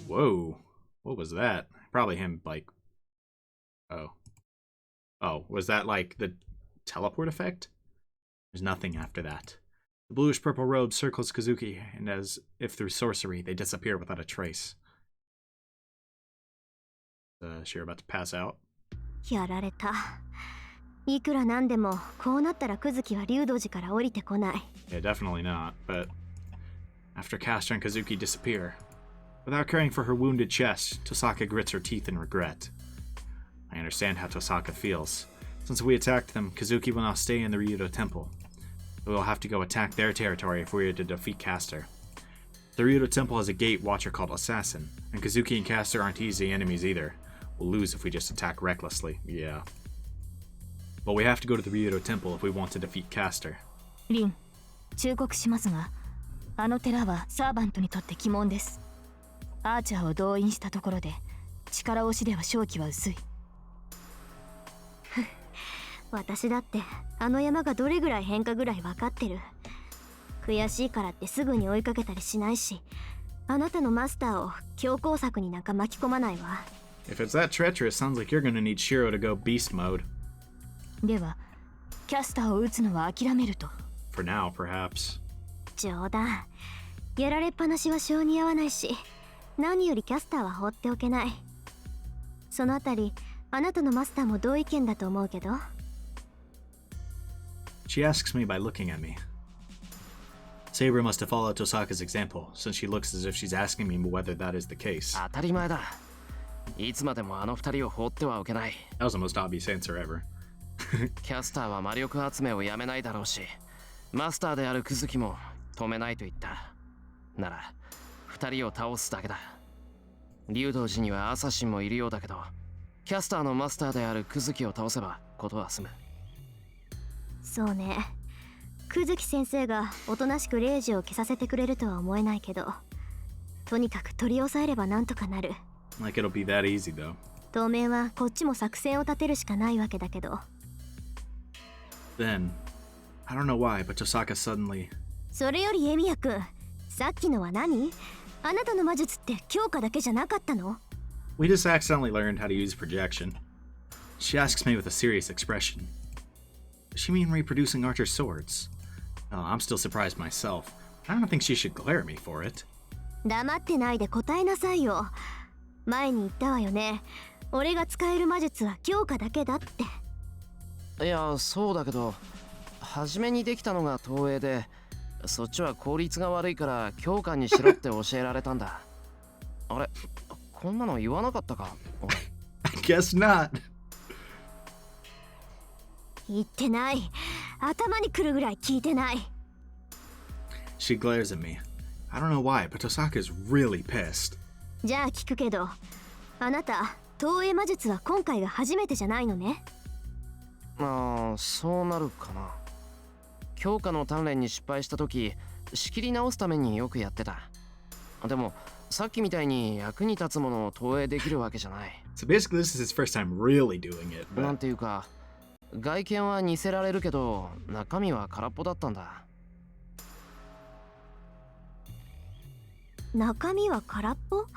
Whoa. What was that? Probably him, like... Oh. Oh, was that like the teleport effect? There's nothing after that. The bluish-purple robe circles Kazuki, and as if through sorcery, they disappear without a trace. Is she about to pass out? やられた。いくらなんでもこうなったらクズキは竜道寺から降りてこない。Yeah, definitely not, but after Caster and Kazuki disappear, without caring for her wounded chest, Tosaka grits her teeth in regret. I understand how Tosaka feels. Since we attacked them, Kazuki will now stay in the Ryudo Temple. We will have to go attack their territory if we are to defeat Caster. The Ryudo Temple has a gate watcher called Assassin, and Kazuki and Caster aren't easy enemies either. We'll lose if we just attack recklessly, yeah. But we have to go to the Ryudo Temple if we want to defeat Caster. リン、忠告しますが、あの寺はサーバントにとって鬼門です。アーチャーを動員したところで、力押しでは勝機は薄い。私だってあの山がどれぐらい変かぐらい分かってる。悔しいからってすぐに追いかけたりしないし、あなたのマスターを強攻策になんか巻き込まないわ。If it's that treacherous, sounds like you're gonna need Shiro to go beast mode. では、キャスターを撃つのは諦めると。For now, perhaps. 冗談。やられっぱなしは性に合わないし、何よりキャスターは放っておけない。そのあたり、あなたのマスターも同意見だと思うけど。She asks me by looking at me. Saber must have followed Tosaka's example, since she looks as if she's asking me whether that is the case. 当たり前だ。いつまでもあの二人を放ってはおけない。That was the most obvious answer ever. キャスターは魔力集めをやめないだろうし、マスターであるクズキも止めないと言った。なら、二人を倒すだけだ。竜道寺にはアサシンもいるようだけど、キャスターのマスターであるクズキを倒せばことは済む。そうね。クズキ先生がおとなしくレイジを消させてくれるとは思えないけど、とにかく取り押さえればなんとかなる。Like it'll be that easy though. 当面はこっちも作戦を立てるしかないわけだけど。Then, I don't know why, but Tosaka suddenly... それよりエミヤ君、さっきのは何？あなたの魔術って強化だけじゃなかったの？ We just accidentally learned how to use projection. She asks me with a serious expression. Does she mean reproducing Archer's swords? Oh, I'm still surprised myself. I don't think she should glare at me for it. 黙ってないで答えなさいよ。前に言ったわよね。俺が使える魔術は強化だけだって。いや、そうだけど、初めにできたのが投影で、そっちは効率が悪いから強化にしろって教えられたんだ。あれ、こんなの言わなかったか？俺。I guess not. 言ってない。頭にくるぐらい聞いてない。She glares at me. I don't know why, but Tosaka is really pissed. じゃあ聞くけど、あなた、投影魔術は今回が初めてじゃないのね。ああ、そうなるかな。強化の鍛錬に失敗した時、仕切り直すためによくやってた。でも、さっきみたいに役に立つものを投影できるわけじゃない。So basically this is his first time really doing it. なん But... ていうか、外見は似せられるけど、中身は空っぽだったんだ。中身は空っぽ？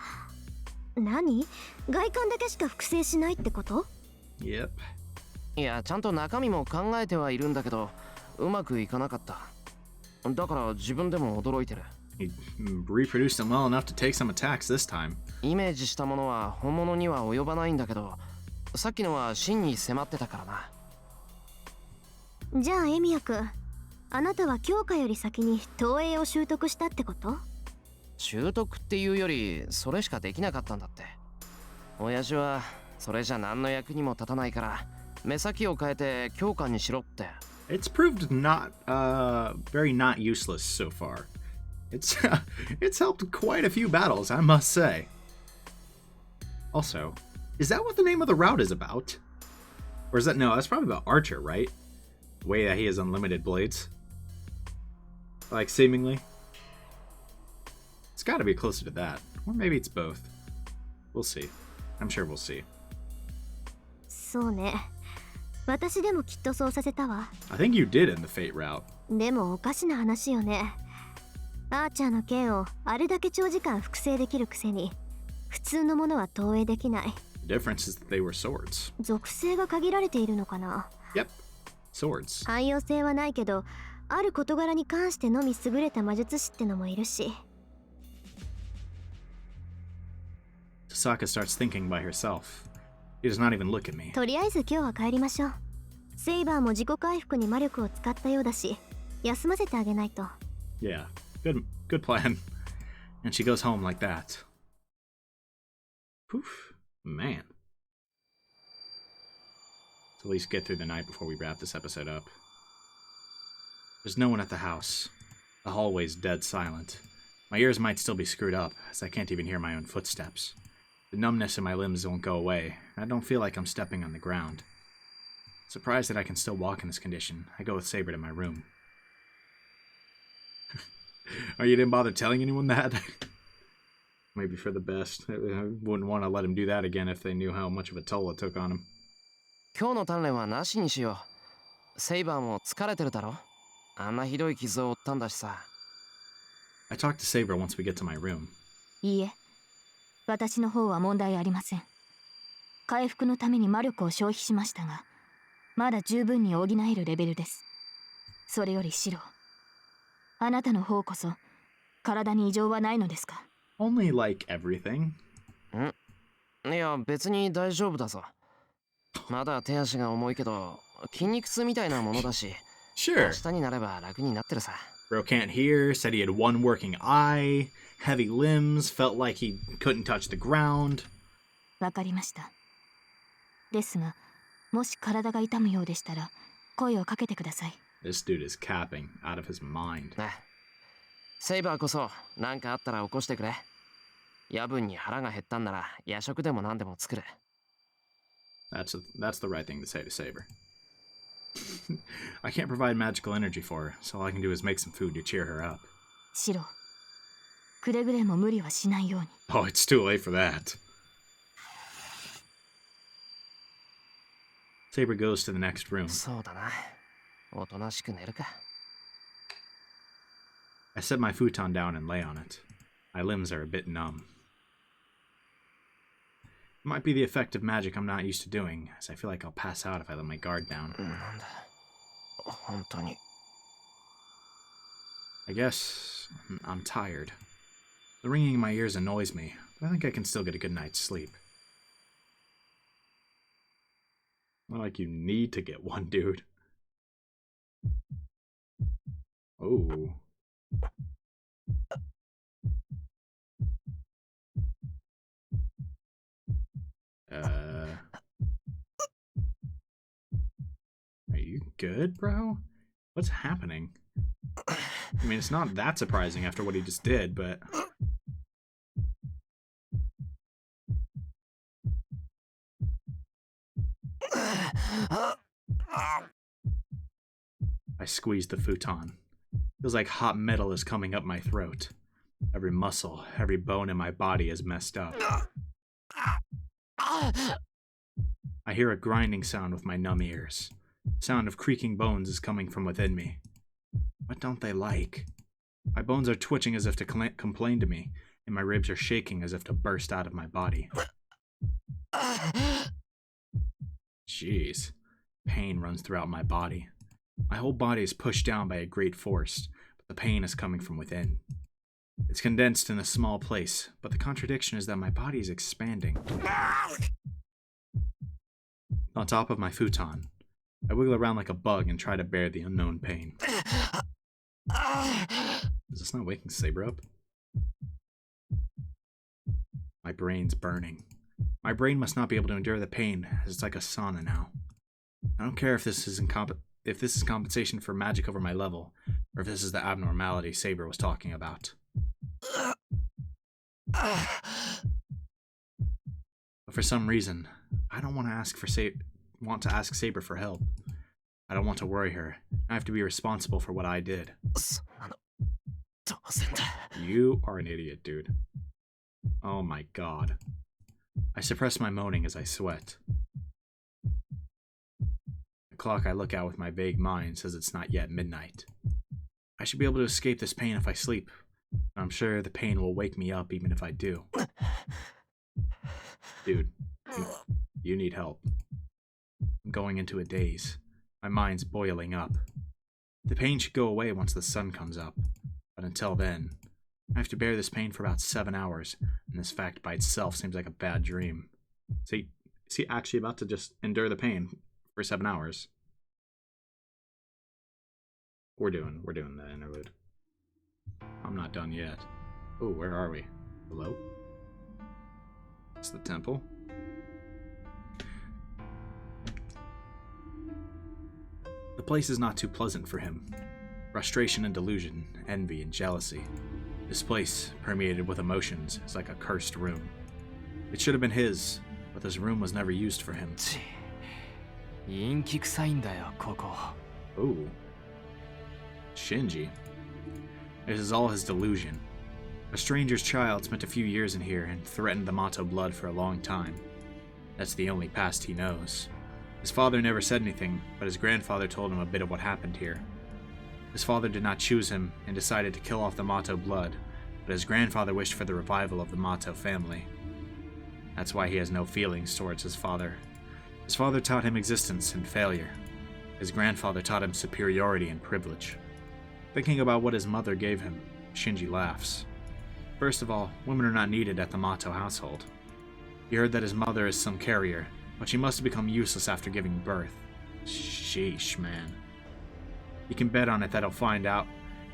何？外観だけしか複製しないってこと？ Yep. いや、ちゃんと中身も考えてはいるんだけど、うまくいかなかった。だから自分でも驚いてる。He reproduced them well enough to take some attacks this time. イメージしたものは本物には及ばないんだけど、さっきのは真に迫ってたからな。じゃあエミヤ君、あなたは強化より先に投影を習得したってこと？習得っていうよりそれしかできなかったんだって。親父はそれじゃ何の役にも立たないから目先を変えて強化にしろって。It's proved very not useless so far. It's helped quite a few battles, I must say. Also, is that what the name of the route is about? Or is that no? That's probably about Archer, right? The way that he has unlimited blades, like seemingly. It's got to be closer to that, or maybe it's both. We'll see. I'm sure we'll see. そうね。私でもきっとそうさせたわ。I think you did in the Fate route. でもおかしな話よね。アーチャーの剣をあれだけ長時間複製できるくせに、普通のものは投影できない。The difference is that they were swords. 属性が限られているのかな？ Yep, swords. 汎用性はないけど、ある事柄に関してのみ優れた魔術師ってのもいるし。Tosaka starts thinking by herself. He does not even look at me. とりあえず今日は帰りましょう。セイバーも自己回復に魔力を使ったようだし、休ませてあげないと。Yeah, good plan. And she goes home like that. Poof, man. Let's at least get through the night before we wrap this episode up. There's no one at the house. The hallway's dead silent. My ears might still be screwed up, as I can't even hear my own footsteps. The numbness in my limbs won't go away, and I don't feel like I'm stepping on the ground. Surprised that I can still walk in this condition, I go with Saber to my room. Oh, you didn't bother telling anyone that? Maybe for the best. I wouldn't want to let him do that again if they knew how much of a toll it took on him. 今日の鍛錬はなしにしよう。セイバーも疲れてるだろ。あんなひどい傷を負ったんだしさ。I talked to Saber once we get to my room. いいえ、私の方は問題ありません。回復のために魔力を消費しましたが、まだ十分に補えるレベルです。それよりシロ、あなたの方こそ体に異常はないのですか？ Only like everything. いや、別に大丈夫だぞ。まだ手足が重いけど、筋肉痛みたいなものだし、Sure. 明日になれば楽になってるさ。Bro can't hear, said he had one working eye, heavy limbs, felt like he couldn't touch the ground. わかりました。ですが、もし体が痛むようでしたら、声をかけてください。This dude is capping out of his mind. セイバーこそ何かあったら起こしてくれ。夜分に腹が減ったんなら夜食でも何でも作る。That's the right thing to say to Saber. I can't provide magical energy for her, so all I can do is make some food to cheer her up. シロ、くれぐれも無理はしないように。Oh, it's too late for that. Saber goes to the next room. そうだな。おとなしく寝るか。I set my futon down and lay on it. My limbs are a bit numb. It might be the effect of magic I'm not used to doing, as I feel like I'll pass out if I let my guard down. なんだ。本当に。I guess I'm tired. The ringing in my ears annoys me, but I think I can still get a good night's sleep. Not like you need to get one, dude. Oh. Are you good, bro? What's happening? I mean, it's not that surprising after what he just did, but... I squeezed the futon. Feels like hot metal is coming up my throat. Every muscle, every bone in my body is messed up. I hear a grinding sound with my numb ears. Sound of creaking bones is coming from within me. What don't they like? My bones are twitching as if to complain to me, and my ribs are shaking as if to burst out of my body. Jeez. Pain runs throughout my body. My whole body is pushed down by a great force, but the pain is coming from within. It's condensed in a small place, but the contradiction is that my body is expanding. On top of my futon, I wiggle around like a bug and try to bear the unknown pain. Is this not waking Saber up? My brain's burning. My brain must not be able to endure the pain, as it's like a sauna now. I don't care if this is compensation for magic over my level, or if this is the abnormality Saber was talking about. But for some reason, I don't want to ask Saber for help. I don't want to worry her. I have to be responsible for what I did. You are an idiot, dude. Oh my god. I suppress my moaning as I sweat. The clock I look at with my vague mind says it's not yet midnight. I should be able to escape this pain if I sleep. I'm sure the pain will wake me up even if I do. Dude, you need help. I'm going into a daze. My mind's boiling up. The pain should go away once the sun comes up. But until then, I have to bear this pain for about 7 hours, and this fact by itself seems like a bad dream. See, is he actually about to just endure the pain for 7 hours? We're doing the interlude. I'm not done yet. Oh, where are we? Hello? It's the temple. The place is not too pleasant for him. Frustration and delusion, envy and jealousy. This place, permeated with emotions, is like a cursed room. It should have been his, but this room was never used for him. 陰気臭いんだよ、ここ。 Ooh. Shinji. This is all his delusion. A stranger's child spent a few years in here and threatened the Mato blood for a long time. That's the only past he knows. His father never said anything, but his grandfather told him a bit of what happened here. His father did not choose him and decided to kill off the Mato blood, but his grandfather wished for the revival of the Mato family. That's why he has no feelings towards his father. His father taught him existence and failure. His grandfather taught him superiority and privilege. Thinking about what his mother gave him, Shinji laughs. First of all, women are not needed at the Mato household. He heard that his mother is some carrier, but she must have become useless after giving birth. Sheesh, man. He can bet on it that he'll find out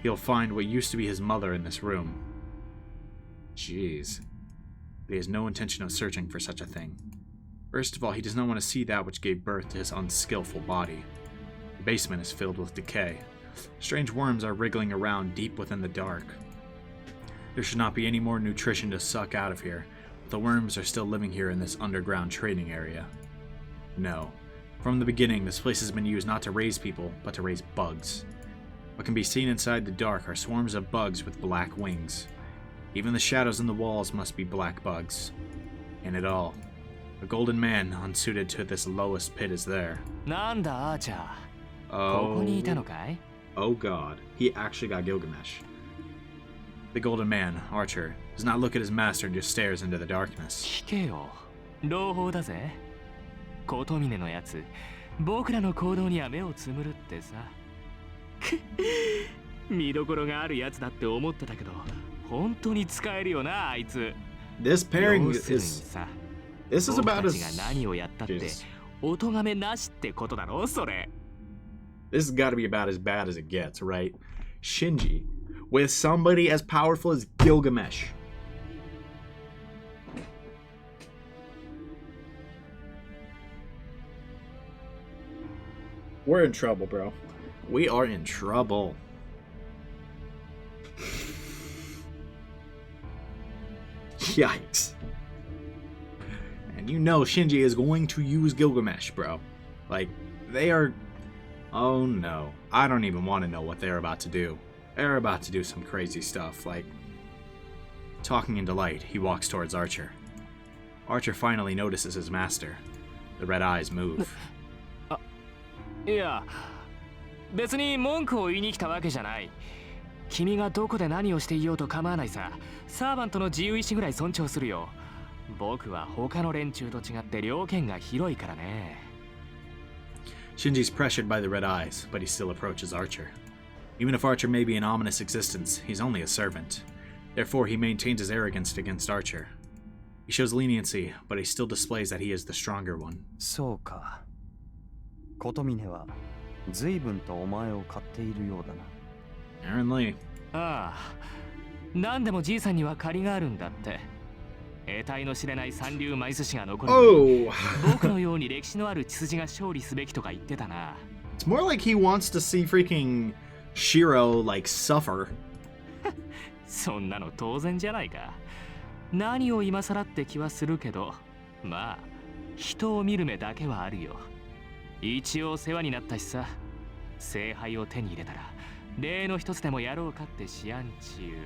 he'll find what used to be his mother in this room. Jeez. But he has no intention of searching for such a thing. First of all, he does not want to see that which gave birth to his unskillful body. The basement is filled with decay. Strange worms are wriggling around deep within the dark. There should not be any more nutrition to suck out of here, but the worms are still living here in this underground trading area. No. From the beginning, this place has been used not to raise people, but to raise bugs. What can be seen inside the dark are swarms of bugs with black wings. Even the shadows in the walls must be black bugs. And it all. A golden man unsuited to this lowest pit is there. Oh god, he actually got Gilgamesh. The golden man, Archer, does not look at his master and just stares into the darkness. 聞けよ。朗報だぜ。琴峰のやつ、僕らの行動には目をつむるってさ。見どころがあるやつだって思ってたけど、本当に使えるよな、あいつ。This pairing 要するに is... さ、 This is 僕 about た as... ちが何をやったって、 Jesus. お咎めなしってことだろ、それ。This has got to be about as bad as it gets, right? Shinji, with somebody as powerful as Gilgamesh. We're in trouble, bro. We are in trouble. Yikes. And you know Shinji is going to use Gilgamesh, bro. Like, they are... Oh no. I don't even want to know what they're about to do. They're about to do some crazy stuff, like... Talking in delight, he walks towards Archer. Archer finally notices his master. The red eyes move. いや、別に文句を言いに来たわけじゃない。君がどこで何をしていようと構わないさ。サーバントの自由意志ぐらい尊重するよ。僕は他の連中と違って猟犬が広いからね。Shinji's pressured by the red eyes, but he still approaches Archer. Even if Archer may be an ominous existence, he's only a servant. Therefore, he maintains his arrogance against Archer. He shows leniency, but he still displays that he is the stronger one. そうか。琴峰は随分とお前を買っているようだな。Aaron Lee. ああ、何でもじいさんには借りがあるんだって。得体の知れない三流枚寿司が残る。Oh! 僕のように歴史のある血筋が勝利すべきとか言ってたな。It's more like he wants to see freaking Shiro, like, suffer. そんなの当然じゃないか。何を今更って気はするけど、まあ、人を見る目だけはあるよ。一応世話になったしさ。聖杯を手に入れたら、例の一つでもやろうかって思案中。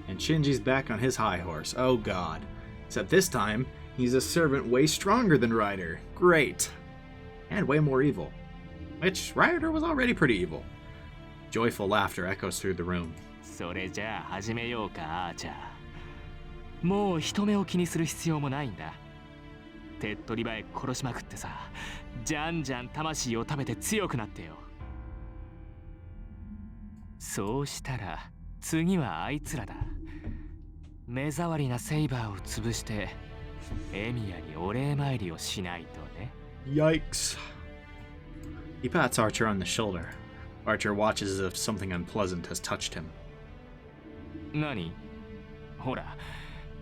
And Shinji's back on his high horse. Oh god. Except this time, he's a servant way stronger than Ryder. Great. And way more evil. Which, Ryder was already pretty evil. Joyful laughter echoes through the room. それじゃあ始めようか、アーチャー。もう人目を気にする必要もないんだ。手っ取り早く殺しまくってさ、じゃんじゃん魂を食べて強くなってよ。そうしたら次はあいつらだ。目障りなセイバーを潰してエミヤにお礼参りをしないとね。Yikes. He pats Archer on the shoulder. Archer watches as if something unpleasant has touched him. 何？ほら、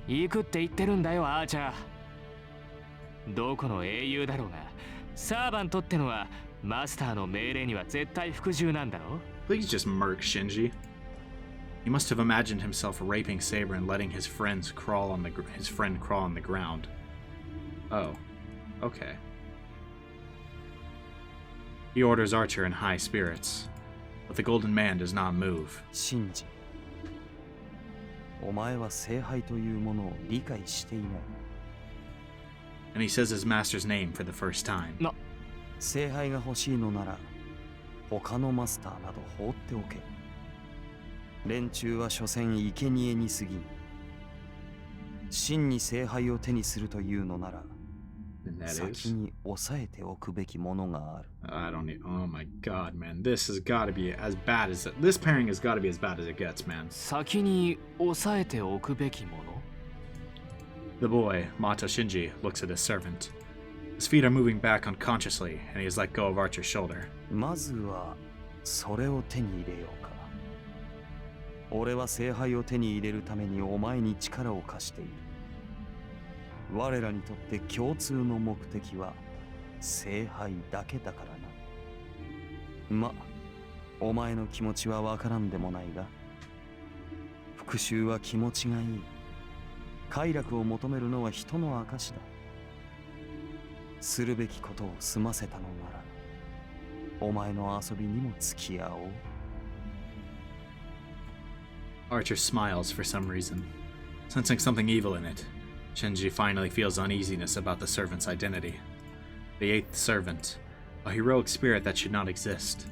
行くって言ってるんだよ、アーチャー。どこの英雄だろうが、サーバントってのはマスターの命令には絶対服従なんだろ？ Please just murk Shinji. He must have imagined himself raping Saber and letting his friend crawl on the ground. Oh, okay. He orders Archer in high spirits, but the golden man does not move. シンジ、お前は聖杯というものを理解していない。And he says his master's name for the first time. 聖杯が欲しいのなら、他のマスターなど放っておけ。連中は所詮生贄に過ぎん。真に聖杯を手にするというのなら、And that 先 is... に抑えておくべきものがある。I don't need... Oh my god, man. This has got to be as bad as... This pairing has got to be as bad as it gets, man. 先に抑えておくべきもの？ The boy, Mato Shinji, looks at his servant. His feet are moving back unconsciously, and he has let go of Archer's shoulder. まずはそれを手に入れようか。俺は聖杯を手に入れるためにお前に力を貸している。我らにとって共通の目的は聖杯だけだからな。ま、お前の気持ちはわからんでもないが、復讐は気持ちがいい。快楽を求めるのは人の証だ。するべきことを済ませたのなら、お前の遊びにも付き合おう。Archer smiles for some reason. Sensing something evil in it, Shinji finally feels uneasiness about the servant's identity. The eighth servant, a heroic spirit that should not exist.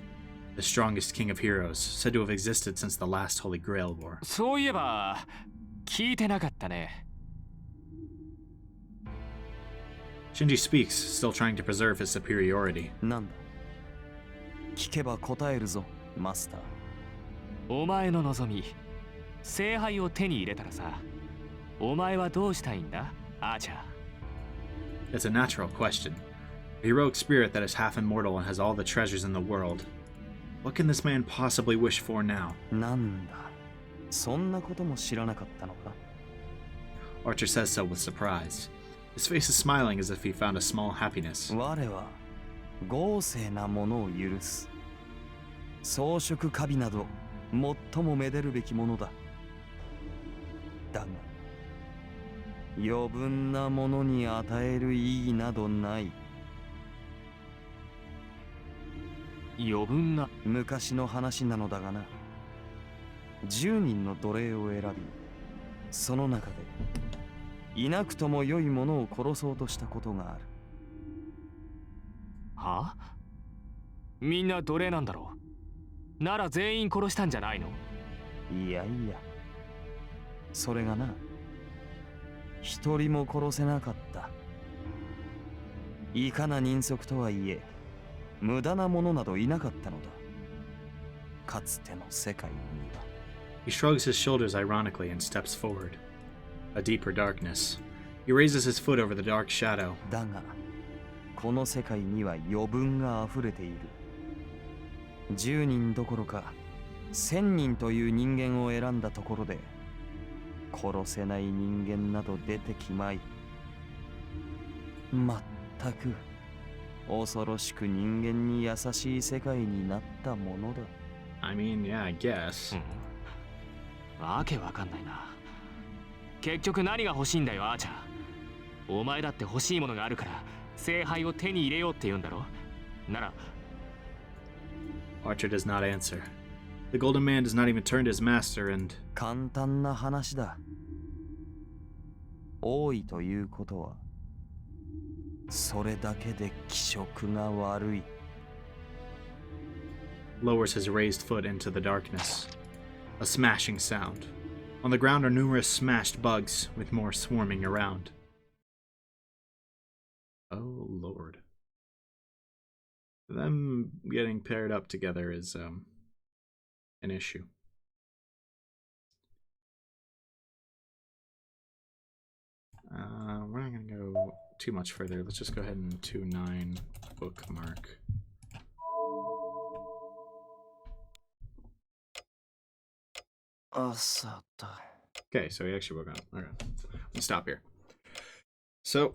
The strongest king of heroes, said to have existed since the last Holy Grail War. そういえば聞いてなかったね。Shinji speaks, still trying to preserve his superiority. なんだ。聞けば答えるぞ、マスター。お前の望み、聖杯を手に入れたらさ、お前はどうしたいんだ、アーチャー。 It's a natural question. A heroic spirit that is half immortal and has all the treasures in the world. What can this man possibly wish for now? なんだ。そんなことも知らなかったのか。Archer says so with surprise. His face is smiling as if he found a small happiness. 我は豪勢なものを許す。装飾華美など最もめでるべきものだ。だが余分なものに与える意義などない。余分な。昔の話なのだがな。10人の奴隷を選び、その中でいなくとも良いものを殺そうとしたことがある。は？みんな奴隷なんだろう。なら全員殺したんじゃないの？いやいや、それがな、一人も殺せなかった。いかな人足とはいえ、無駄なものなどいなかったのだ。かつての世界には。He shrugs his shoulders ironically and steps forward. A deeper darkness. He raises his foot over the dark shadow. だが、この世界には余分が溢れている。10人どころか1000人という人間を選んだところで、殺せない人間など出てきまい。まったく恐ろしく人間に優しい世界になったものだ。I mean, yeah, I guess. わけわかんないな。結局何が欲しいんだよ、アーチャー。お前だって欲しいものがあるから聖杯を手に入れようって言うんだろ。なら Archer does not answer. The golden man does not even turn to his master and... 簡単な話だ。多いということはそれだけで気色が悪い。lowers his raised foot into the darkness. A smashing sound. On the ground are numerous smashed bugs, with more swarming around. Oh, Lord. Them getting paired up together is, an issue. We're not going to go too much further. Let's just go ahead and 2-9 bookmark. Okay, so he actually woke up. Okay, let's stop here. So,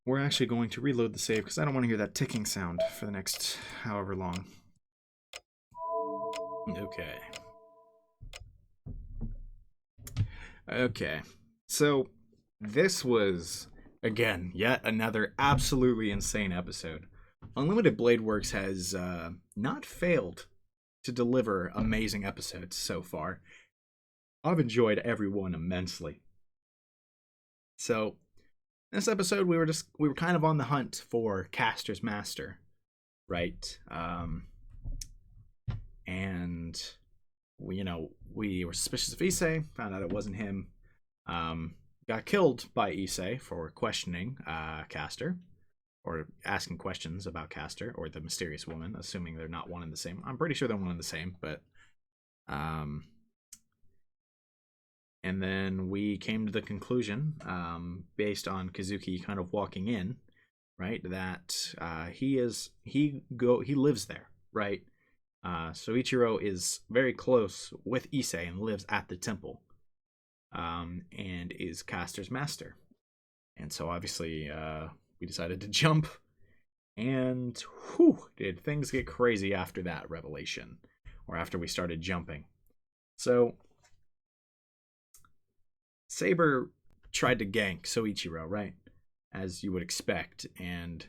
we're actually going to reload the save because I don't want to hear that ticking sound for the next however long. Okay. Okay, so this was, again, yet another absolutely insane episode. Unlimited Blade Works has not failed to deliver amazing episodes so far. I've enjoyed every one immensely. So, this episode we were kind of on the hunt for Castor's master, right? And we were suspicious of Issei, found out it wasn't him. Got killed by Issei for questioning Castor, or asking questions about Castor or the mysterious woman, assuming they're not one and the same. I'm pretty sure they're one and the same, but and then we came to the conclusion, based on Kazuki kind of walking in, right, that he lives there, right? Soichiro is very close with Issei and lives at the temple, and is Caster's master. And so obviously we decided to jump, and whew, did things get crazy after that revelation, or after we started jumping. So Saber tried to gank Soichiro, right? As you would expect, and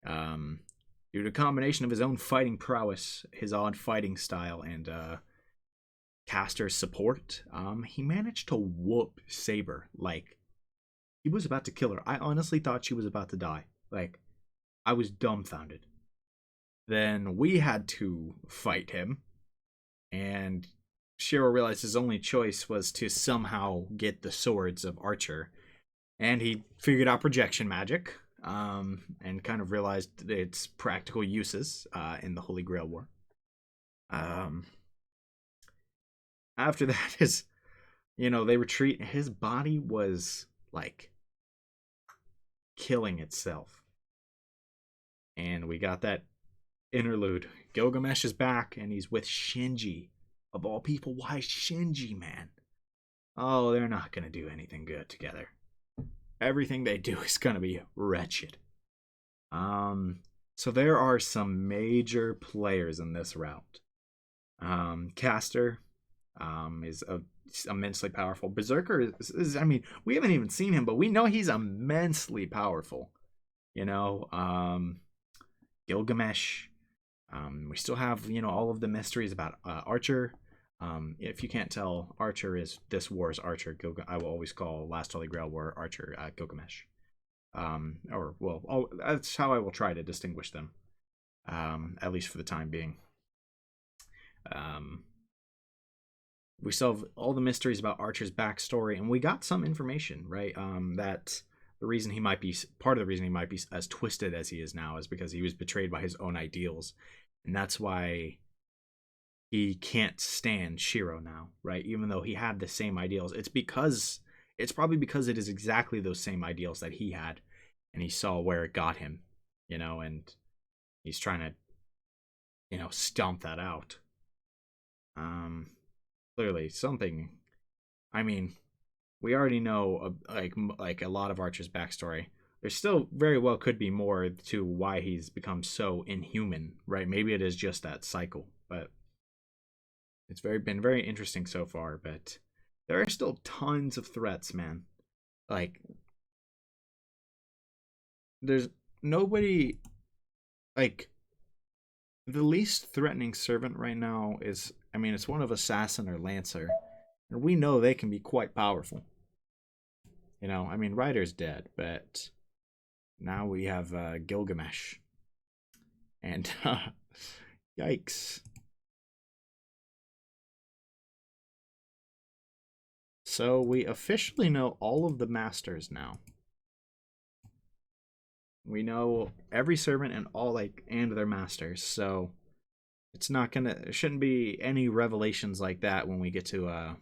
due to a combination of his own fighting prowess, his odd fighting style, and Caster's support, he managed to whoop Saber. Like, he was about to kill her. I honestly thought she was about to die. Like, I was dumbfounded. Then we had to fight him, and Shiro realized his only choice was to somehow get the swords of Archer, and he figured out projection magic, and kind of realized its practical uses in the Holy Grail War. After that, they retreat. His body was like killing itself, and we got that interlude. Gilgamesh is back, and he's with Shinji. Of all people, why Shinji, man? Oh, they're not gonna do anything good together. Everything they do is gonna be wretched. So there are some major players in this route. Caster is immensely powerful. Berserker is, I mean, we haven't even seen him, but we know he's immensely powerful. Gilgamesh. We still have, all of the mysteries about Archer. If you can't tell, Archer is this war's Archer. I will always call Last Holy Grail War Archer Gilgamesh. That's how I will try to distinguish them, at least for the time being. We still have all the mysteries about Archer's backstory, and we got some information, right? That the reason he might be, part of the reason he might be as twisted as he is now is because he was betrayed by his own ideals. And that's why he can't stand Shiro now, right? Even though he had the same ideals. It's probably because it is exactly those same ideals that he had, and he saw where it got him, and he's trying to, stomp that out. Clearly something, I mean, we already know like a lot of Archer's backstory. There still very well could be more to why he's become so inhuman, right? Maybe it is just that cycle, but it's been very interesting so far. But there are still tons of threats, man. Like, there's nobody, like, the least threatening servant right now is, I mean, it's one of Assassin or Lancer, and we know they can be quite powerful. I mean, Ryder's dead, but now we have Gilgamesh. And yikes. So we officially know all of the masters now. We know every servant and their masters. So there shouldn't be any revelations like that when we get to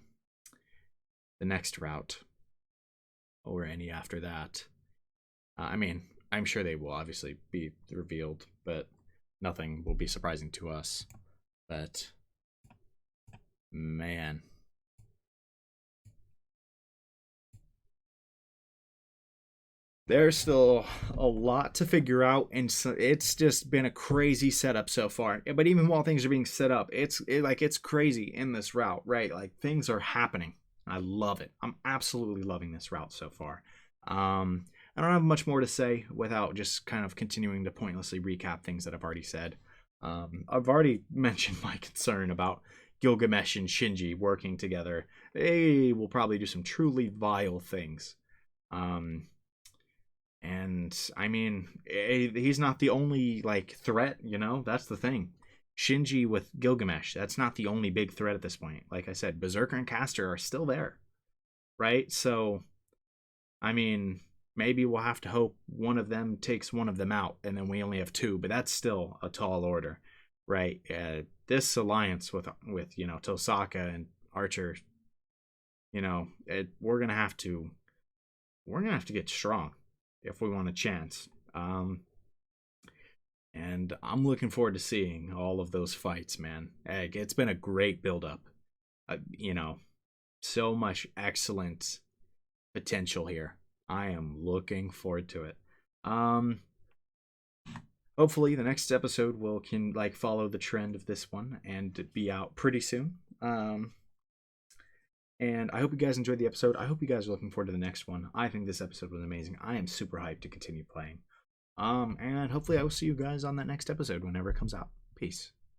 the next route, or any after that. I mean, I'm sure they will obviously be revealed, but nothing will be surprising to us. But man, there's still a lot to figure out, and so it's just been a crazy setup so far. But even while things are being set up, it's crazy in this route, right? Like, things are happening. I love it. I'm absolutely loving this route so far. I don't have much more to say without just kind of continuing to pointlessly recap things that I've already said. I've already mentioned my concern about Gilgamesh and Shinji working together. They will probably do some truly vile things. And I mean, he's not the only threat, that's the thing. Shinji with Gilgamesh, that's not the only big threat at this point. Like I said, Berserker and Caster are still there, right? So, I mean, maybe we'll have to hope one of them takes one of them out, and then we only have two, but that's still a tall order, right? This alliance with Tosaka and Archer, we're gonna have to get strong if we want a chance. And I'm looking forward to seeing all of those fights, man. It's been a great build-up. You know, so much excellent potential here. I am looking forward to it. Hopefully the next episode can follow the trend of this one and be out pretty soon. And I hope you guys enjoyed the episode. I hope you guys are looking forward to the next one. I think this episode was amazing. I am super hyped to continue playing. And hopefully I will see you guys on that next episode whenever it comes out. Peace.